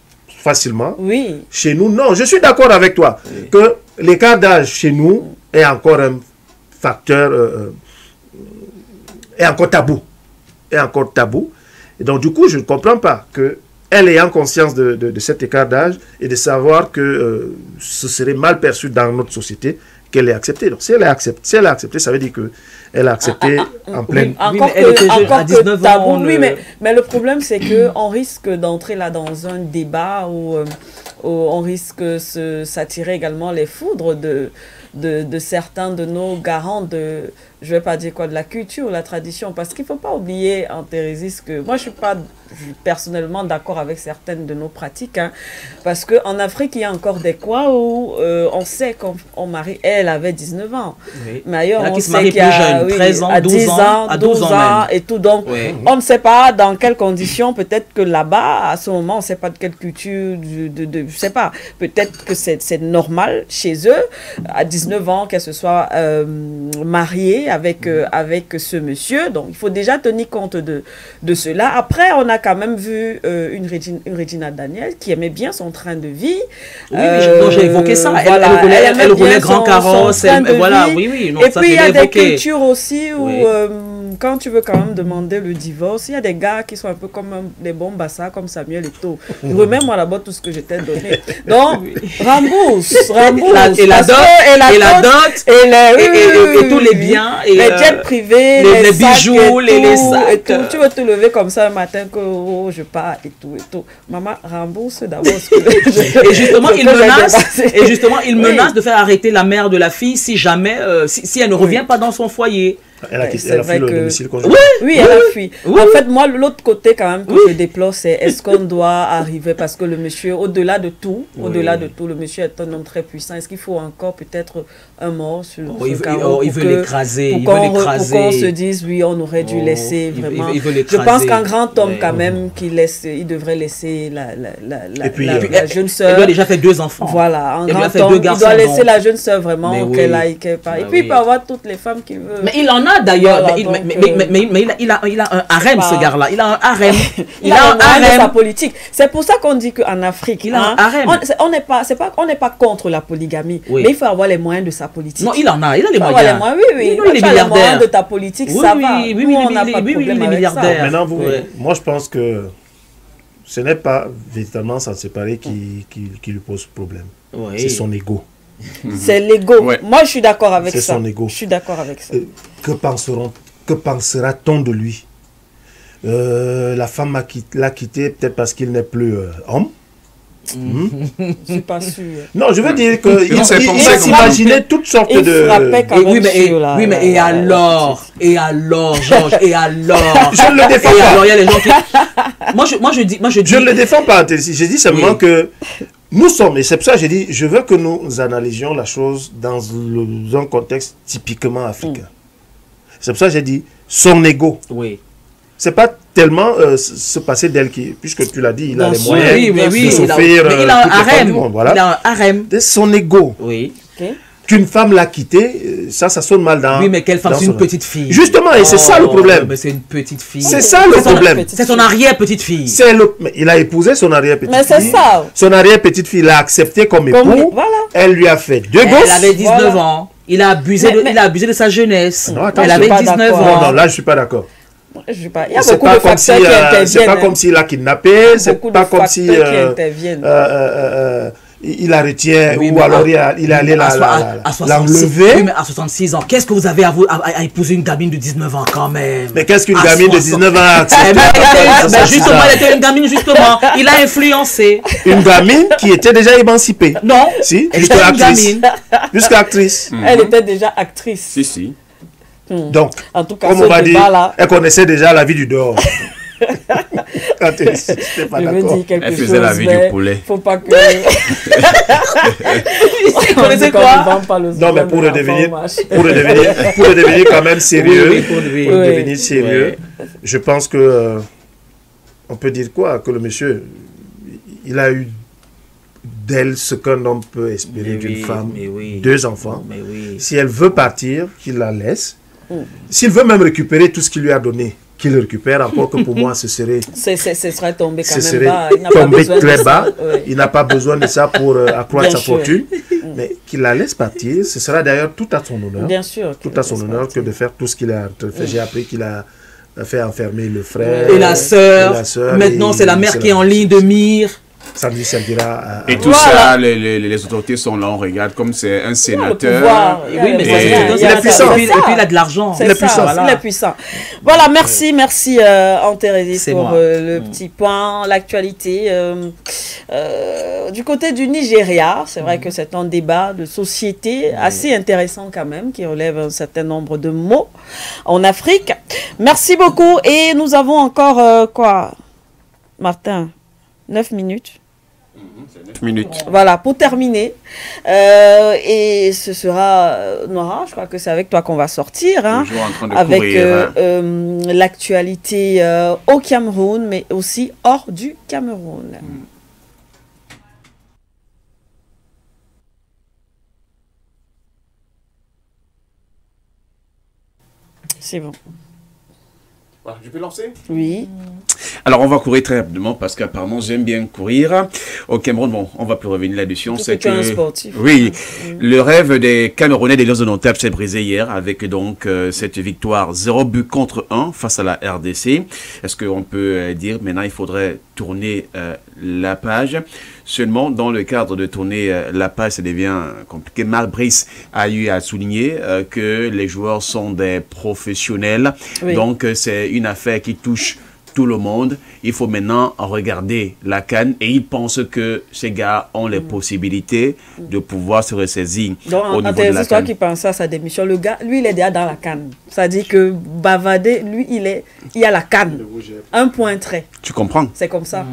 facilement. Oui. Chez nous, non. Je suis d'accord avec toi que l'écart d'âge chez nous est encore un facteur... est encore tabou. Est encore tabou. Et donc, du coup, je ne comprends pas que elle ayant conscience de cet écart d'âge et de savoir que ce serait mal perçu dans notre société, qu'elle ait accepté. Donc, si elle a accepté, ça veut dire qu'elle a accepté en pleine... Oui, encore Oui, mais elle était jeune, encore à 19 que tabou. ans, Oui, mais le problème, c'est qu'on risque d'entrer là dans un débat où on risque de s'attirer également les foudres de certains de nos garants de, je vais pas dire quoi, de la culture, la tradition, parce qu'il faut pas oublier en Thérésis que moi je suis pas personnellement d'accord avec certaines de nos pratiques, hein, parce que en Afrique il y a encore des coins où on sait qu'on marie, elle avait 19 ans, Oui. mais ailleurs Il y en a on qui se sait marient qu'il y a plus jeunes, 13 ans, à 12 10 ans, à 12 ans même. et tout, donc Oui. on ne sait pas dans quelles conditions, peut-être que là-bas à ce moment on ne sait pas de quelle culture, je sais pas, peut-être que c'est normal chez eux à 19 ans qu'elle se soit mariée avec ce monsieur, donc il faut déjà tenir compte de cela. Après on a quand même vu une Regina Daniel qui aimait bien son train de vie. Oui, mais j'ai évoqué ça. Voilà, Elle aimait roulait bien grand son carrosse. train de Voilà, vie. oui, oui. Non, Et ça, puis il y je a l'ai des évoqué. cultures aussi où Oui. quand tu veux quand même demander le divorce, il y a des gars qui sont un peu comme des bons bassards comme Samuel Eto'o. Remets-moi là-bas tout ce que je t'ai donné. Donc, rembourse. Et la dot, et tous les biens. Et, les jets privés, les sacs bijoux, et les tout, sacs. et tout. Tu veux te lever comme ça un matin que oh, je pars et tout et tout. Maman, rembourse d'abord ce que Et justement, ce que il j'ai menace, dépassé. et justement, il Oui. menace de faire arrêter la mère de la fille si jamais, si elle ne revient pas dans son foyer. Elle a, Ouais, quitté, c'est elle a vrai fui le que- domicile conjugal. Oui, elle a fui. Oui, En oui. fait, moi, l'autre côté quand même que je déplore, c'est est-ce qu'on doit arriver, parce que le monsieur, au-delà de tout, le monsieur est un homme très puissant. Est-ce qu'il faut encore peut-être un mort sur Oh, il ce veut- carreau il pour veut que- l'écraser, pour il qu'on veut re- pour l'écraser. qu'on se dise, oui, on aurait dû Oh, laisser il veut- vraiment. il veut Je l'écraser. pense qu'un grand homme, Ouais. quand même, il devrait laisser Et puis, la jeune Elle sœur. lui a déjà fait 2 enfants. Voilà, un Elle lui a grand fait homme, 2 il garçons. doit laisser donc. la jeune sœur vraiment Mais oui. qu'elle aille quelque part. Et Ah puis il oui. peut avoir toutes les femmes qu'il veut. Mais il en a d'ailleurs. Voilà, mais donc, il a un harem, pas- ce gars-là. Il a un harem. Il a un harem de sa harem. politique. C'est pour ça qu'on dit qu'en Afrique, Il a un harem. on n'est pas contre la polygamie, Oui. mais il faut avoir les moyens de sa politique. Non, il en a. Il a les Il faut avoir les moyens. moyens, oui, oui. Non, il est Tu as les moyens milliardaire. de ta politique, Oui, ça oui, va. oui, Nous, oui, on oui, n'a oui, pas de oui, oui, problème il est avec ça. milliardaire. Maintenant, Ouais. moi je pense que ce n'est pas véritablement s'en séparer qui lui pose problème. Oui. C'est son ego. C'est l'ego. Ouais. Moi, je suis d'accord avec C'est ça. son ego. Je suis d'accord avec ça. Que pensera-t-on de lui? La femme l'a quitté peut-être parce qu'il n'est plus homme. Je suis pas sûre. Non, je veux dire qu'il Non, c'est pour ça qu'on- s'imaginait toutes sortes Il de... frappait quand Et même oui, mais, sur la- oui, mais et la- alors, Georges, et alors. Je ne le défends Et pas. alors, il y a les gens qui. Moi, je dis. Je ne le défends pas, j'ai dit simplement Oui. que nous sommes, et c'est pour ça que j'ai dit, je veux que nous analysions la chose dans un contexte typiquement africain. C'est pour ça que j'ai dit, son ego. Oui. C'est pas tellement se passer d'elle qui, puisque tu l'as dit, il a Bien les sûr, moyens Oui, mais de oui. s'offrir Mais il a un toutes les femmes du harem. monde, voilà. Il a un harem. De son ego. Oui. Ok. qu'une femme l'a quitté, ça sonne mal dans... Oui, mais quelle femme? C'est une petite fille. Justement, et c'est ça le problème. Mais c'est une petite fille. C'est ça le problème. C'est son arrière-petite-fille. Il a épousé son arrière-petite-fille. Mais c'est ça. Son arrière-petite-fille l'a accepté comme époux. Voilà. Elle lui a fait 2 gosses. Elle avait 19 ans. Il a abusé de sa jeunesse. Non, attends, elle avait 19 ans. Non, là, je suis pas d'accord. Il y a beaucoup de facteurs qui interviennent. C'est pas comme s'il l'a kidnappé, c'est pas comme si il la retient, ou alors il est allé l'enlever. Oui, mais à 66 ans, qu'est-ce que vous avez à épouser une gamine de 19 ans quand même? Mais qu'est-ce qu'une gamine de 19 ans a accepté? Justement, elle était une gamine, justement. Il a influencé. Une gamine qui était déjà émancipée. Non. Si, elle jusqu'à était une actrice. gamine. Jusqu'à actrice. Elle était déjà actrice. Si, si. Donc, en tout cas, comme on va dire, là, elle connaissait déjà la vie du dehors. Pas elle faisait la vie du poulet. Faut pas que. Vous connaissez quoi? Non, mais pour devenir quand même sérieux, pour devenir sérieux, je pense que on peut dire quoi? Que le monsieur, il a eu d'elle ce qu'un homme peut espérer d'une femme, 2 enfants. Si elle veut partir, qu'il la laisse. S'il veut même récupérer tout ce qu'il lui a donné, qu'il le récupère, encore que pour moi ce serait tombé quand même bas. Tombé très bas. Il n'a pas besoin de ça pour accroître sa fortune, mais qu'il la laisse partir. Ce sera d'ailleurs tout à son honneur. Bien sûr. Tout à son honneur que de faire tout ce qu'il a fait. J'ai appris qu'il a fait enfermer le frère et la sœur. Maintenant c'est la mère qui est en ligne de mire. Ça lui servira à... Et tout ça, les autorités sont là, on regarde comme c'est un sénateur. Oui, mais il est puissant. Et puis il a de l'argent. Il est puissant. Il est puissant. Voilà, merci Antérésis pour le petit point, l'actualité. Du côté du Nigeria, c'est vrai que c'est un débat de société assez intéressant quand même, qui relève un certain nombre de mots en Afrique. Merci beaucoup. Et nous avons encore Martin, 9 minutes. 9 minutes. Voilà, pour terminer. Et ce sera, Nora, je crois que c'est avec toi qu'on va sortir. Hein, toujours en train de avec l'actualité au Cameroun, mais aussi hors du Cameroun. C'est bon. Voilà, je peux lancer? Oui. Alors, on va courir très rapidement parce qu'apparemment, j'aime bien courir. Au Cameroun, bon, on va plus revenir là-dessus. On sait que... un sportif. Oui, le rêve des Camerounais des Lions indomptables s'est brisé hier avec donc cette victoire 0 but contre 1 face à la RDC. Est-ce qu'on peut dire maintenant il faudrait tourner la page? Seulement, dans le cadre de tourner la page, ça devient compliqué. Marc Brice a eu à souligner que les joueurs sont des professionnels. Oui. Donc, c'est une affaire qui touche tout le monde. Il faut maintenant regarder la CAN et il pense que ces gars ont les possibilités de pouvoir se ressaisir au niveau de la CAN. C'est toi qui pensais à sa démission. Le gars, lui, il est déjà dans la CAN. Ça dit que Bavadé, lui, il y a la CAN. Un point trait. Tu comprends? C'est comme ça.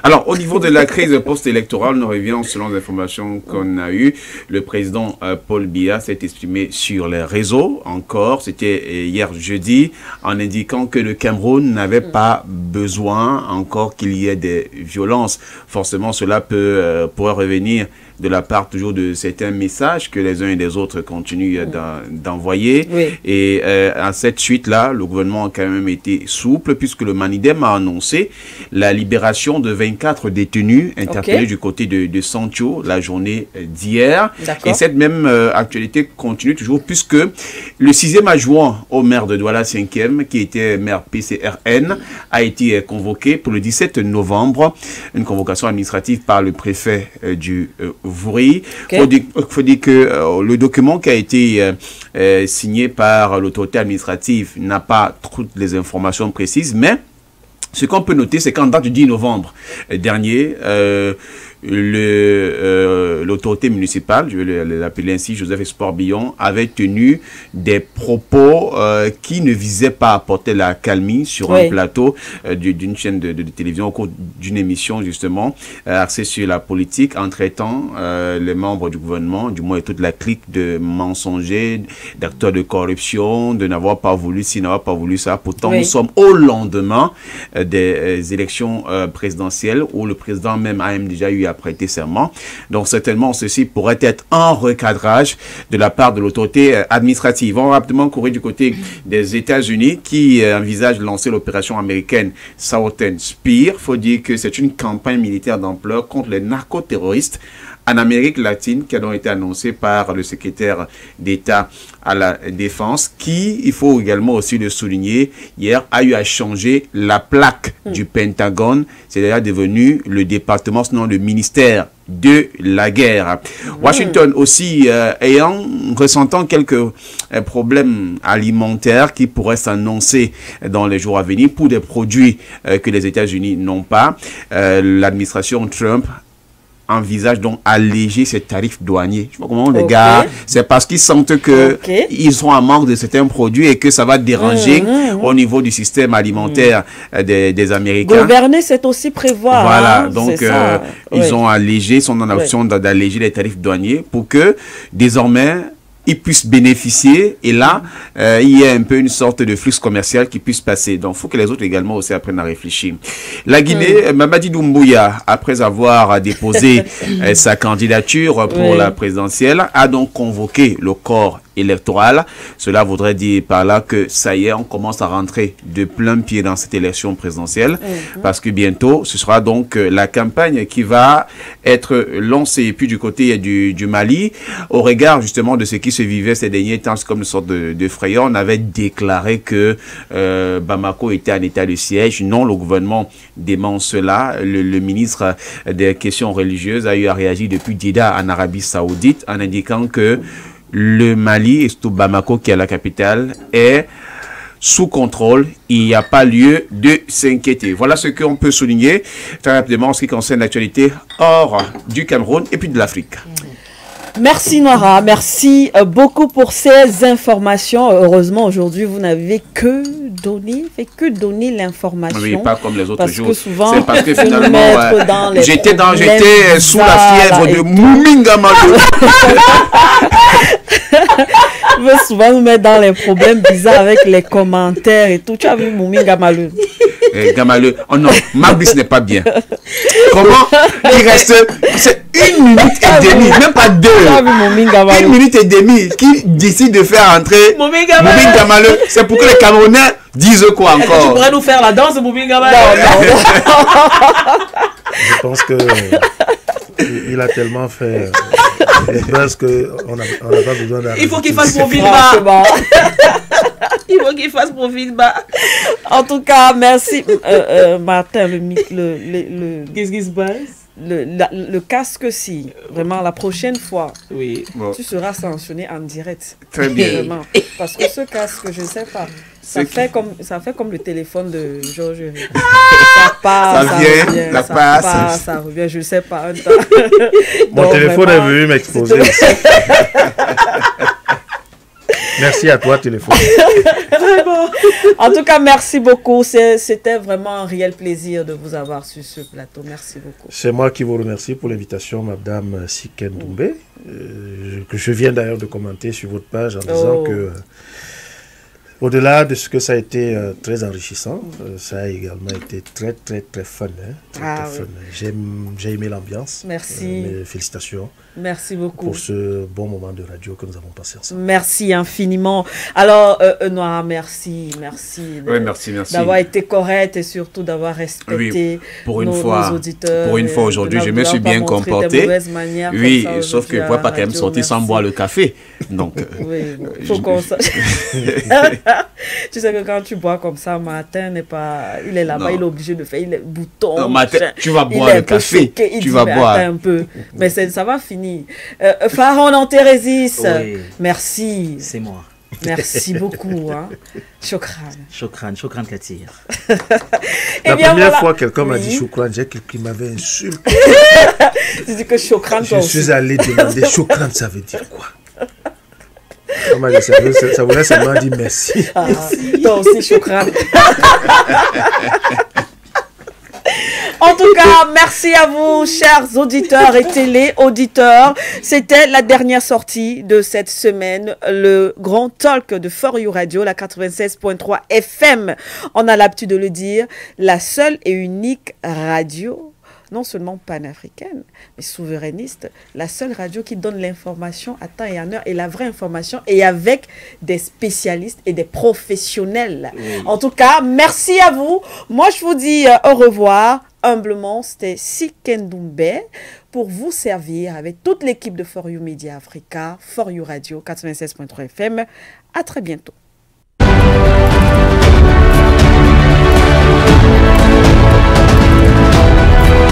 Alors, au niveau de la crise post-électorale, nous revenons selon les informations qu'on a eues. Le président Paul Biya s'est exprimé sur les réseaux encore. C'était hier jeudi, en indiquant que le Cameroun n'avait pas besoin encore qu'il y ait des violences. Forcément, cela pourrait revenir de la part toujours de certains messages que les uns et les autres continuent d'envoyer. Oui. Et à cette suite-là, le gouvernement a quand même été souple puisque le Manidem a annoncé la libération de 24 détenus interpellés du côté de Sancho la journée d'hier. Et cette même actualité continue toujours puisque le 6e adjoint au maire de Douala 5e, qui était maire PCRN, a été convoqué pour le 17 novembre, une convocation administrative par le préfet du Vouri. Il faut dire que le document qui a été signé par l'autorité administrative n'a pas toutes les informations précises, mais ce qu'on peut noter, c'est qu'en date du 10 novembre dernier, l'autorité municipale, je vais l'appeler ainsi, Joseph Espoir-Billon, avait tenu des propos qui ne visaient pas à apporter la calmie sur un plateau d'une chaîne de télévision au cours d'une émission justement axée sur la politique, en traitant les membres du gouvernement, du moins toute la clique de mensongers, d'acteurs de corruption, de n'avoir pas voulu ci, n'avoir pas voulu ça. Pourtant, nous sommes au lendemain des élections présidentielles où le président même a déjà eu à prêter serment. Donc certainement également, ceci pourrait être un recadrage de la part de l'autorité administrative. On va rapidement courir du côté des États-Unis qui envisagent de lancer l'opération américaine Southern Spear. Il faut dire que c'est une campagne militaire d'ampleur contre les narcoterroristes en Amérique latine qui a donc été annoncée par le secrétaire d'État à la Défense qui, il faut également aussi le souligner, hier a eu à changer la plaque du Pentagone. C'est d'ailleurs devenu le département, sinon le ministère de la guerre. Washington aussi ressentant quelques problèmes alimentaires qui pourraient s'annoncer dans les jours à venir pour des produits que les États-Unis n'ont pas. L'administration Trump envisage donc alléger ces tarifs douaniers. Je sais pas comment les gars, c'est parce qu'ils sentent que ils sont en manque de certains produits et que ça va déranger au niveau du système alimentaire des Américains. Gouverner, c'est aussi prévoir. Voilà, donc ils ont allégé, sont en option d'alléger les tarifs douaniers pour que désormais ils puissent bénéficier et là, il y a un peu une sorte de flux commercial qui puisse passer. Donc, il faut que les autres également aussi apprennent à réfléchir. La Guinée, Mamadi Doumbouya, après avoir déposé sa candidature pour la présidentielle, a donc convoqué le corps électoral. Cela voudrait dire par là que ça y est, on commence à rentrer de plein pied dans cette élection présidentielle parce que bientôt, ce sera donc la campagne qui va être lancée. Et puis du côté du Mali, au regard justement de ce qui se vivait ces derniers temps, comme une sorte de frayeur, on avait déclaré que Bamako était en état de siège. Non, le gouvernement dément cela. Le ministre des questions religieuses a eu à réagir depuis Jeddah en Arabie Saoudite en indiquant que le Mali, et surtout Bamako qui est la capitale, est sous contrôle. Il n'y a pas lieu de s'inquiéter. Voilà ce qu'on peut souligner très rapidement en ce qui concerne l'actualité hors du Cameroun et puis de l'Afrique. Merci Noira, merci beaucoup pour ces informations. Heureusement, aujourd'hui, vous n'avez que donné l'information. Oui, pas comme les autres parce jours. Que souvent, c'est parce que finalement, j'étais sous la fièvre de Mouminga Malou. Il veut souvent nous mettre dans les problèmes bizarres avec les commentaires et tout. Tu as vu Mouminga Malou? Gamaleu, oh non, Mablis n'est pas bien. Comment il reste, c'est 1 minute et demie, même pas 2. 1 minute et demie qui décide de faire entrer Mouminga Maleu. C'est pour que les Camerounais disent quoi encore? Tu pourrais nous faire la danse de Mouminga Maleu? Je pense que il a tellement fait buzz qu'on n'a pas besoin d'arrêter. Il faut qu'il fasse profil bas. Il faut qu'il fasse profil bas. En tout cas, merci Martin, Qu'est-ce qui se passe? Le casque, si. Vraiment, la prochaine fois, tu seras sanctionné en direct. Très bien. Vraiment. Parce que ce casque, je ne sais pas. Ça fait comme le téléphone de Georges. Ça passe, ça revient, ça revient, je ne sais pas. Mon téléphone est venu m'exposer. Merci à toi, téléphone. En tout cas, merci beaucoup. C'était vraiment un réel plaisir de vous avoir sur ce plateau. Merci beaucoup. C'est moi qui vous remercie pour l'invitation, Madame Siken Doumbé, que je viens d'ailleurs de commenter sur votre page en disant que au-delà de ce que ça a été très enrichissant, ça a également été très, très, très fun. Fun. J'ai aimé l'ambiance. Merci. Félicitations. Merci beaucoup. Pour ce bon moment de radio que nous avons passé ensemble. Merci infiniment. Alors, Noira, merci. Oui, merci. D'avoir été correct et surtout d'avoir respecté nos auditeurs. Pour une fois aujourd'hui, je me suis bien comporté. Oui, sauf que je ne pouvais pas quand même sortir sans boire le café. Donc, oui, il faut qu'on tu sais que quand tu bois comme ça, Martin n'est pas... Il est là-bas, il est obligé de faire... Il est bouton. Non, Martin, tu vas boire le café. Tu vas boire. Un peu. Mais ça va finir. Pharaon Antérésis, merci. C'est moi. Merci beaucoup. Chokran. Chokran Katir. La première fois quelqu'un m'a dit Chokran, j'ai quelqu'un qui m'avait insulté. Tu dis que Chokran, je suis allé demander Chokran, ça veut dire quoi? Ça voulait seulement dire merci. Toi aussi, Chokran. En tout cas, merci à vous, chers auditeurs et télé-auditeurs. C'était la dernière sortie de cette semaine, le grand talk de For You Radio, la 96.3 FM. On a l'habitude de le dire, la seule et unique radio non seulement panafricaine, mais souverainiste, la seule radio qui donne l'information à temps et en heure, et la vraie information, et avec des spécialistes et des professionnels. Oui. En tout cas, merci à vous. Moi, je vous dis au revoir. Humblement, c'était Sikendoumbé pour vous servir avec toute l'équipe de For You Media Africa, For You Radio 96.3 FM. À très bientôt.